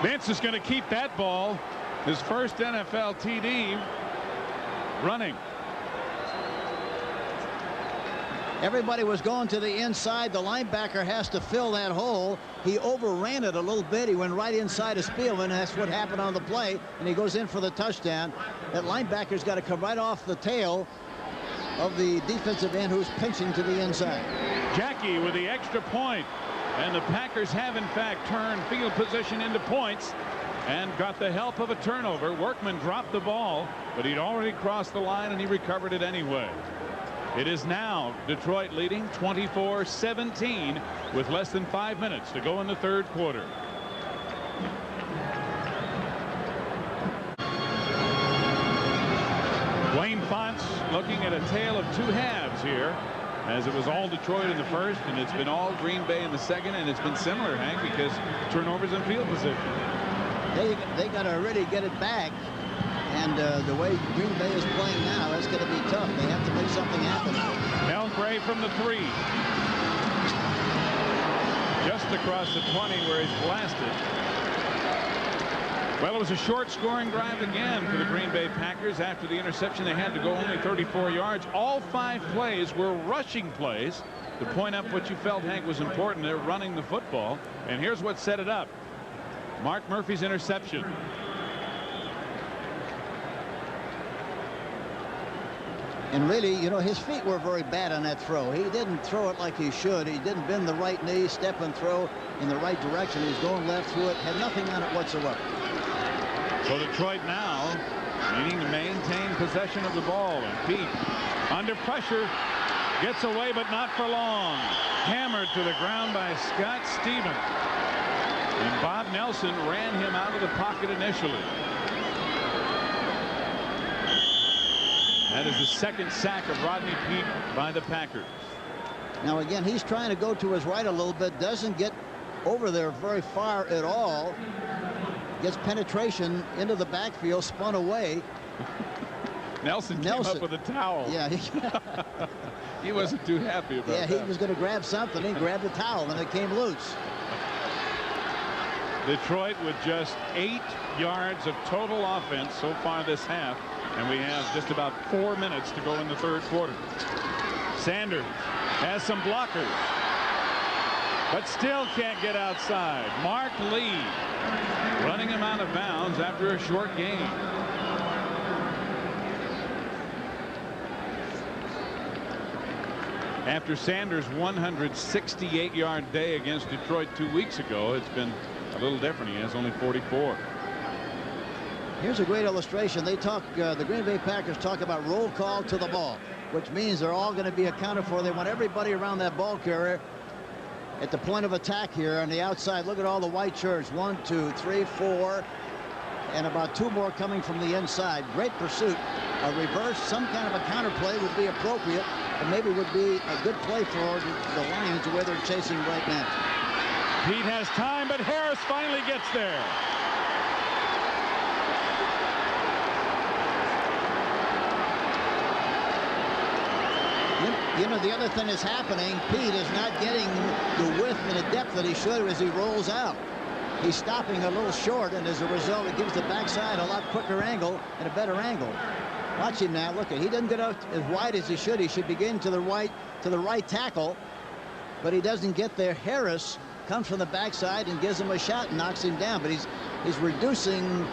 Vince is going to keep that ball. His first NFL TD running. Everybody was going to the inside. The linebacker has to fill that hole. He overran it a little bit. He went right inside of Spielman. That's what happened on the play, and he goes in for the touchdown. That linebacker's got to come right off the tail of the defensive end who's pinching to the inside. Jackie with the extra point, and the Packers have in fact turned field position into points and got the help of a turnover. Workman dropped the ball, but he'd already crossed the line and he recovered it anyway. It is now Detroit leading 24-17 with less than 5 minutes to go in the third quarter. Wayne Fonts looking at a tale of two halves here, as it was all Detroit in the first and it's been all Green Bay in the second, and it's been similar, Hank, because turnovers in field position. They got to really get it back, and the way Green Bay is playing now, that's going to be tough. They have to make something happen. Elmgray from the 3, just across the 20 where he's blasted. Well, it was a short scoring drive again for the Green Bay Packers. After the interception, they had to go only 34 yards. All 5 plays were rushing plays. To point up what you felt, Hank, was important, they're running the football. And here's what set it up. Mark Murphy's interception. And really, you know, his feet were very bad on that throw. He didn't throw it like he should. He didn't bend the right knee, step and throw in the right direction. He was going left through it, had nothing on it whatsoever. So Detroit now needing to maintain possession of the ball. And Peete, under pressure, gets away, but not for long. Hammered to the ground by Scott Stevens. And Bob Nelson ran him out of the pocket initially. That is the second sack of Rodney Peete by the Packers. Now again, he's trying to go to his right a little bit, doesn't get over there very far at all. Gets penetration into the backfield, spun away. Nelson came up with a towel. Yeah. He wasn't too happy about that. Yeah, he was going to grab something. He grabbed a towel, and it came loose. Detroit with just 8 yards of total offense so far this half, and we have just about 4 minutes to go in the third quarter. Sanders has some blockers, but still can't get outside. Mark Lee running him out of bounds after a short gain. After Sanders' 168-yard day against Detroit 2 weeks ago, it's been a little different. He has only 44. Here's a great illustration. They talk, the Green Bay Packers talk about roll call to the ball, which means they're all going to be accounted for. They want everybody around that ball carrier at the point of attack here on the outside. Look at all the white shirts. 1, 2, 3, 4, and about 2 more coming from the inside. Great pursuit. A reverse, some kind of a counter play would be appropriate, and maybe would be a good play for the Lions where they're chasing right now. Peete has time, but Harris finally gets there. You know, the other thing that's happening, Peete is not getting the width and the depth that he should as he rolls out. He's stopping a little short, and as a result, it gives the backside a lot quicker angle and a better angle. Watch him now. Look, he doesn't get out as wide as he should. He should begin to the right tackle, but he doesn't get there. Harris comes from the backside and gives him a shot and knocks him down, but he's reducing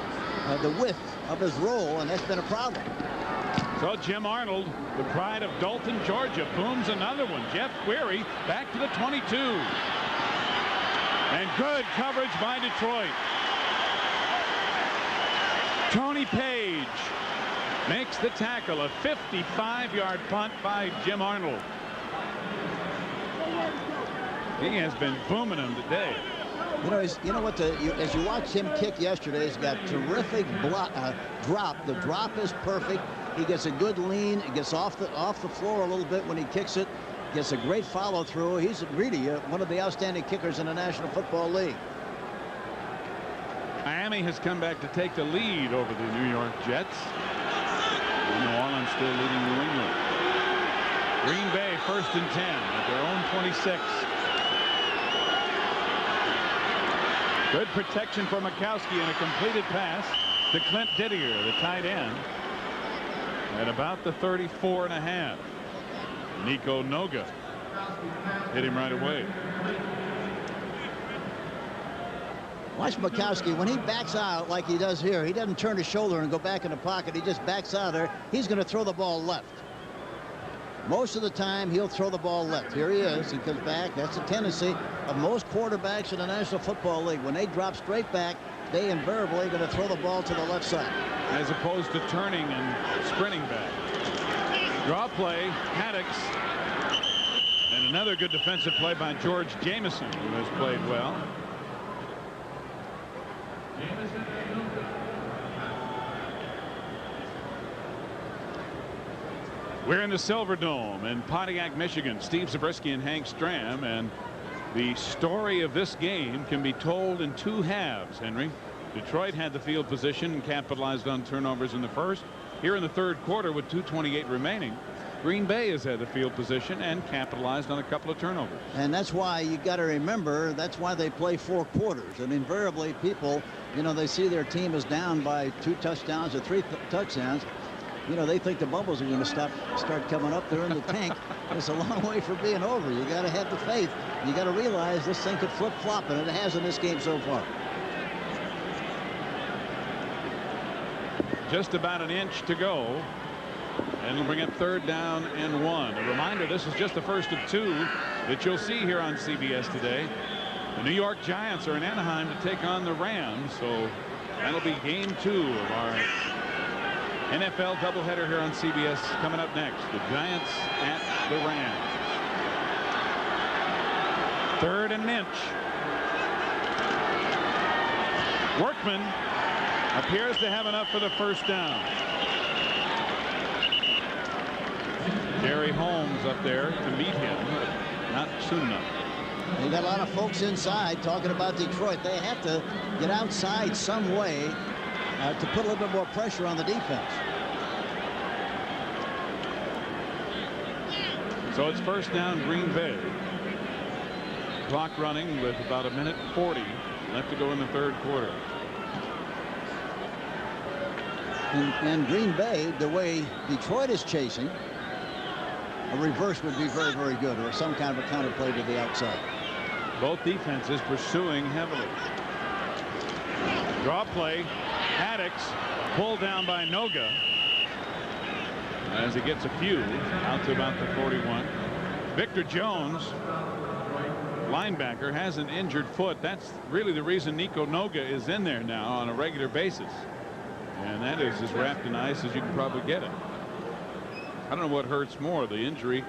the width of his roll, and that's been a problem. So Jim Arnold, the pride of Dalton, Georgia, booms another one. Jeff Query back to the 22. And good coverage by Detroit. Tony Page makes the tackle. A 55-yard punt by Jim Arnold. He has been booming them today. You know what? As you watch him kick yesterday, he's got terrific drop. The drop is perfect. He gets a good lean. It gets off the floor a little bit when he kicks it. Gets a great follow through. He's really one of the outstanding kickers in the National Football League. Miami has come back to take the lead over the New York Jets. And New Orleans still leading New England. Green Bay 1st and 10 at their own 26. Good protection for Majkowski and a completed pass to Clint Didier, the tight end, at about the 34.5. Nico Noga hit him right away. Watch Majkowski when he backs out like he does here. He doesn't turn his shoulder and go back in the pocket. He just backs out there. He's going to throw the ball left. Most of the time he'll throw the ball left. Here he is. He comes back. That's a tendency of most quarterbacks in the National Football League. When they drop straight back, they invariably are going to throw the ball to the left side. As opposed to turning and sprinting back. Draw play, Haddix. And another good defensive play by George Jameson, who has played well. We're in the Silver Dome in Pontiac, Michigan. Steve Zabriskie and Hank Stram, and the story of this game can be told in two halves, Henry. Detroit had the field position and capitalized on turnovers in the first. Here in the third quarter with 2:28 remaining, Green Bay has had the field position and capitalized on a couple of turnovers. And that's why you got to remember, that's why they play 4 quarters. And invariably people, you know, they see their team is down by 2 touchdowns or 3 touchdowns. You know, they think the bubbles are going to start coming up there in the tank. It's a long way from being over. You got to have the faith. You got to realize this thing could flip-flop, and it has in this game so far. Just about an inch to go, and it'll bring up 3rd down and 1. A reminder, this is just the first of 2 that you'll see here on CBS today. The New York Giants are in Anaheim to take on the Rams, so that'll be game 2 of our NFL doubleheader here on CBS coming up next. The Giants at the Rams. 3rd and an inch. Workman appears to have enough for the first down. Gary Holmes up there to meet him, but not soon enough. They got a lot of folks inside talking about Detroit. They have to get outside some way to put a little bit more pressure on the defense. So it's first down, Green Bay. Clock running with about 1:40 left to go in the third quarter. And Green Bay, the way Detroit is chasing, a reverse would be very, very good, or some kind of a counter play to the outside. Both defenses pursuing heavily. Draw play. Haddix pulled down by Noga as he gets a few out to about the 41. Victor Jones, linebacker, has an injured foot. That's really the reason Nico Noga is in there now on a regular basis, and that is as wrapped in ice as you can probably get it. I don't know what hurts more, the injury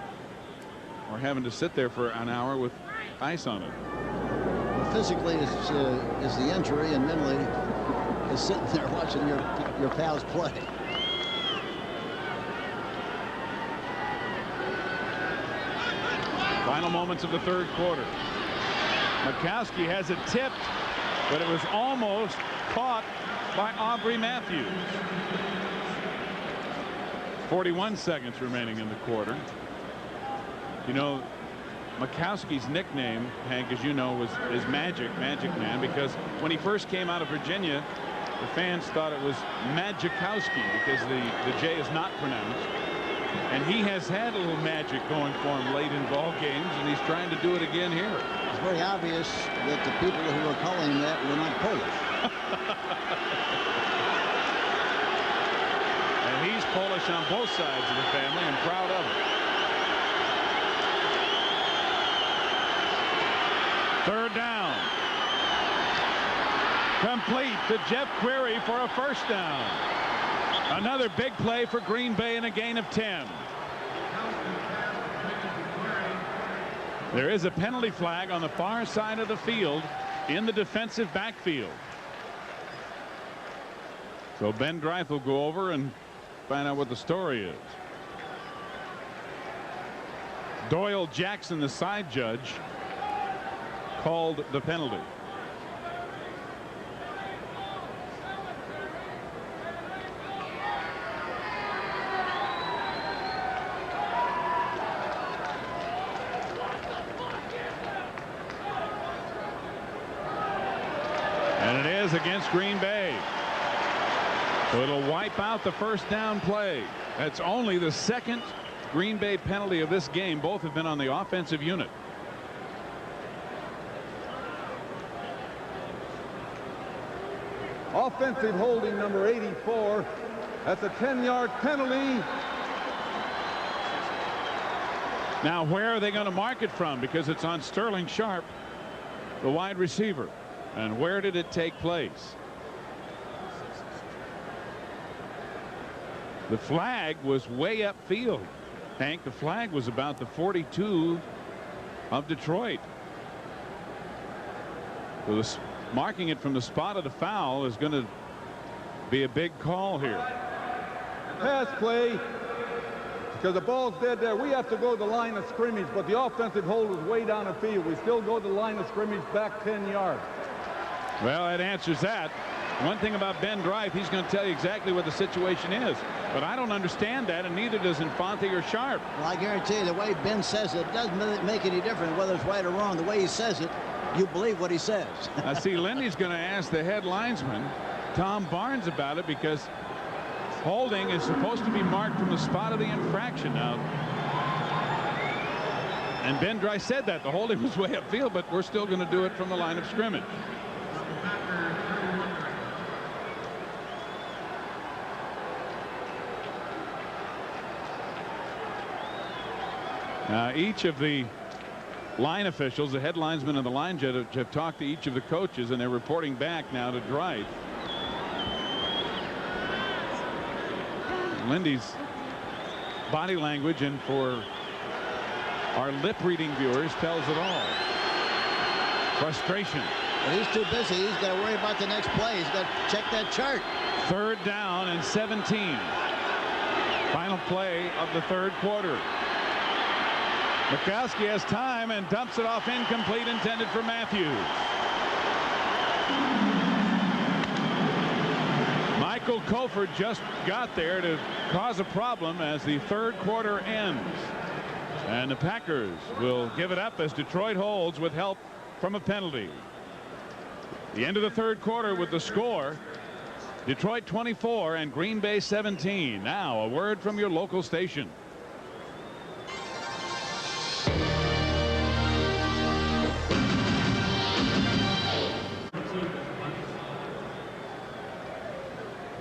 or having to sit there for an hour with ice on it. Well, physically is the injury, and mentally is sitting there watching your pals play. Final moments of the third quarter. Majkowski has it tipped, but it was almost caught by Aubrey Matthews. 41 seconds remaining in the quarter. You know, Majkowski's nickname, Hank, as you know, is Magic Man, because when he first came out of Virginia, the fans thought it was Majkowski because the J is not pronounced. And he has had a little magic going for him late in ball games, and he's trying to do it again here. It's very obvious that the people who were calling him that were not Polish. And he's Polish on both sides of the family and proud of it. 3rd down. Complete to Jeff Query for a first down. Another big play for Green Bay and a gain of 10. There is a penalty flag on the far side of the field in the defensive backfield. So Ben Greif will go over and find out what the story is. Doyle Jackson, the side judge, called the penalty. And it is against Green Bay. So it'll wipe out the first down play. That's only the second Green Bay penalty of this game. Both have been on the offensive unit. Offensive holding number 84. That's a 10-yard penalty. Now, where are they going to mark it from? Because it's on Sterling Sharp, the wide receiver. And where did it take place? The flag was way upfield. Hank, the flag was about the 42 of Detroit. So this, marking it from the spot of the foul is going to be a big call here. Pass play, because the ball's dead there. We have to go to the line of scrimmage, but the offensive hold is way down the field. We still go to the line of scrimmage back 10 yards. Well, that answers that. One thing about Ben Greif, he's going to tell you exactly what the situation is. But I don't understand that, and neither does Infante or Sharp. Well, I guarantee you, the way Ben says it doesn't make any difference whether it's right or wrong. The way he says it, you believe what he says. I see Lindy's going to ask the head linesman, Tom Barnes, about it, because holding is supposed to be marked from the spot of the infraction. Now, and Ben Greif said that the holding was way upfield, but we're still going to do it from the line of scrimmage. Each of the line officials, the head linesman and the line judge, have talked to each of the coaches, and they're reporting back now to Greif. Lindy's body language, and for our lip reading viewers, tells it all. Frustration. Well, he's too busy. He's got to worry about the next play. He's got to check that chart. 3rd down and 17. Final play of the 3rd quarter. Majkowski has time and dumps it off incomplete, intended for Matthews. Michael Koford just got there to cause a problem as the 3rd quarter ends. And the Packers will give it up as Detroit holds with help from a penalty. The end of the 3rd quarter with the score: Detroit 24 and Green Bay 17. Now a word from your local station.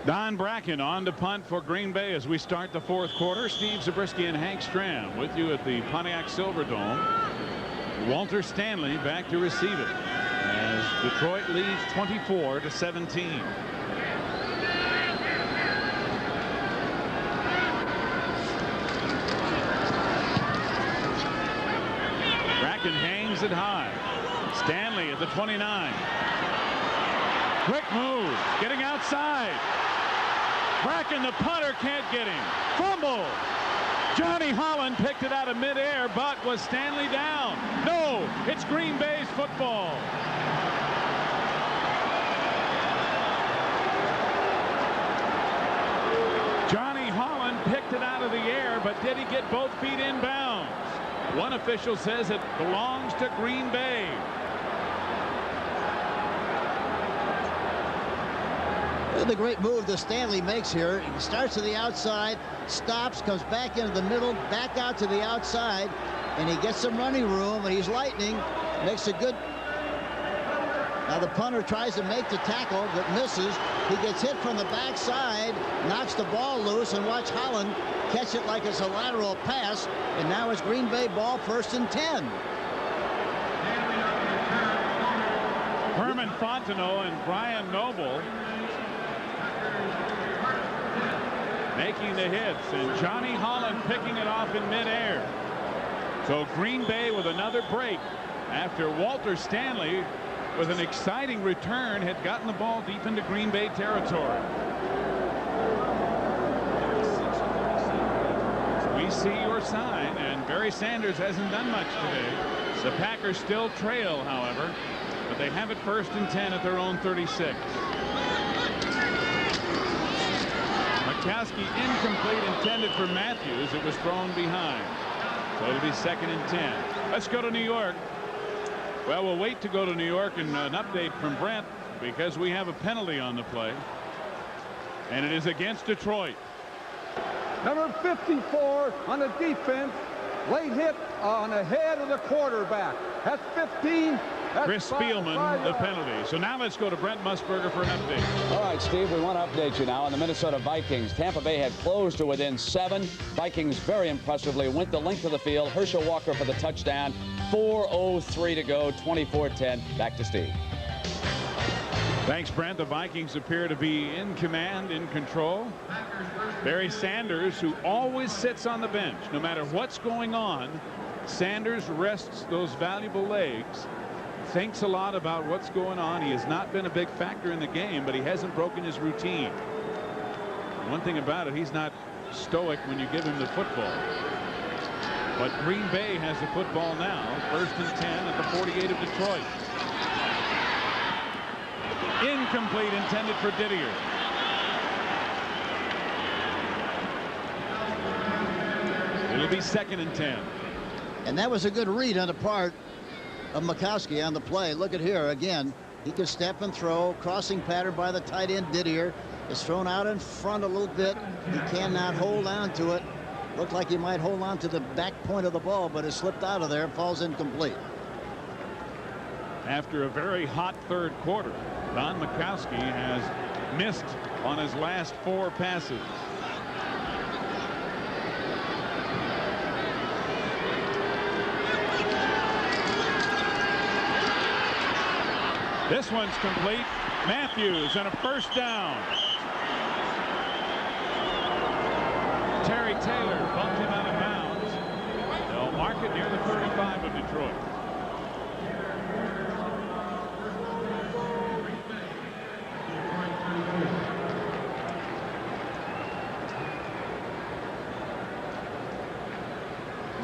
Don Bracken on to punt for Green Bay as we start the 4th quarter. Steve Zabriskie and Hank Stram with you at the Pontiac Silverdome. Walter Stanley back to receive it as Detroit leads 24-17. Bracken hangs it high. Stanley at the 29. Quick move, getting outside. Bracken, the punter, can't get him. Fumble. Johnny Holland picked it out of midair, but was Stanley down? No, it's Green Bay's football. Johnny Holland picked it out of the air, but did he get both feet in bounds? One official says it belongs to Green Bay. The great move that Stanley makes here. He starts to the outside, stops, comes back into the middle, back out to the outside, and he gets some running room, and he's lightning. Makes a good. Now the punter tries to make the tackle, but misses. He gets hit from the backside, knocks the ball loose, and watch Holland catch it like it's a lateral pass. And now it's Green Bay ball, 1st and 10. Herman Fontenot and Brian Noble making the hits, and Johnny Holland picking it off in midair. So Green Bay with another break after Walter Stanley with an exciting return, had gotten the ball deep into Green Bay territory. We see your sign, and Barry Sanders hasn't done much today. The Packers still trail, however, but they have it 1st and 10 at their own 36. Majkowski incomplete, intended for Matthews. It was thrown behind. So it'll be 2nd and 10. Let's go to New York. Well, we'll wait to go to New York and an update from Brent because we have a penalty on the play. And it is against Detroit. Number 54 on the defense. Late hit on the head of the quarterback. That's 15. That's Chris Spielman, the penalty. So now let's go to Brent Musburger for an update. All right, Steve, we want to update you now on the Minnesota Vikings. Tampa Bay had closed to within 7. Vikings very impressively went the length of the field. Herschel Walker for the touchdown. 4:03 to go, 24-10. Back to Steve. Thanks, Brent. The Vikings appear to be in command, in control. Barry Sanders, who always sits on the bench, no matter what's going on. Sanders rests those valuable legs, thinks a lot about what's going on. He has not been a big factor in the game, but he hasn't broken his routine. One thing about it, he's not stoic when you give him the football. But Green Bay has the football now, 1st and 10 at the 48 of Detroit. Incomplete, intended for Didier. It'll be 2nd and 10. And that was a good read on the part of Majkowski on the play. Look at here again. He can step and throw. Crossing pattern by the tight end Didier. Is thrown out in front a little bit. He cannot hold on to it. Looked like he might hold on to the back point of the ball, but it slipped out of there and falls incomplete. After a very hot 3rd quarter, Don Majkowski has missed on his last 4 passes. This one's complete. Matthews and a 1st down. Terry Taylor bumped him out of bounds. They'll mark it near the 35 of Detroit.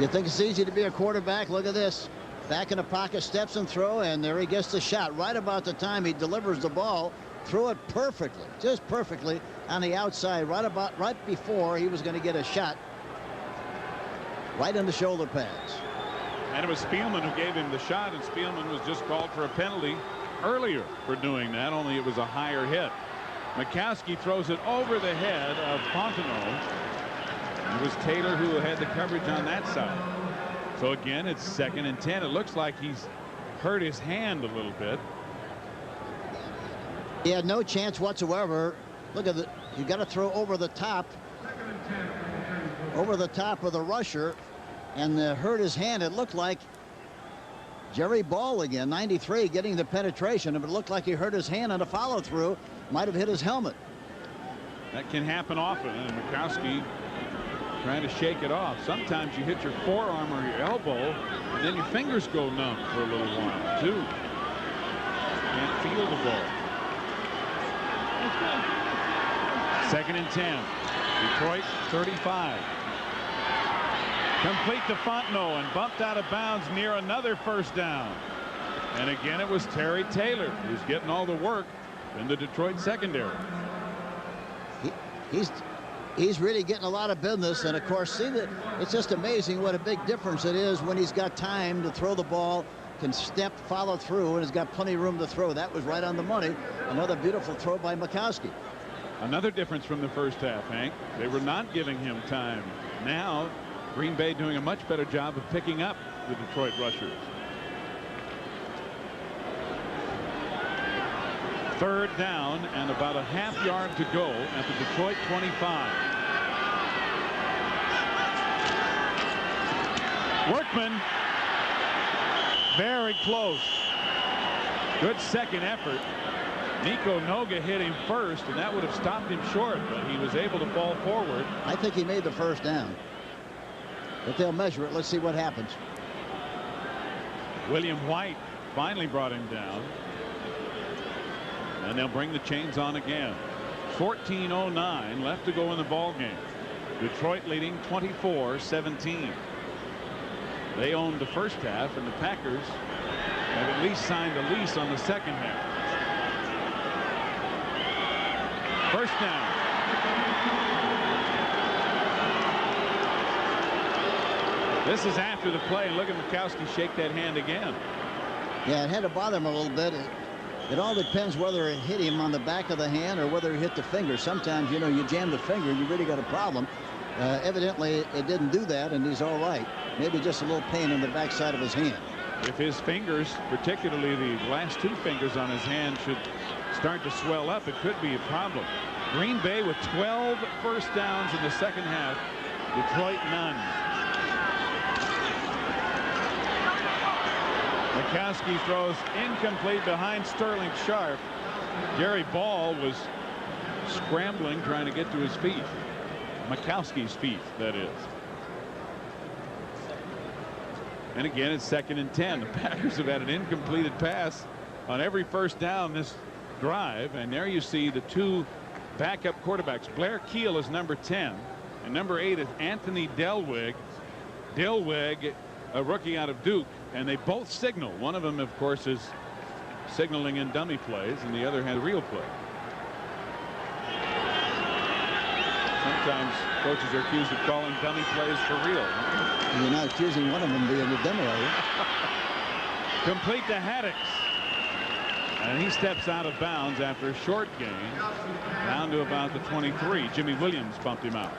You think it's easy to be a quarterback? Look at this. Back in the pocket, steps and throw, and there he gets the shot. Right about the time he delivers the ball, threw it perfectly, just perfectly on the outside, right before he was going to get a shot, right in the shoulder pads. And it was Spielman who gave him the shot, and Spielman was just called for a penalty earlier for doing that, only it was a higher hit. Majkowski throws it over the head of Fontenot. It was Taylor who had the coverage on that side. So again, it's 2nd and 10. It looks like he's hurt his hand a little bit. He had no chance whatsoever. Look at it. You got to throw over the top of the rusher, and hurt his hand. It looked like Jerry Ball again, 93, getting the penetration. It looked like he hurt his hand on a follow through. Might have hit his helmet. That can happen often, and Majkowski trying to shake it off. Sometimes you hit your forearm or your elbow, and then your fingers go numb for a little while, too. Can't feel the ball. 2nd and 10. Detroit 35. Complete to Fontenot and bumped out of bounds near another 1st down. And again, it was Terry Taylor who's getting all the work in the Detroit secondary. He's really getting a lot of business, and of course, see that it's just amazing what a big difference it is when he's got time to throw the ball, can step, follow through, and has got plenty of room to throw. That was right on the money. Another beautiful throw by Majkowski. Another difference from the 1st half, Hank. They were not giving him time. Now, Green Bay doing a much better job of picking up the Detroit rushers. 3rd down and about a half yard to go at the Detroit 25. Workman, very close. Good 2nd effort. Nico Noga hit him first, and that would have stopped him short, but he was able to fall forward. I think he made the 1st down. But they'll measure it. Let's see what happens. William White finally brought him down. And they'll bring the chains on again. 14:09 left to go in the ball game. Detroit leading 24-17. They owned the first half, and the Packers have at least signed a lease on the second half. First down. This is after the play, and look at Majkowski shake that hand again. Yeah, it had to bother him a little bit. It all depends whether it hit him on the back of the hand or whether it hit the finger. Sometimes, you know, you jam the finger and you really got a problem. Evidently, it didn't do that, and he's all right. Maybe just a little pain on the backside of his hand. If his fingers, particularly the last two fingers on his hand, should start to swell up, it could be a problem. Green Bay with 12 first downs in the second half. Detroit none. Majkowski throws incomplete behind Sterling Sharp. Gary Ball was scrambling, trying to get to his feet. Majkowski's feet, that is. And again, it's 2nd and 10. The Packers have had an incompleted pass on every first down this drive. And there you see the two backup quarterbacks. Blair Keel is number 10, and number 8 is Anthony Delwig. Delwig, a rookie out of Duke, and they both signal. One of them, of course, is signaling in dummy plays, and the other has real play. Sometimes coaches are accused of calling dummy plays for real. You're not accusing one of them being a dummy, are you? Complete to Haddix. And he steps out of bounds after a short gain down to about the 23. Jimmy Williams bumped him out.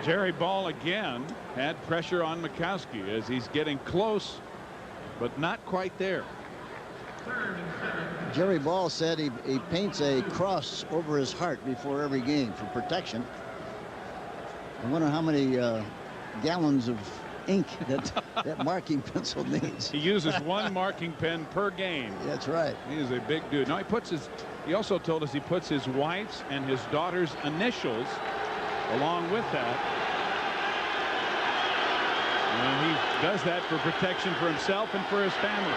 Jerry Ball again had pressure on Majkowski as he's getting close, but not quite there. Jerry Ball said he paints a cross over his heart before every game for protection. I wonder how many gallons of ink that marking pencil needs. He uses one marking pen per game. That's right. He is a big dude. Now he also told us he puts his wife's and his daughter's initials along with that. And he does that for protection for himself and for his family.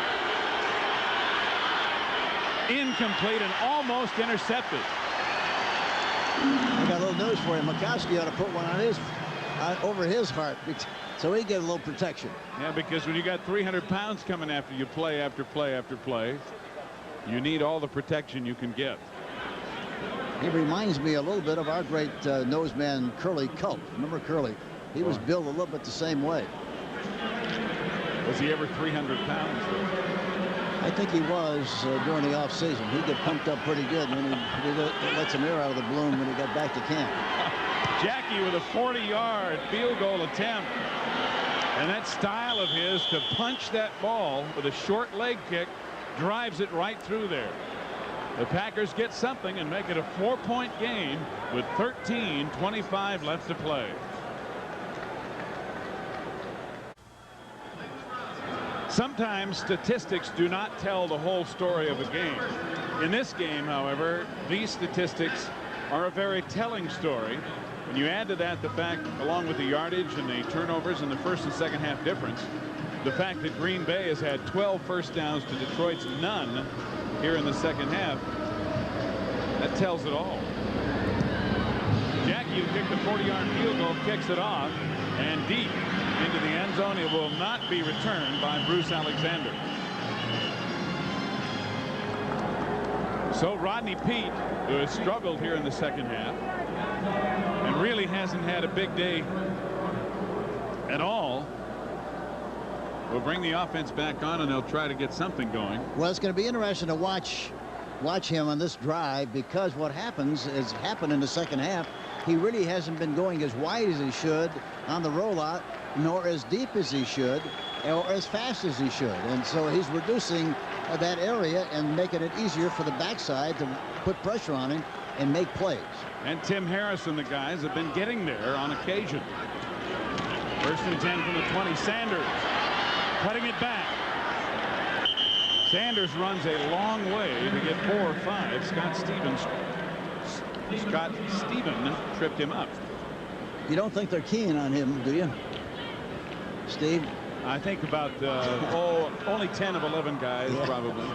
Incomplete and almost intercepted. I got a little news for you. Majkowski ought to put one on his over his heart, so he get a little protection. Yeah, because when you got 300 pounds coming after you play after play after play, you need all the protection you can get. He reminds me a little bit of our great noseman Curly Culp. Remember Curly? He was built a little bit the same way. Was he ever 300 pounds? I think he was during the off season. He got pumped up pretty good when he let some air out of the balloon when he got back to camp. Jackie with a 40-yard field goal attempt. And that style of his to punch that ball with a short leg kick drives it right through there. The Packers get something and make it a 4-point game with 13:25 left to play. Sometimes statistics do not tell the whole story of a game. In this game, however, these statistics are a very telling story. When you add to that the fact, along with the yardage and the turnovers and the first and second half difference, the fact that Green Bay has had 12 first downs to Detroit's none here in the second half, that tells it all. Jackie, who kicked the 40-yard field goal, kicks it off and deep into the end zone. It will not be returned by Bruce Alexander. So Rodney Peete, who has struggled here in the second half and really hasn't had a big day at all, will bring the offense back on, and they'll try to get something going. Well, it's going to be interesting to watch him on this drive, because what happened in the second half. He really hasn't been going as wide as he should on the rollout, nor as deep as he should, or as fast as he should. And so he's reducing that area and making it easier for the backside to put pressure on him and make plays. And Tim Harris and the guys have been getting there on occasion. First and 10 from the 20. Sanders cutting it back. Sanders runs a long way to get 4 or 5. Scott Stevens tripped him up. You don't think they're keen on him, do you, Steve? I think about only 10 of 11 guys, probably.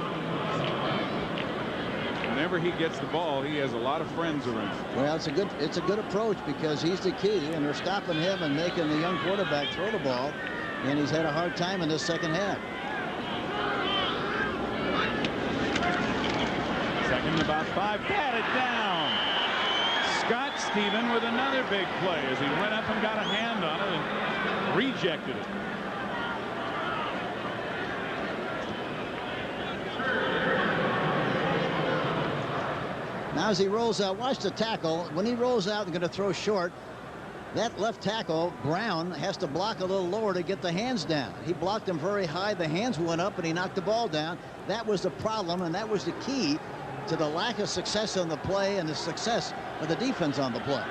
whenever he gets the ball, he has a lot of friends around. Well, it's a good approach because he's the key, and they're stopping him and making the young quarterback throw the ball, and he's had a hard time in this second half. Second and about 5, batted down. Scott Stephen with another big play as he went up and got a hand on it and rejected it. Now as he rolls out, watch the tackle. When he rolls out and going to throw short, that left tackle, Brown, has to block a little lower to get the hands down. He blocked him very high. The hands went up and he knocked the ball down. That was the problem, and that was the key to the lack of success on the play and the success of the defense on the play.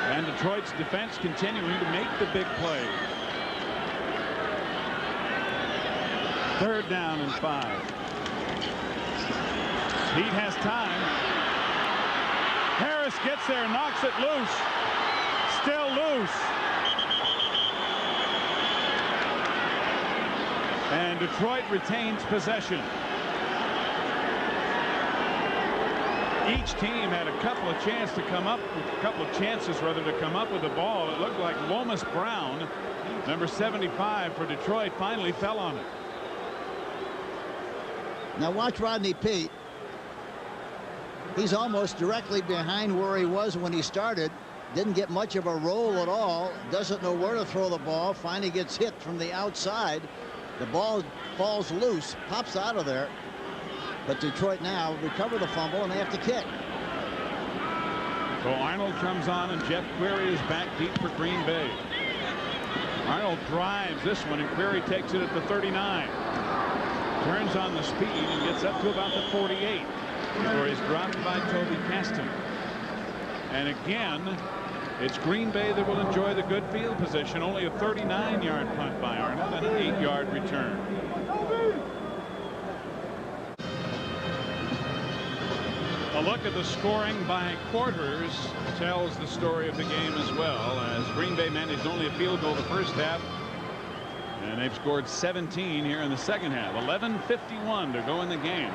And Detroit's defense continuing to make the big play. 3rd down and 5. Peete has time. Harris gets there, knocks it loose. Still loose. And Detroit retains possession. Each team had a couple of chances to come up with the ball. It looked like Lomas Brown, number 75 for Detroit, finally fell on it. Now watch Rodney Peete. He's almost directly behind where he was when he started. Didn't get much of a roll at all. Doesn't know where to throw the ball. Finally gets hit from the outside. The ball falls loose, pops out of there. But Detroit now recover the fumble and they have to kick. So Arnold comes on and Jeff Query is back deep for Green Bay. Arnold drives this one and Query takes it at the 39. Turns on the speed and gets up to about the 48. Where he's dropped by Toby Caston. And again, it's Green Bay that will enjoy the good field position. Only a 39-yard punt by Arnold and an 8-yard return. A look at the scoring by quarters tells the story of the game as well, as Green Bay managed only a field goal the first half, and they've scored 17 here in the second half. 11:51 to go in the game.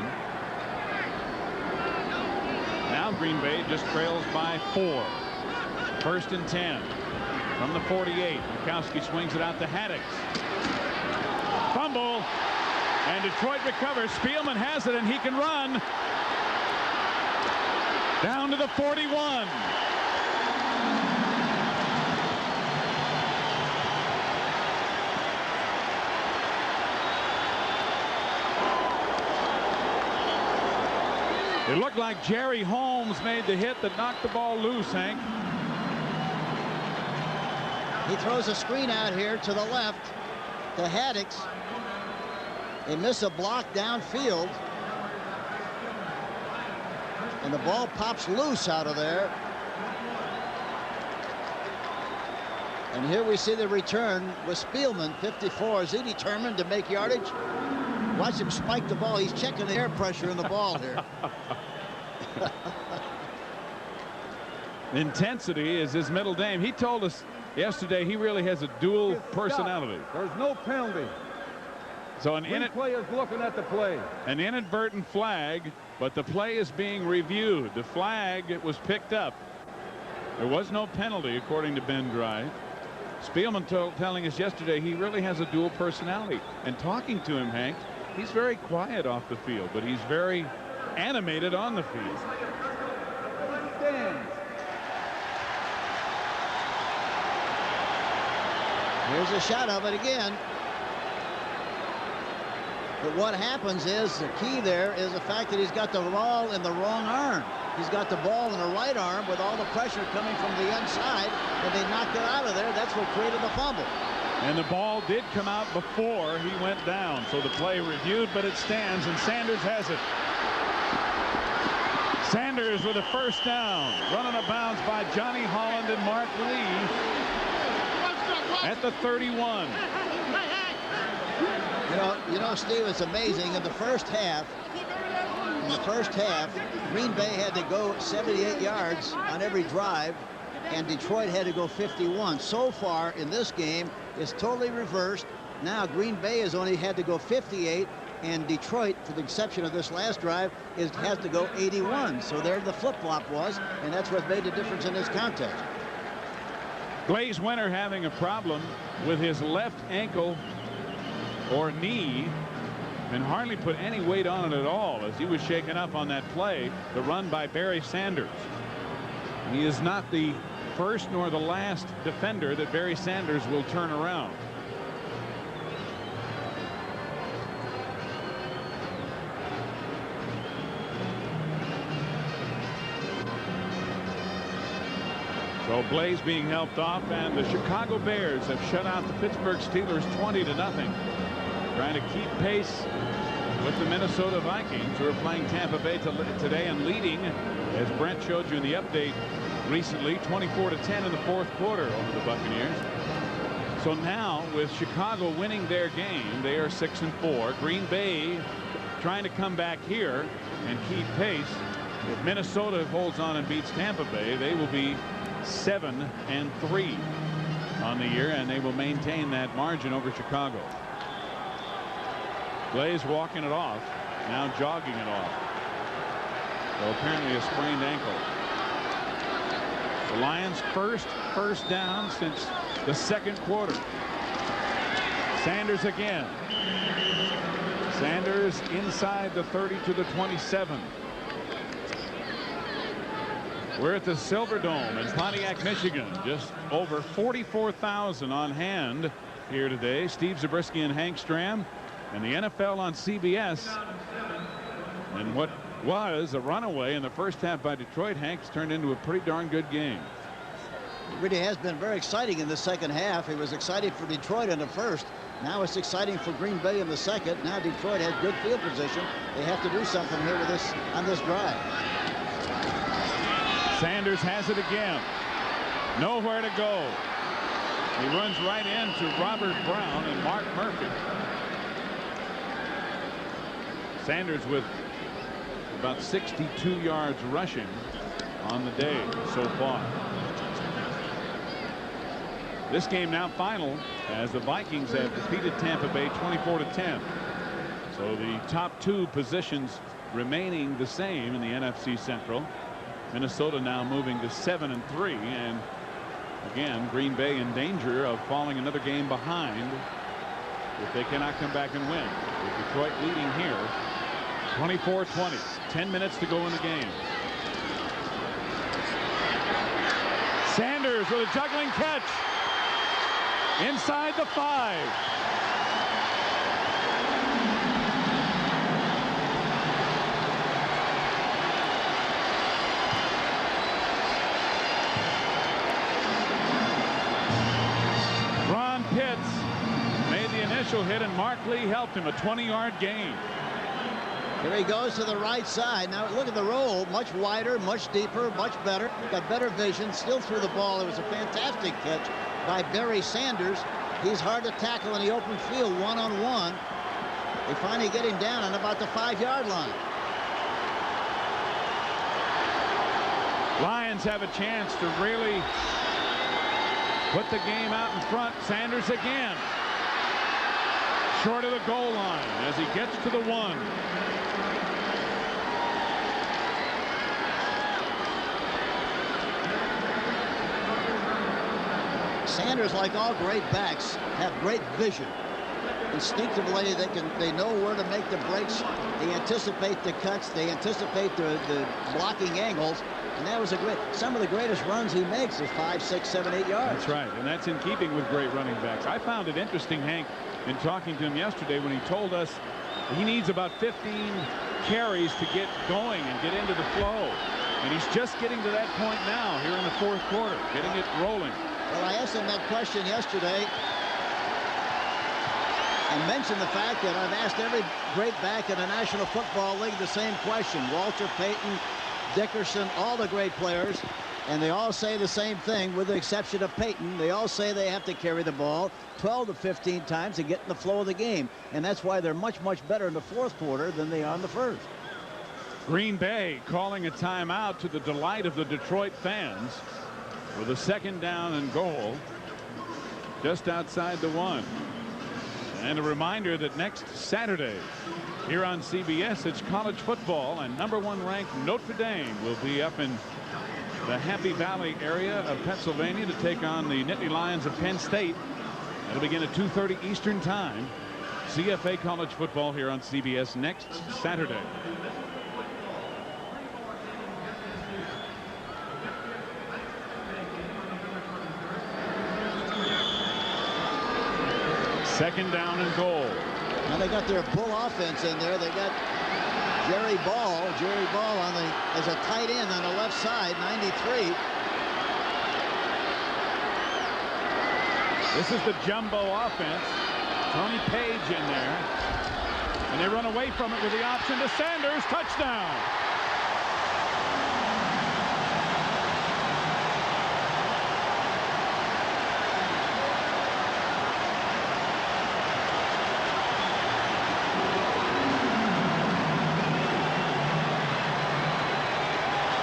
Now Green Bay just trails by 4. 1st and 10 from the 48. Majkowski swings it out to Haddix. Fumble, and Detroit recovers. Spielman has it, and he can run down to the 41. It looked like Jerry Holmes made the hit that knocked the ball loose, Hank. He throws a screen out here to the left to Haddix. They miss a block downfield. And the ball pops loose out of there. And here we see the return with Spielman, 54. Is he determined to make yardage? Watch him spike the ball. He's checking the air pressure in the ball here. Intensity is his middle name. He told us yesterday he really has a dual personality. There's no penalty. So play is looking at the play. An inadvertent flag, but the play is being reviewed. The flag was picked up. There was no penalty, according to Ben Dry. Spielman telling us yesterday he really has a dual personality. And talking to him, Hank, he's very quiet off the field, but he's very animated on the field. Here's a shot of it again. But what happens is the key there is the fact that he's got the ball in the wrong arm. He's got the ball in the right arm with all the pressure coming from the inside, and they knocked it out of there. That's what created the fumble. And the ball did come out before he went down. So the play reviewed, but it stands, and Sanders has it. Sanders with a first down. Run out of bounds by Johnny Holland and Mark Lee at the 31. You know, Steve, it's amazing. In the first half, Green Bay had to go 78 yards on every drive, and Detroit had to go 51. So far in this game, it's totally reversed. Now Green Bay has only had to go 58, And Detroit, for the exception of this last drive, has to go 81. So there the flip-flop was, and that's what made the difference in this contest. Blaze Winter having a problem with his left ankle or knee, and hardly put any weight on it at all as he was shaken up on that play, the run by Barry Sanders. He is not the first nor the last defender that Barry Sanders will turn around. So Blaze being helped off, and the Chicago Bears have shut out the Pittsburgh Steelers 20-0. Trying to keep pace with the Minnesota Vikings, who are playing Tampa Bay today and leading, as Brent showed you in the update recently, 24-10 in the fourth quarter over the Buccaneers. So now with Chicago winning their game, they are 6-4. Green Bay trying to come back here and keep pace. If Minnesota holds on and beats Tampa Bay, they will be 7-3 on the year, and they will maintain that margin over Chicago. Blaze walking it off, now jogging it off. So apparently a sprained ankle. The Lions' first down since the second quarter. Sanders again. Sanders inside the 30 to the 27. We're at the Silverdome in Pontiac, Michigan. Just over 44,000 on hand here today. Steve Zabriskie and Hank Stram, and the NFL on CBS. And what was a runaway in the first half by Detroit, Hank's turned into a pretty darn good game. It really has been very exciting in the second half. It was exciting for Detroit in the first. Now it's exciting for Green Bay in the second. Now Detroit has good field position. They have to do something here with this on this drive. Sanders has it again. Nowhere to go. He runs right into Robert Brown and Mark Murphy. Sanders with about 62 yards rushing on the day so far. This game now final as the Vikings have defeated Tampa Bay 24-10. So the top two positions remaining the same in the NFC Central. Minnesota now moving to 7-3, and again Green Bay in danger of falling another game behind if they cannot come back and win. With Detroit leading here 24-20. 10 minutes to go in the game. Sanders with a juggling catch inside the 5. Ron Pitts made the initial hit, and Mark Lee helped him. A 20-yard gain. Here he goes to the right side. Now look at the roll. Much wider, much deeper, much better. Got better vision. Still threw the ball. It was a fantastic catch by Barry Sanders. He's hard to tackle in the open field one-on-one. They finally get him down on about the 5-yard line. Lions have a chance to really put the game out in front. Sanders again. Short of the goal line as he gets to the 1. Sanders, like all great backs, have great vision. Instinctively, they know where to make the breaks. They anticipate the cuts. They anticipate the blocking angles. And that was some of the greatest runs he makes is 5, 6, 7, 8 yards. That's right, and that's in keeping with great running backs. I found it interesting, Hank, in talking to him yesterday when he told us he needs about 15 carries to get going and get into the flow. And he's just getting to that point now here in the fourth quarter, getting it rolling. Well, I asked him that question yesterday and mentioned the fact that I've asked every great back in the National Football League the same question. Walter Payton, Dickerson, all the great players, and they all say the same thing with the exception of Payton. They all say they have to carry the ball 12 to 15 times to get in the flow of the game, and that's why they're much, much better in the fourth quarter than they are in the first. Green Bay calling a timeout to the delight of the Detroit fans with a 2nd down and goal just outside the 1. And a reminder that next Saturday here on CBS, it's college football, and #1 ranked Notre Dame will be up in the Happy Valley area of Pennsylvania to take on the Nittany Lions of Penn State. It'll begin at 2:30 Eastern Time. CFA college football here on CBS next Saturday. Second down and goal. Now they got their bull offense in there. They got Jerry Ball on as a tight end on the left side, 93. This is the jumbo offense. Tony Page in there. And they run away from it with the option to Sanders. Touchdown.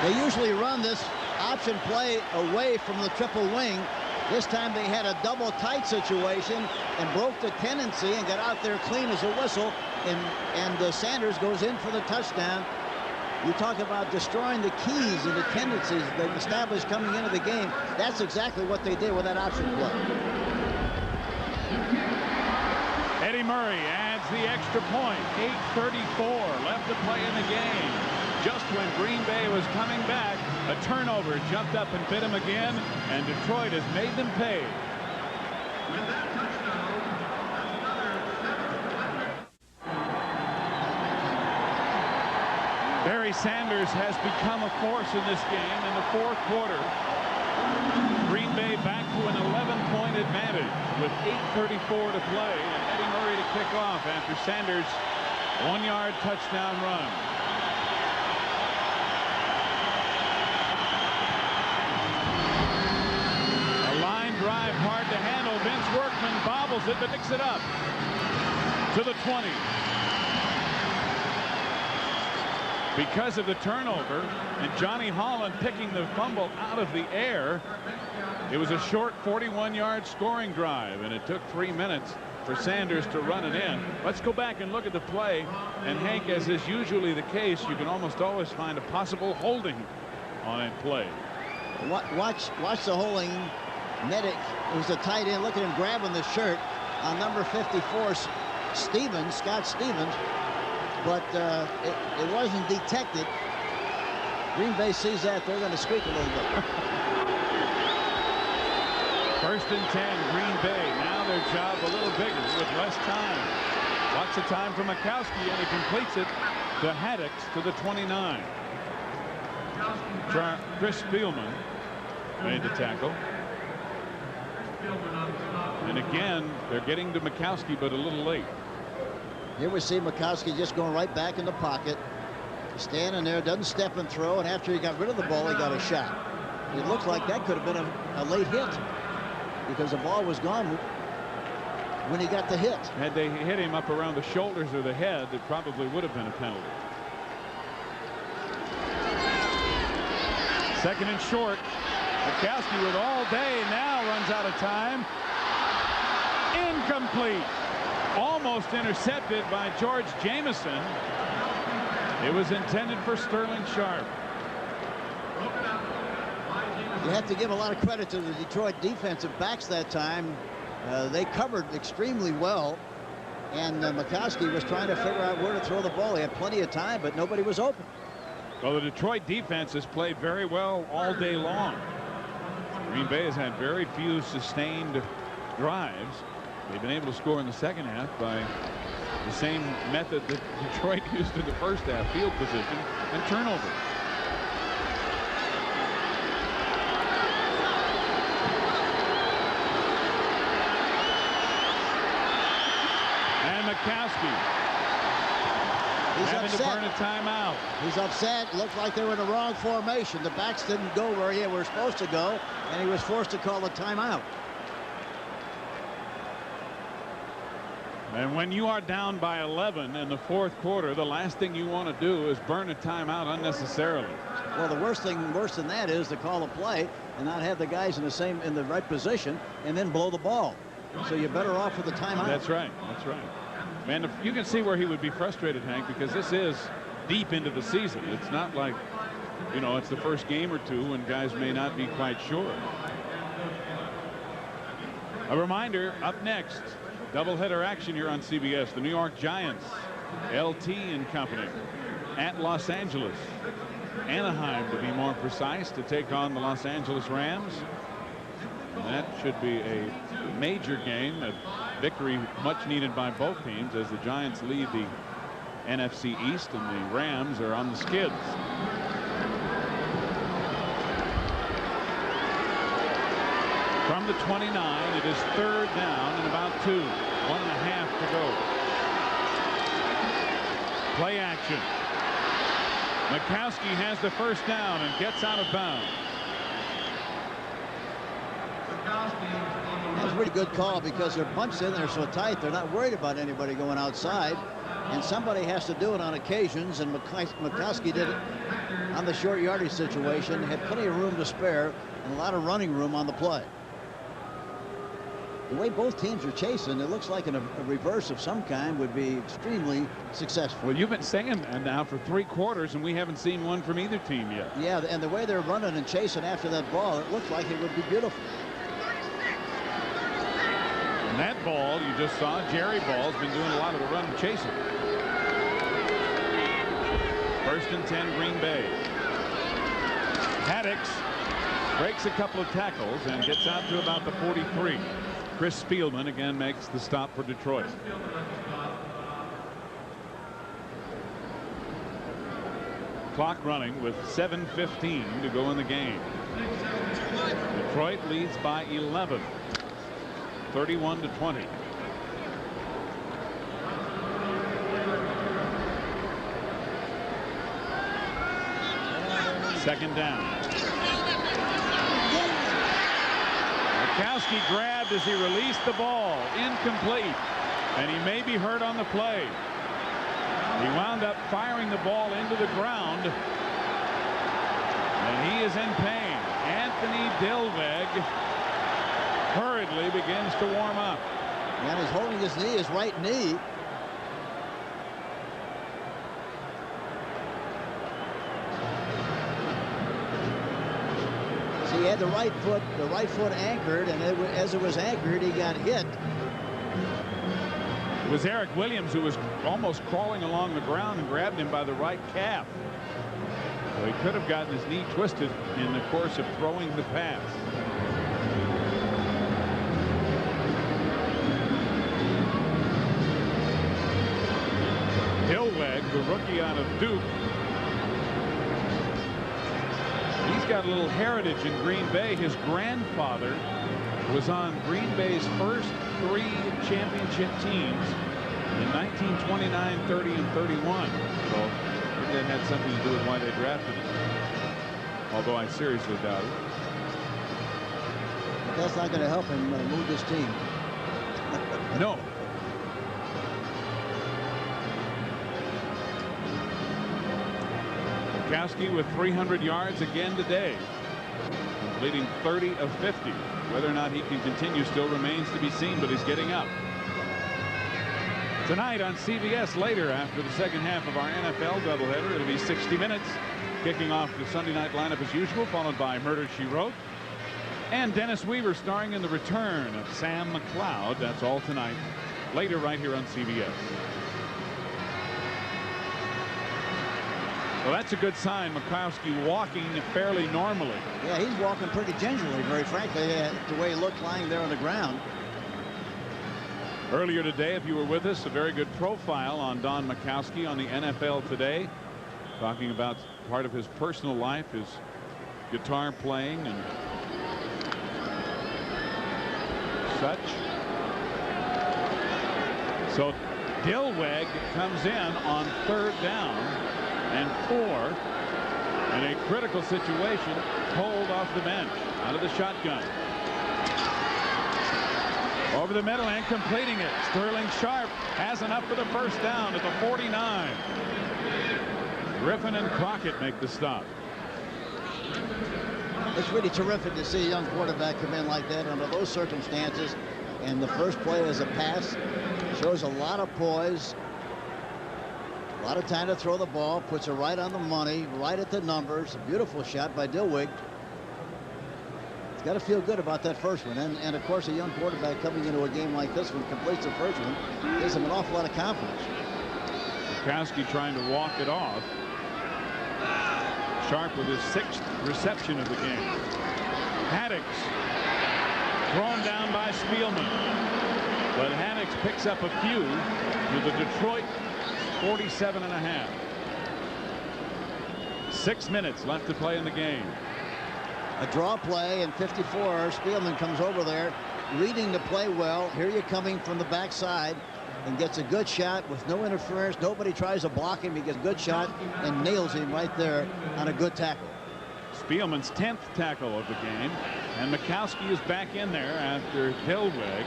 They usually run this option play away from the triple wing. This time they had a double tight situation and broke the tendency and got out there clean as a whistle. And Sanders goes in for the touchdown. You talk about destroying the keys and the tendencies they established coming into the game. That's exactly what they did with that option play. Eddie Murray adds the extra point. 8:34 left to play in the game. Just when Green Bay was coming back, a turnover jumped up and bit him again, and Detroit has made them pay. Barry Sanders has become a force in this game in the fourth quarter. Green Bay back to an 11-point advantage with 8:34 to play, and Eddie Murray to kick off after Sanders' 1-yard touchdown run. Drive hard to handle. Vince Workman bobbles it, but picks it up to the 20. Because of the turnover and Johnny Holland picking the fumble out of the air, it was a short 41-yard scoring drive, and it took 3 minutes for Sanders to run it in. Let's go back and look at the play. And Hank, as is usually the case, you can almost always find a possible holding on a play. Watch the holding. Medic, who's a tight end, look at him grabbing the shirt on number 54, Scott Stevens, but it wasn't detected. Green Bay sees that, they're going to squeak a little bit. First and 10, Green Bay. Now their job a little bigger with less time. Lots of time for Majkowski, and he completes it to Haddix to the 29. Chris Spielman made the tackle. And again, they're getting to Majkowski, but a little late. Here we see Majkowski just going right back in the pocket, standing there, doesn't step and throw, and after he got rid of the ball, he got a shot. It looked like that could have been a late hit because the ball was gone when he got the hit. Had they hit him up around the shoulders or the head, it probably would have been a penalty. Second and short. Majkowski with all day now runs out of time. Incomplete. Almost intercepted by George Jameson. It was intended for Sterling Sharp. You have to give a lot of credit to the Detroit defensive backs that time. They covered extremely well, and Majkowski was trying to figure out where to throw the ball. He had plenty of time, but nobody was open. Well, the Detroit defense has played very well all day long. Green Bay has had very few sustained drives. They've been able to score in the second half by the same method that Detroit used in the first half, field position and turnover. And Majkowski having to burn a timeout. He's upset. Looked like they were in the wrong formation. The backs didn't go where they were supposed to go, and he was forced to call a timeout. And when you are down by 11 in the fourth quarter, the last thing you want to do is burn a timeout unnecessarily. Well, the worst than that is to call a play and not have the guys in the right position and then blow the ball. so you're better off with the timeout. That's right. That's right. Man, you can see where he would be frustrated, Hank, because this is deep into the season. It's not like, you know, it's the first game or two when guys may not be quite sure. A reminder, up next, doubleheader action here on CBS. The New York Giants, LT and company, at Los Angeles. Anaheim, to be more precise, to take on the Los Angeles Rams. That should be a major game, a victory much needed by both teams as the Giants lead the NFC East and the Rams are on the skids. From the 29, it is 3rd down and about 2. 1.5 to go. Play action. Majkowski has the first down and gets out of bounds. That's a pretty good call because they're bunched in there so tight. They're not worried about anybody going outside. And somebody has to do it on occasions. And Majkowski did it on the short yardage situation. Had plenty of room to spare and a lot of running room on the play. The way both teams are chasing, it looks like a reverse of some kind would be extremely successful. Well, you've been saying that now for 3 quarters, and we haven't seen one from either team yet. Yeah, and the way they're running and chasing after that ball, it looks like it would be beautiful. And that ball you just saw, Jerry Ball's been doing a lot of the run chasing. 1st and 10, Green Bay. Haddix breaks a couple of tackles and gets out to about the 43. Chris Spielman again makes the stop for Detroit. Clock running with 7:15 to go in the game. Detroit leads by 11. 31-20. Second down. Majkowski grabbed as he released the ball. Incomplete. And he may be hurt on the play. He wound up firing the ball into the ground. And he is in pain. Anthony Dilweg hurriedly begins to warm up. And he's holding his knee, his right knee. So he had the right foot anchored, and as it was anchored, he got hit. It was Eric Williams who was almost crawling along the ground and grabbed him by the right calf. So he could have gotten his knee twisted in the course of throwing the pass. Dilweg, the rookie out of Duke. He's got a little heritage in Green Bay. His grandfather was on Green Bay's first 3 championship teams in 1929, 30, and 31. So that had something to do with why they drafted him. Although I seriously doubt it. But that's not going to help him move this team. No. Majkowski with 300 yards again today, completing 30 of 50. Whether or not he can continue still remains to be seen, but he's getting up. Tonight on CBS later after the second half of our NFL doubleheader, it'll be 60 minutes, kicking off the Sunday night lineup as usual, followed by Murder, She Wrote, and Dennis Weaver starring in the return of Sam McLeod. That's all tonight, later right here on CBS. Well, that's a good sign. Majkowski walking fairly normally. Yeah, he's walking pretty gingerly, very frankly, the way he looked lying there on the ground. Earlier today, if you were with us, a very good profile on Don Majkowski on the NFL Today, talking about part of his personal life, his guitar playing and such. So Dilweg comes in on 3rd down and 4 in a critical situation, pulled off the bench out of the shotgun. Over the middle and completing it. Sterling Sharp has enough for the first down at the 49. Griffin and Crockett make the stop. It's really terrific to see a young quarterback come in like that under those circumstances. And the first play is a pass. Shows a lot of poise. A lot of time to throw the ball. Puts it right on the money, right at the numbers. A beautiful shot by Dillwig. He's got to feel good about that first one. And of course, a young quarterback coming into a game like this one completes the first one. Gives him an awful lot of confidence. Majkowski trying to walk it off. Sharp with his 6th reception of the game. Haddix thrown down by Spielman. But Haddix picks up a few with the Detroit 47.5. 6 minutes left to play in the game. A draw play in 54. Spielman comes over there, reading the play well. Here you're coming from the backside and gets a good shot with no interference. Nobody tries to block him. He gets a good shot and nails him right there on a good tackle. Spielman's 10th tackle of the game. And Majkowski is back in there after Dillwig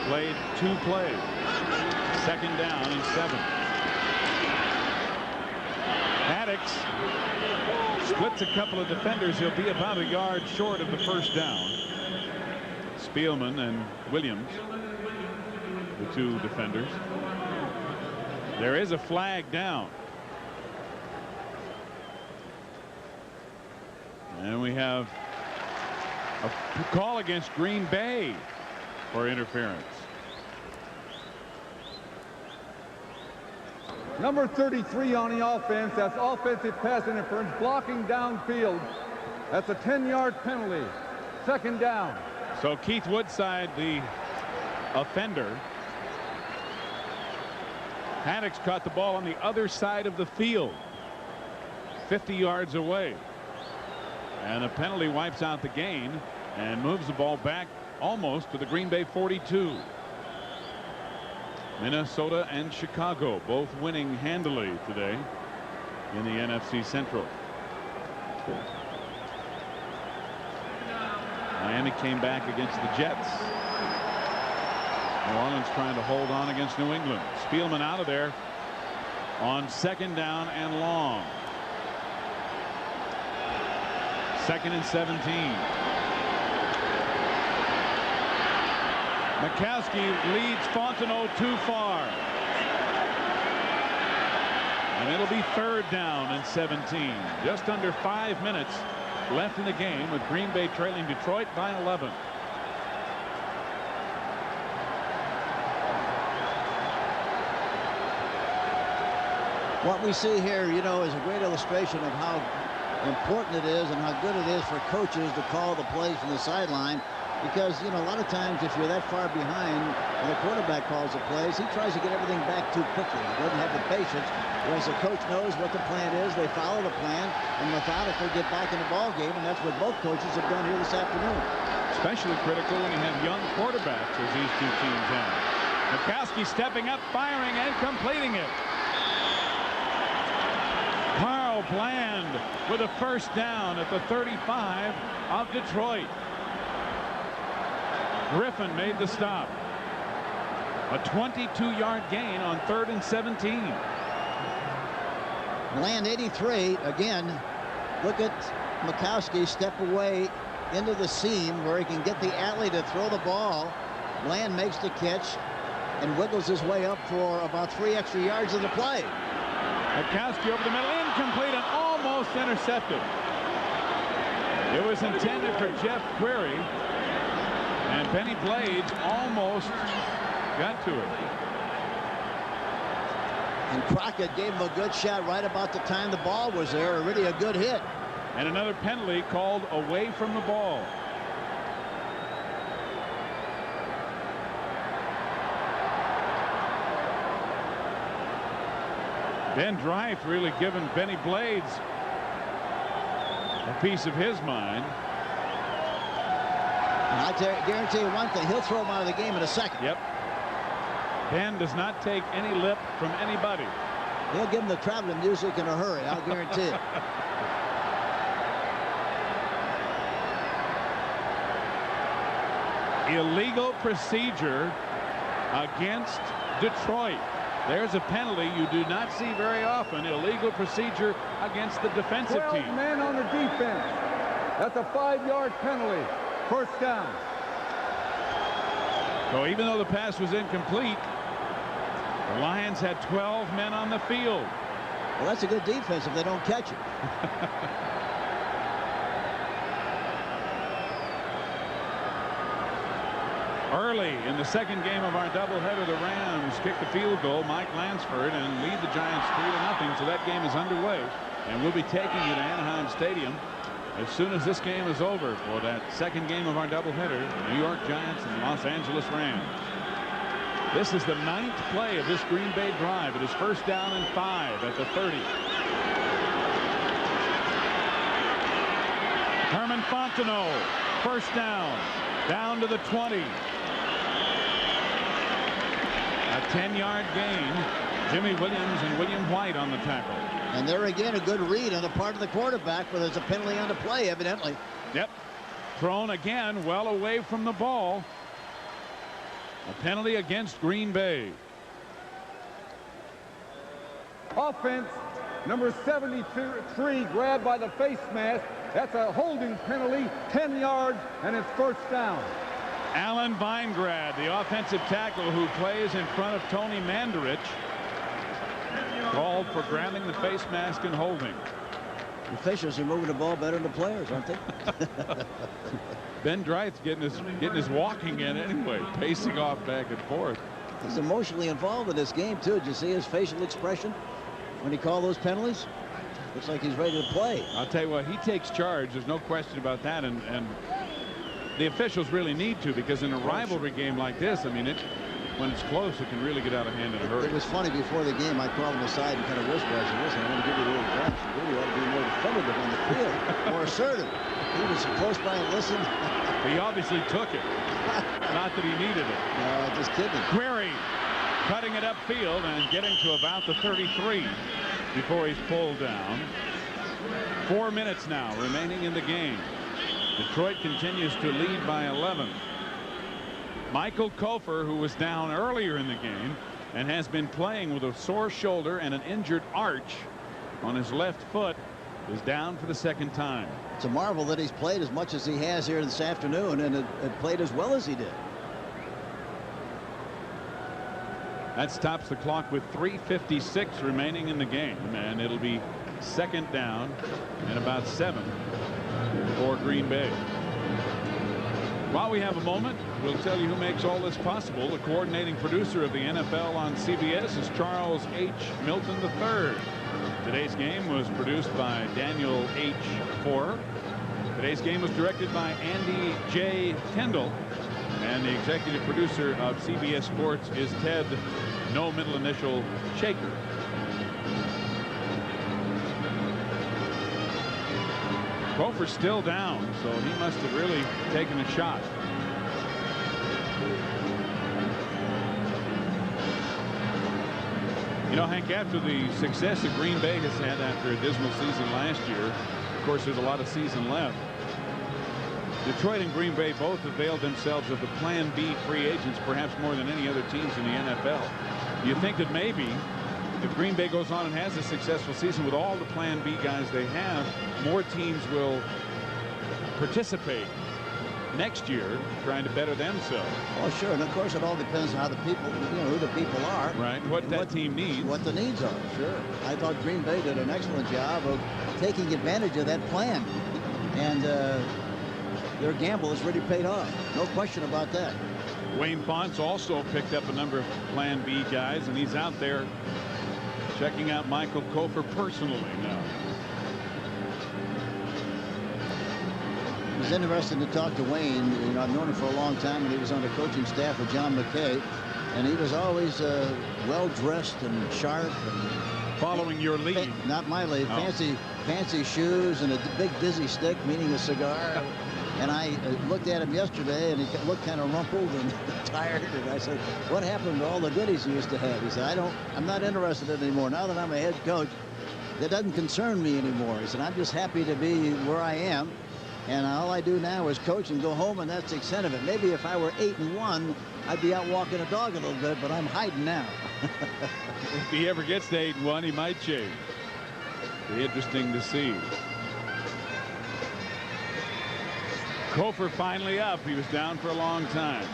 played 2 plays. 2nd down and 7. Haddix splits a couple of defenders. He'll be about a yard short of the first down. Spielman and Williams, the 2 defenders. There is a flag down. And we have a call against Green Bay for interference. Number 33 on the offense. That's offensive pass interference, blocking downfield. That's a 10-yard penalty. 2nd down. So Keith Woodside, the offender. Haddix caught the ball on the other side of the field, 50 yards away. And a penalty wipes out the gain and moves the ball back almost to the Green Bay 42. Minnesota and Chicago both winning handily today in the NFC Central. Miami came back against the Jets. New Orleans trying to hold on against New England. Spielman out of there on 2nd down and long. 2nd and 17. Majkowski leads Fontenot too far. And it'll be 3rd down and 17. Just under 5 minutes left in the game with Green Bay trailing Detroit by 11. What we see here, you know, is a great illustration of how important it is and how good it is for coaches to call the plays from the sideline. Because, you know, a lot of times if you're that far behind and the quarterback calls the plays, he tries to get everything back too quickly. He doesn't have the patience. Whereas the coach knows what the plan is, they follow the plan and methodically get back in the ball game, and that's what both coaches have done here this afternoon. Especially critical when you have young quarterbacks as these 2 teams have. Majkowski stepping up, firing, and completing it. Carl Bland with a 1st down at the 35 of Detroit. Griffin made the stop. A 22-yard gain on 3rd and 17. Bland 83 again. Look at Majkowski step away into the seam where he can get the alley to throw the ball. Bland makes the catch and wiggles his way up for about 3 extra yards of the play. Majkowski over the middle, incomplete and almost intercepted. It was intended for Jeff Query, and Benny Blades almost got to it. And Crockett gave him a good shot right about the time the ball was there. Really a good hit. And another penalty called away from the ball. Ben Dreif really giving Benny Blades a piece of his mind. And I guarantee you one thing, he'll throw him out of the game in a second. Yep. Ben does not take any lip from anybody. He'll give him the traveling music in a hurry, I'll guarantee it. Illegal procedure against Detroit. There's a penalty you do not see very often. Illegal procedure against the defensive 12 team. men on the defense. That's a 5-yard penalty. 1st down. So even though the pass was incomplete, the Lions had 12 men on the field. Well, that's a good defense if they don't catch it. Early in the second game of our doubleheader, the Rams kick the field goal, Mike Lansford, and lead the Giants 3-0. So that game is underway, and we'll be taking it to Anaheim Stadium as soon as this game is over for that second game of our doubleheader, New York Giants and Los Angeles Rams. This is the 9th play of this Green Bay drive. It is first down and 5 at the 30. Herman Fontenot, first down to the 20. A 10-yard gain. Jimmy Williams and William White on the tackle. And there again, a good read on the part of the quarterback, but there's a penalty on the play, evidently. Yep. Thrown again well away from the ball. A penalty against Green Bay. Offense, number 73, grabbed by the face mask. That's a holding penalty, 10 yards, and it's first down. Alan Weingrad, the offensive tackle who plays in front of Tony Mandarich, called for grabbing the face mask and holding. The officials are moving the ball better than the players, aren't they? Ben Dreith's getting his walking in anyway, pacing off back and forth. He's emotionally involved in this game too. Did you see his facial expression when he called those penalties? Looks like he's ready to play. I'll tell you what, he takes charge. There's no question about that, and the officials really need to, because in a rivalry game like this, I mean, when it's close, it can really get out of hand in a hurry. It was funny before the game. I called him aside and kind of whispered. I said, listen, I want to give you a little advice. You really ought to be more definitive on the field, more assertive. He was close by and listened. He obviously took it. Not that he needed it. No, just kidding. Query cutting it upfield and getting to about the 33 before he's pulled down. 4 minutes now remaining in the game. Detroit continues to lead by 11. Michael Kofer, who was down earlier in the game and has been playing with a sore shoulder and an injured arch on his left foot, is down for the second time. It's a marvel that he's played as much as he has here this afternoon, and it played as well as he did. That stops the clock with 3:56 remaining in the game, and it'll be second down and about 7 for Green Bay. While we have a moment, we'll tell you who makes all this possible. The coordinating producer of the NFL on CBS is Charles H. Milton III. Today's game was produced by Daniel H. Forer. Today's game was directed by Andy J. Kendall. And the executive producer of CBS Sports is Ted, no middle initial, Shaker. Kofer's still down, so he must have really taken a shot. You know, Hank, after the success that Green Bay has had after a dismal season last year, of course, there's a lot of season left. Detroit and Green Bay both availed themselves of the Plan B free agents, perhaps more than any other teams in the NFL. Do you think that maybe if Green Bay goes on and has a successful season with all the Plan B guys they have, more teams will participate next year trying to better themselves? Oh, sure. And of course, it all depends on how the people, who the people are. Right. What that team needs. What the needs are. Sure. I thought Green Bay did an excellent job of taking advantage of that plan. And their gamble has really paid off. No question about that. Wayne Fontes also picked up a number of Plan B guys, and he's out there checking out Michael Kofer personally now. It was interesting to talk to Wayne. You know, I've known him for a long time, and he was on the coaching staff with John McKay, and he was always well dressed and sharp and following your lead. Not my lead. Oh. Fancy shoes and a big dizzy stick, meaning a cigar. And I looked at him yesterday, and he looked kind of rumpled and tired. And I said, "What happened to all the goodies you used to have?" He said, "I'm not interested in it anymore. Now that I'm a head coach, that doesn't concern me anymore." He said, "I'm just happy to be where I am, and all I do now is coach and go home, and that's the extent of it. Maybe if I were 8-1, I'd be out walking a dog a little bit, but I'm hiding now." If he ever gets to 8-1, he might change. Be interesting to see. Kofer finally up. He was down for a long time.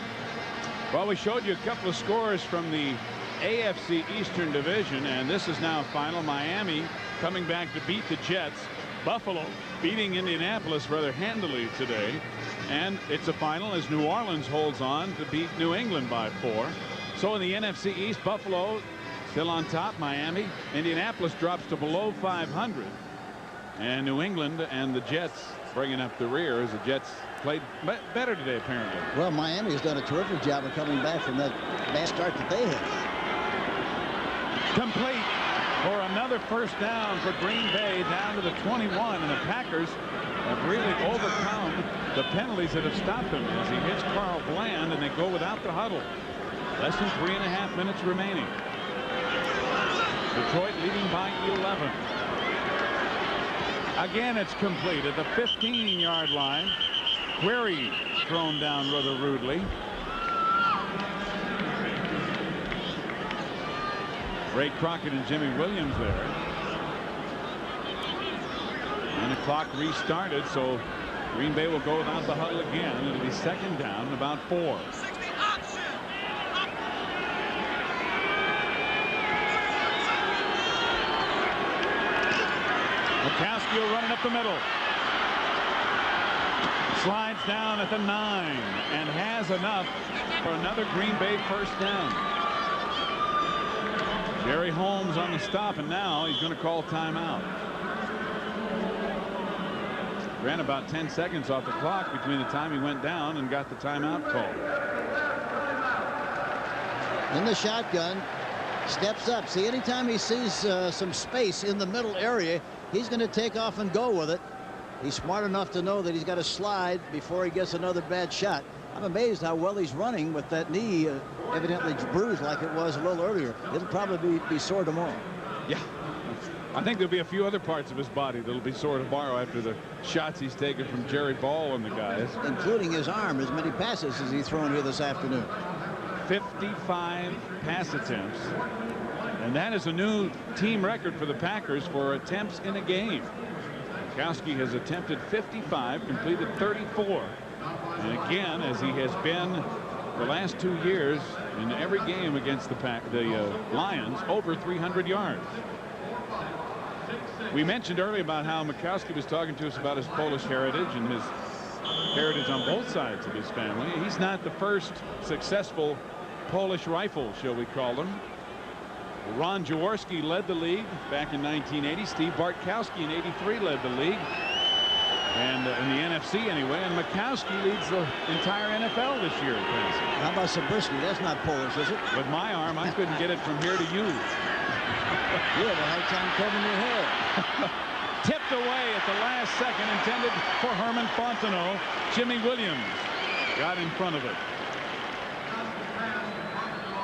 Well, we showed you a couple of scores from the AFC Eastern Division, and this is now final. Miami coming back to beat the Jets. Buffalo beating Indianapolis rather handily today. And it's a final as New Orleans holds on to beat New England by 4. So in the NFC East, Buffalo still on top. Miami. Indianapolis drops to below 500. And New England and the Jets bringing up the rear as the Jets played better today, apparently. Well, Miami has done a terrific job of coming back from that bad start that they had. Complete for another first down for Green Bay down to the 21, and the Packers have really overcome the penalties that have stopped him as he hits Carl Bland, and they go without the huddle. Less than 3.5 minutes remaining. Detroit leading by 11. Again, it's complete at the 15-yard line. Query thrown down rather rudely. Ray Crockett and Jimmy Williams there. And the clock restarted, so Green Bay will go without the huddle again. It'll be second down and about 4. Majkowski will run it up the middle. Slides down at the 9 and has enough for another Green Bay first down. Jerry Holmes on the stop, and now he's going to call timeout. Ran about 10 seconds off the clock between the time he went down and got the timeout call. In the shotgun, steps up. See, anytime he sees some space in the middle area, he's going to take off and go with it. He's smart enough to know that he's got to slide before he gets another bad shot. I'm amazed how well he's running with that knee evidently bruised like it was a little earlier. It'll probably be sore tomorrow. Yeah. I think there'll be a few other parts of his body that'll be sore tomorrow after the shots he's taken from Jerry Ball and the guys. Including his arm, as many passes as he's thrown here this afternoon. 55 pass attempts. And that is a new team record for the Packers for attempts in a game. Majkowski has attempted 55, completed 34. And again, as he has been the last 2 years in every game against the Lions, over 300 yards. We mentioned earlier about how Majkowski was talking to us about his Polish heritage and his heritage on both sides of his family. He's not the first successful Polish rifle, shall we call him. Ron Jaworski led the league back in 1980. Steve Bartkowski in '83 led the league. And in the NFC anyway, and Majkowski leads the entire NFL this year in passing. How about Zabriskie? That's not Polish, is it? With my arm, I couldn't get it from here to you. You have a hard time combing your hair. Tipped away at the last second, intended for Herman Fontenot. Jimmy Williams got in front of it.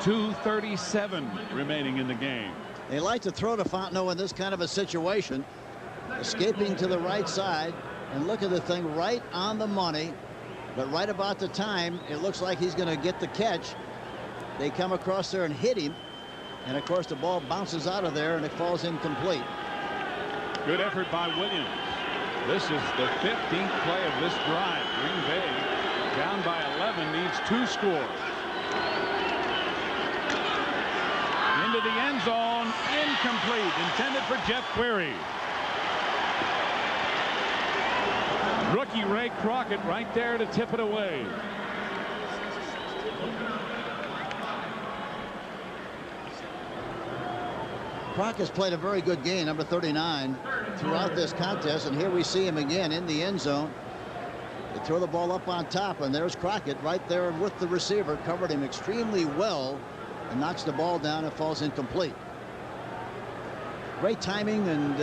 2:37 remaining in the game. They like to throw to Fontenot in this kind of a situation. Escaping to the right side, and look at the thing, right on the money, but right about the time it looks like he's going to get the catch. They come across there and hit him, and of course the ball bounces out of there and it falls incomplete. Good effort by Williams. This is the 15th play of this drive. Green Bay down by 11, needs 2 scores. Into the end zone, incomplete, intended for Jeff Query. Rookie Ray Crockett right there to tip it away. Crockett's played a very good game, number 39, throughout this contest, and here we see him again in the end zone. They throw the ball up on top, and there's Crockett right there with the receiver, covered him extremely well, and knocks the ball down and falls incomplete. Great timing and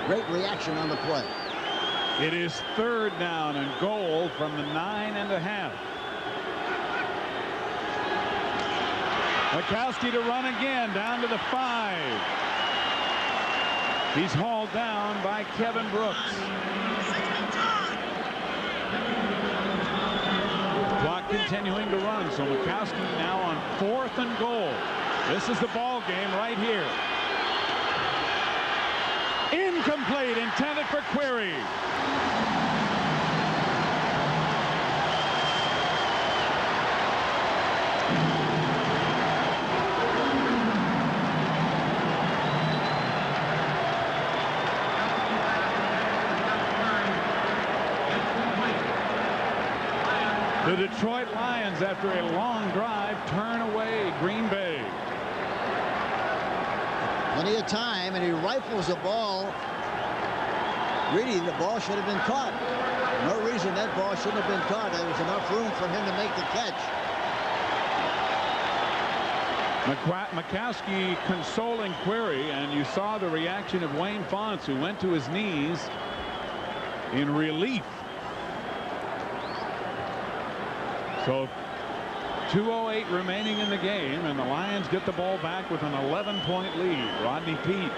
great reaction on the play. It is 3rd down and goal from the 9.5. Majkowski to run again down to the 5. He's hauled down by Kevin Brooks. Clock continuing to run, so Majkowski now on 4th and goal. This is the ball game right here. Incomplete, intended for Query. Detroit Lions, after a long drive, turn away Green Bay. Plenty of time, and he rifles the ball. Really, the ball should have been caught. No reason that ball shouldn't have been caught. There was enough room for him to make the catch. Majkowski consoling query, and you saw the reaction of Wayne Fonts, who went to his knees in relief. So 2:08 remaining in the game, and the Lions get the ball back with an 11-point lead. Rodney Peete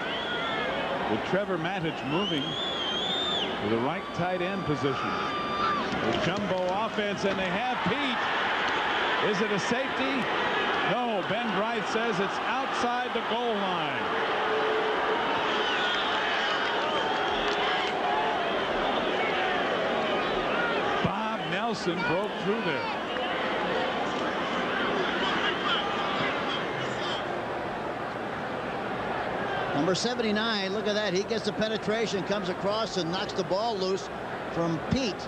with Trevor Matich moving to the right tight end position. The jumbo offense, and they have Peete. Is it a safety? No. Ben Bright says it's outside the goal line. Bob Nelson broke through there. Number 79, look at that. He gets the penetration, comes across and knocks the ball loose from Peete.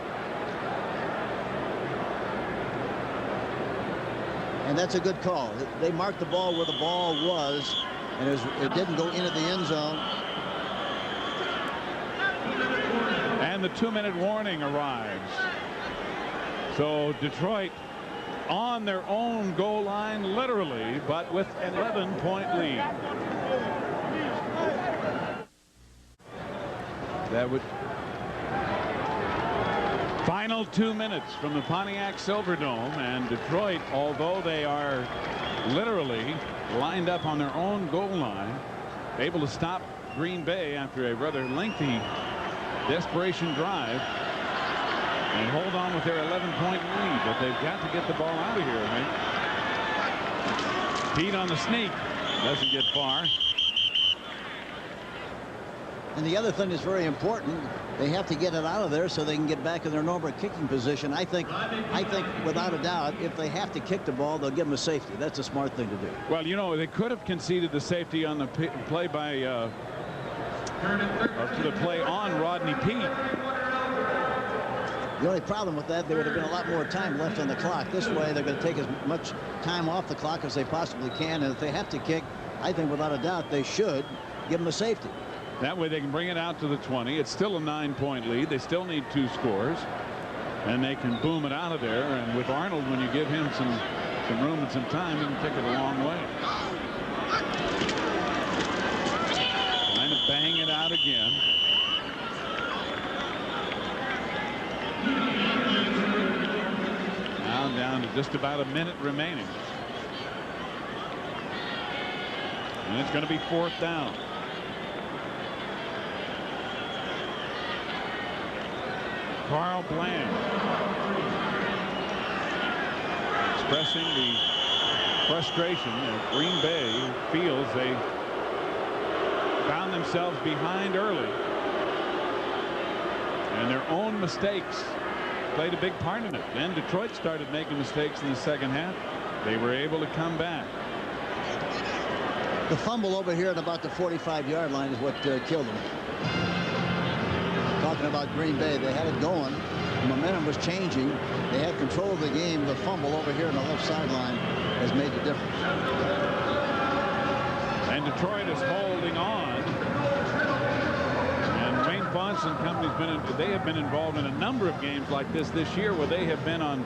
And that's a good call. They marked the ball where the ball was, and it didn't go into the end zone. And the 2-minute warning arrives. So Detroit on their own goal line, literally, but with an 11-point lead. That would final 2 minutes from the Pontiac Silverdome, and Detroit, although they are literally lined up on their own goal line, able to stop Green Bay after a rather lengthy desperation drive and hold on with their 11-point lead. But they've got to get the ball out of here, right? Peete on the sneak, doesn't get far. And the other thing that's very important, they have to get it out of there so they can get back in their normal kicking position. I think without a doubt, if they have to kick the ball, they'll give them a safety. That's a smart thing to do. Well, you know, they could have conceded the safety on the play by to the play on Rodney Peete. The only problem with that, there would have been a lot more time left on the clock. This way, they're going to take as much time off the clock as they possibly can. And if they have to kick, I think without a doubt, they should give them a safety. That way they can bring it out to the 20. It's still a 9-point lead. They still need 2 scores, and they can boom it out of there. And with Arnold, when you give him some room and some time, he can kick it a long way. Trying to bang it out again. Now down to just about a minute remaining, and it's going to be 4th down. Carl Bland expressing the frustration that Green Bay feels they found themselves behind early, and their own mistakes played a big part in it. Then Detroit started making mistakes in the second half. They were able to come back. The fumble over here at about the 45-yard line is what killed them. Talking about Green Bay, they had it going. The momentum was changing. They had control of the game. The fumble over here on the left sideline has made the difference. And Detroit is holding on. And Wayne Fonts and company's they have been involved in a number of games like this year where they have been on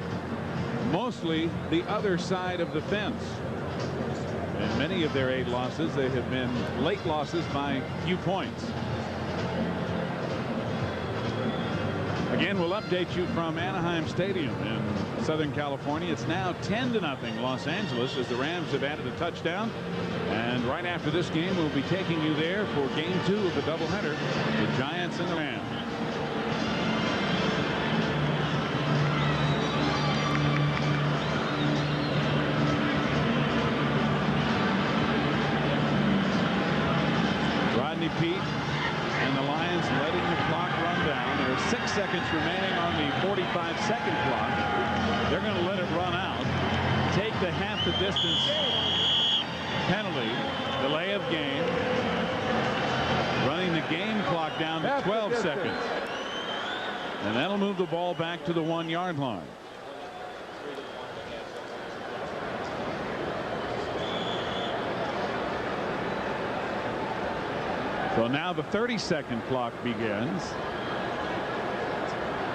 mostly the other side of the fence. And many of their 8 losses, they have been late losses by few points. Again, we'll update you from Anaheim Stadium in Southern California. It's now 10-0 Los Angeles as the Rams have added a touchdown. And right after this game, we'll be taking you there for game 2 of the doubleheader, the Giants and the Rams. Rodney Peete and the Lions letting the clock run down. There are 6 seconds remaining on the 45-second clock. They're going to let it run out, take the half the distance penalty, delay of game, running the game clock down to 12 seconds. And that'll move the ball back to the 1-yard line. So now the 30-second clock begins.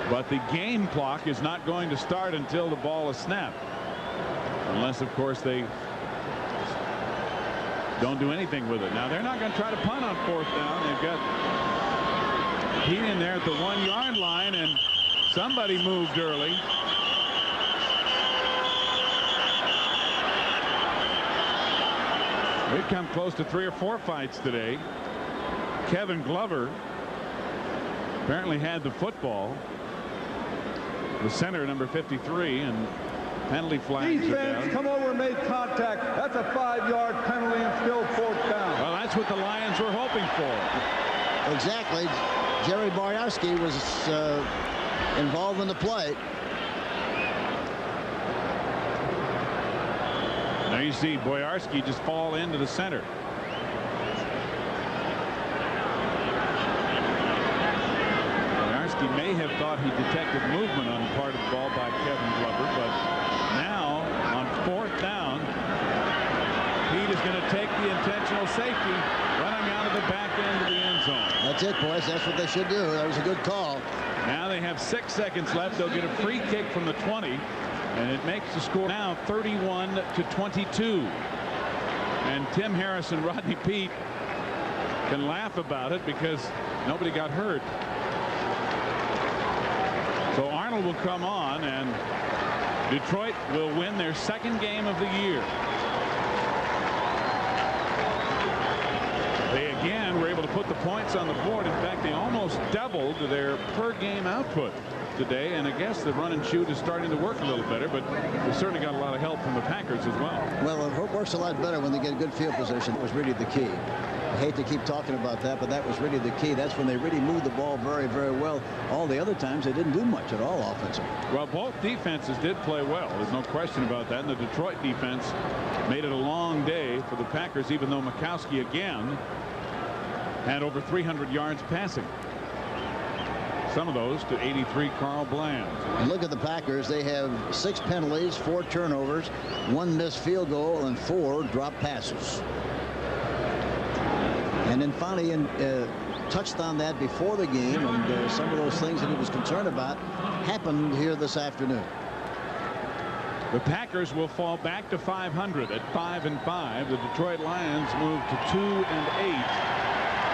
But the game clock is not going to start until the ball is snapped. Unless, of course, they don't do anything with it. Now, they're not going to try to punt on 4th down. They've got Peete in there at the 1-yard line, and somebody moved early. We've come close to 3 or 4 fights today. Kevin Glover apparently had the football. The center, number 53, and penalty flags are down. Defense come over and made contact. That's a 5-yard penalty and still 4th down. Well, that's what the Lions were hoping for. Exactly. Jerry Majkowski was involved in the play. Now you see Boyarski just fall into the center. Boyarski may have thought he detected movement on the part of the ball by Kevin Glover, but now on 4th down, Peete is going to take the intentional safety, running out of the back end of the end zone. That's it, boys. That's what they should do. That was a good call. Now they have 6 seconds left. They'll get a free kick from the 20. And it makes the score now 31-22. And Tim Harris and Rodney Peete can laugh about it because nobody got hurt. So Arnold will come on, and Detroit will win their 2nd game of the year. They again were able to put the points on the board. In fact, they almost doubled their per game output today, and I guess the run and shoot is starting to work a little better, but they certainly got a lot of help from the Packers as well. Well, it works a lot better when they get good field position. That was really the key. I hate to keep talking about that, but that was really the key. That's when they really moved the ball very, very well. All the other times they didn't do much at all offensively. Well, both defenses did play well. There's no question about that. And the Detroit defense made it a long day for the Packers, even though Majkowski again had over 300 yards passing. Some of those to 83 Carl Bland. And look at the Packers. They have 6 penalties, 4 turnovers, 1 missed field goal, and 4 drop passes. And then finally touched on that before the game, and some of those things that he was concerned about happened here this afternoon. The Packers will fall back to 500 at 5-5. The Detroit Lions move to 2-8.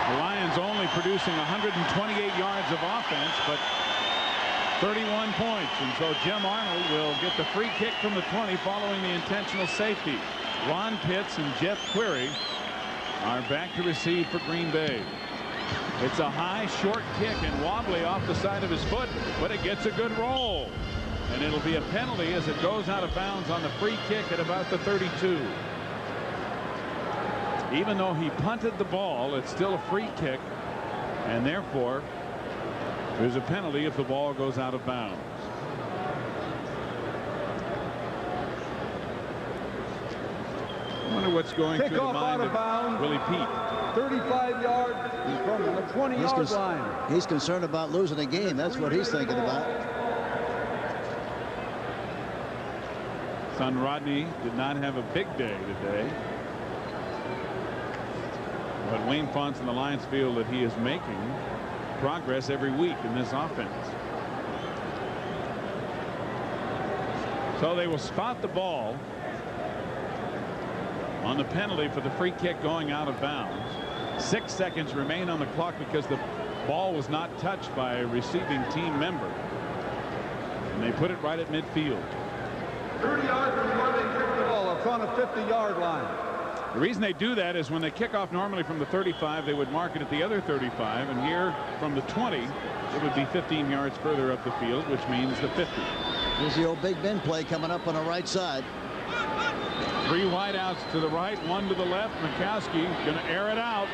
The Lions only producing 128 yards of offense, but 31 points. And so Jim Arnold will get the free kick from the 20 following the intentional safety. Ron Pitts and Jeff Query are back to receive for Green Bay. It's a high, short kick and wobbly off the side of his foot, but it gets a good roll. And it'll be a penalty as it goes out of bounds on the free kick at about the 32. Even though he punted the ball, it's still a free kick, and therefore there's a penalty if the ball goes out of bounds. I wonder what's going through the mind of Willie Peete. 35 yards from the 20-yard line. He's concerned about losing a game. That's what he's thinking about. Son Rodney did not have a big day today. But Wayne Fonts and the Lions feel that he is making progress every week in this offense. So they will spot the ball on the penalty for the free kick going out of bounds. 6 seconds remain on the clock because the ball was not touched by a receiving team member. And they put it right at midfield. 30 yards before they kick the ball. It's on a 50-yard line. The reason they do that is when they kick off normally from the 35, they would mark it at the other 35, and here from the 20, it would be 15 yards further up the field, which means the 50. Here's the old Big Ben play coming up on the right side. 3 wideouts to the right, 1 to the left. Majkowski going to air it out.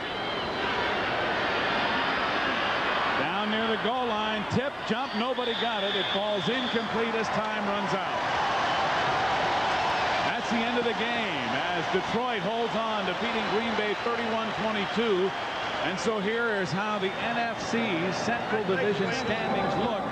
Down near the goal line, tip, jump, nobody got it. It falls incomplete as time runs out. That's the end of the game as Detroit holds on, defeating Green Bay 31-22. And so here is how the NFC Central Division standings look.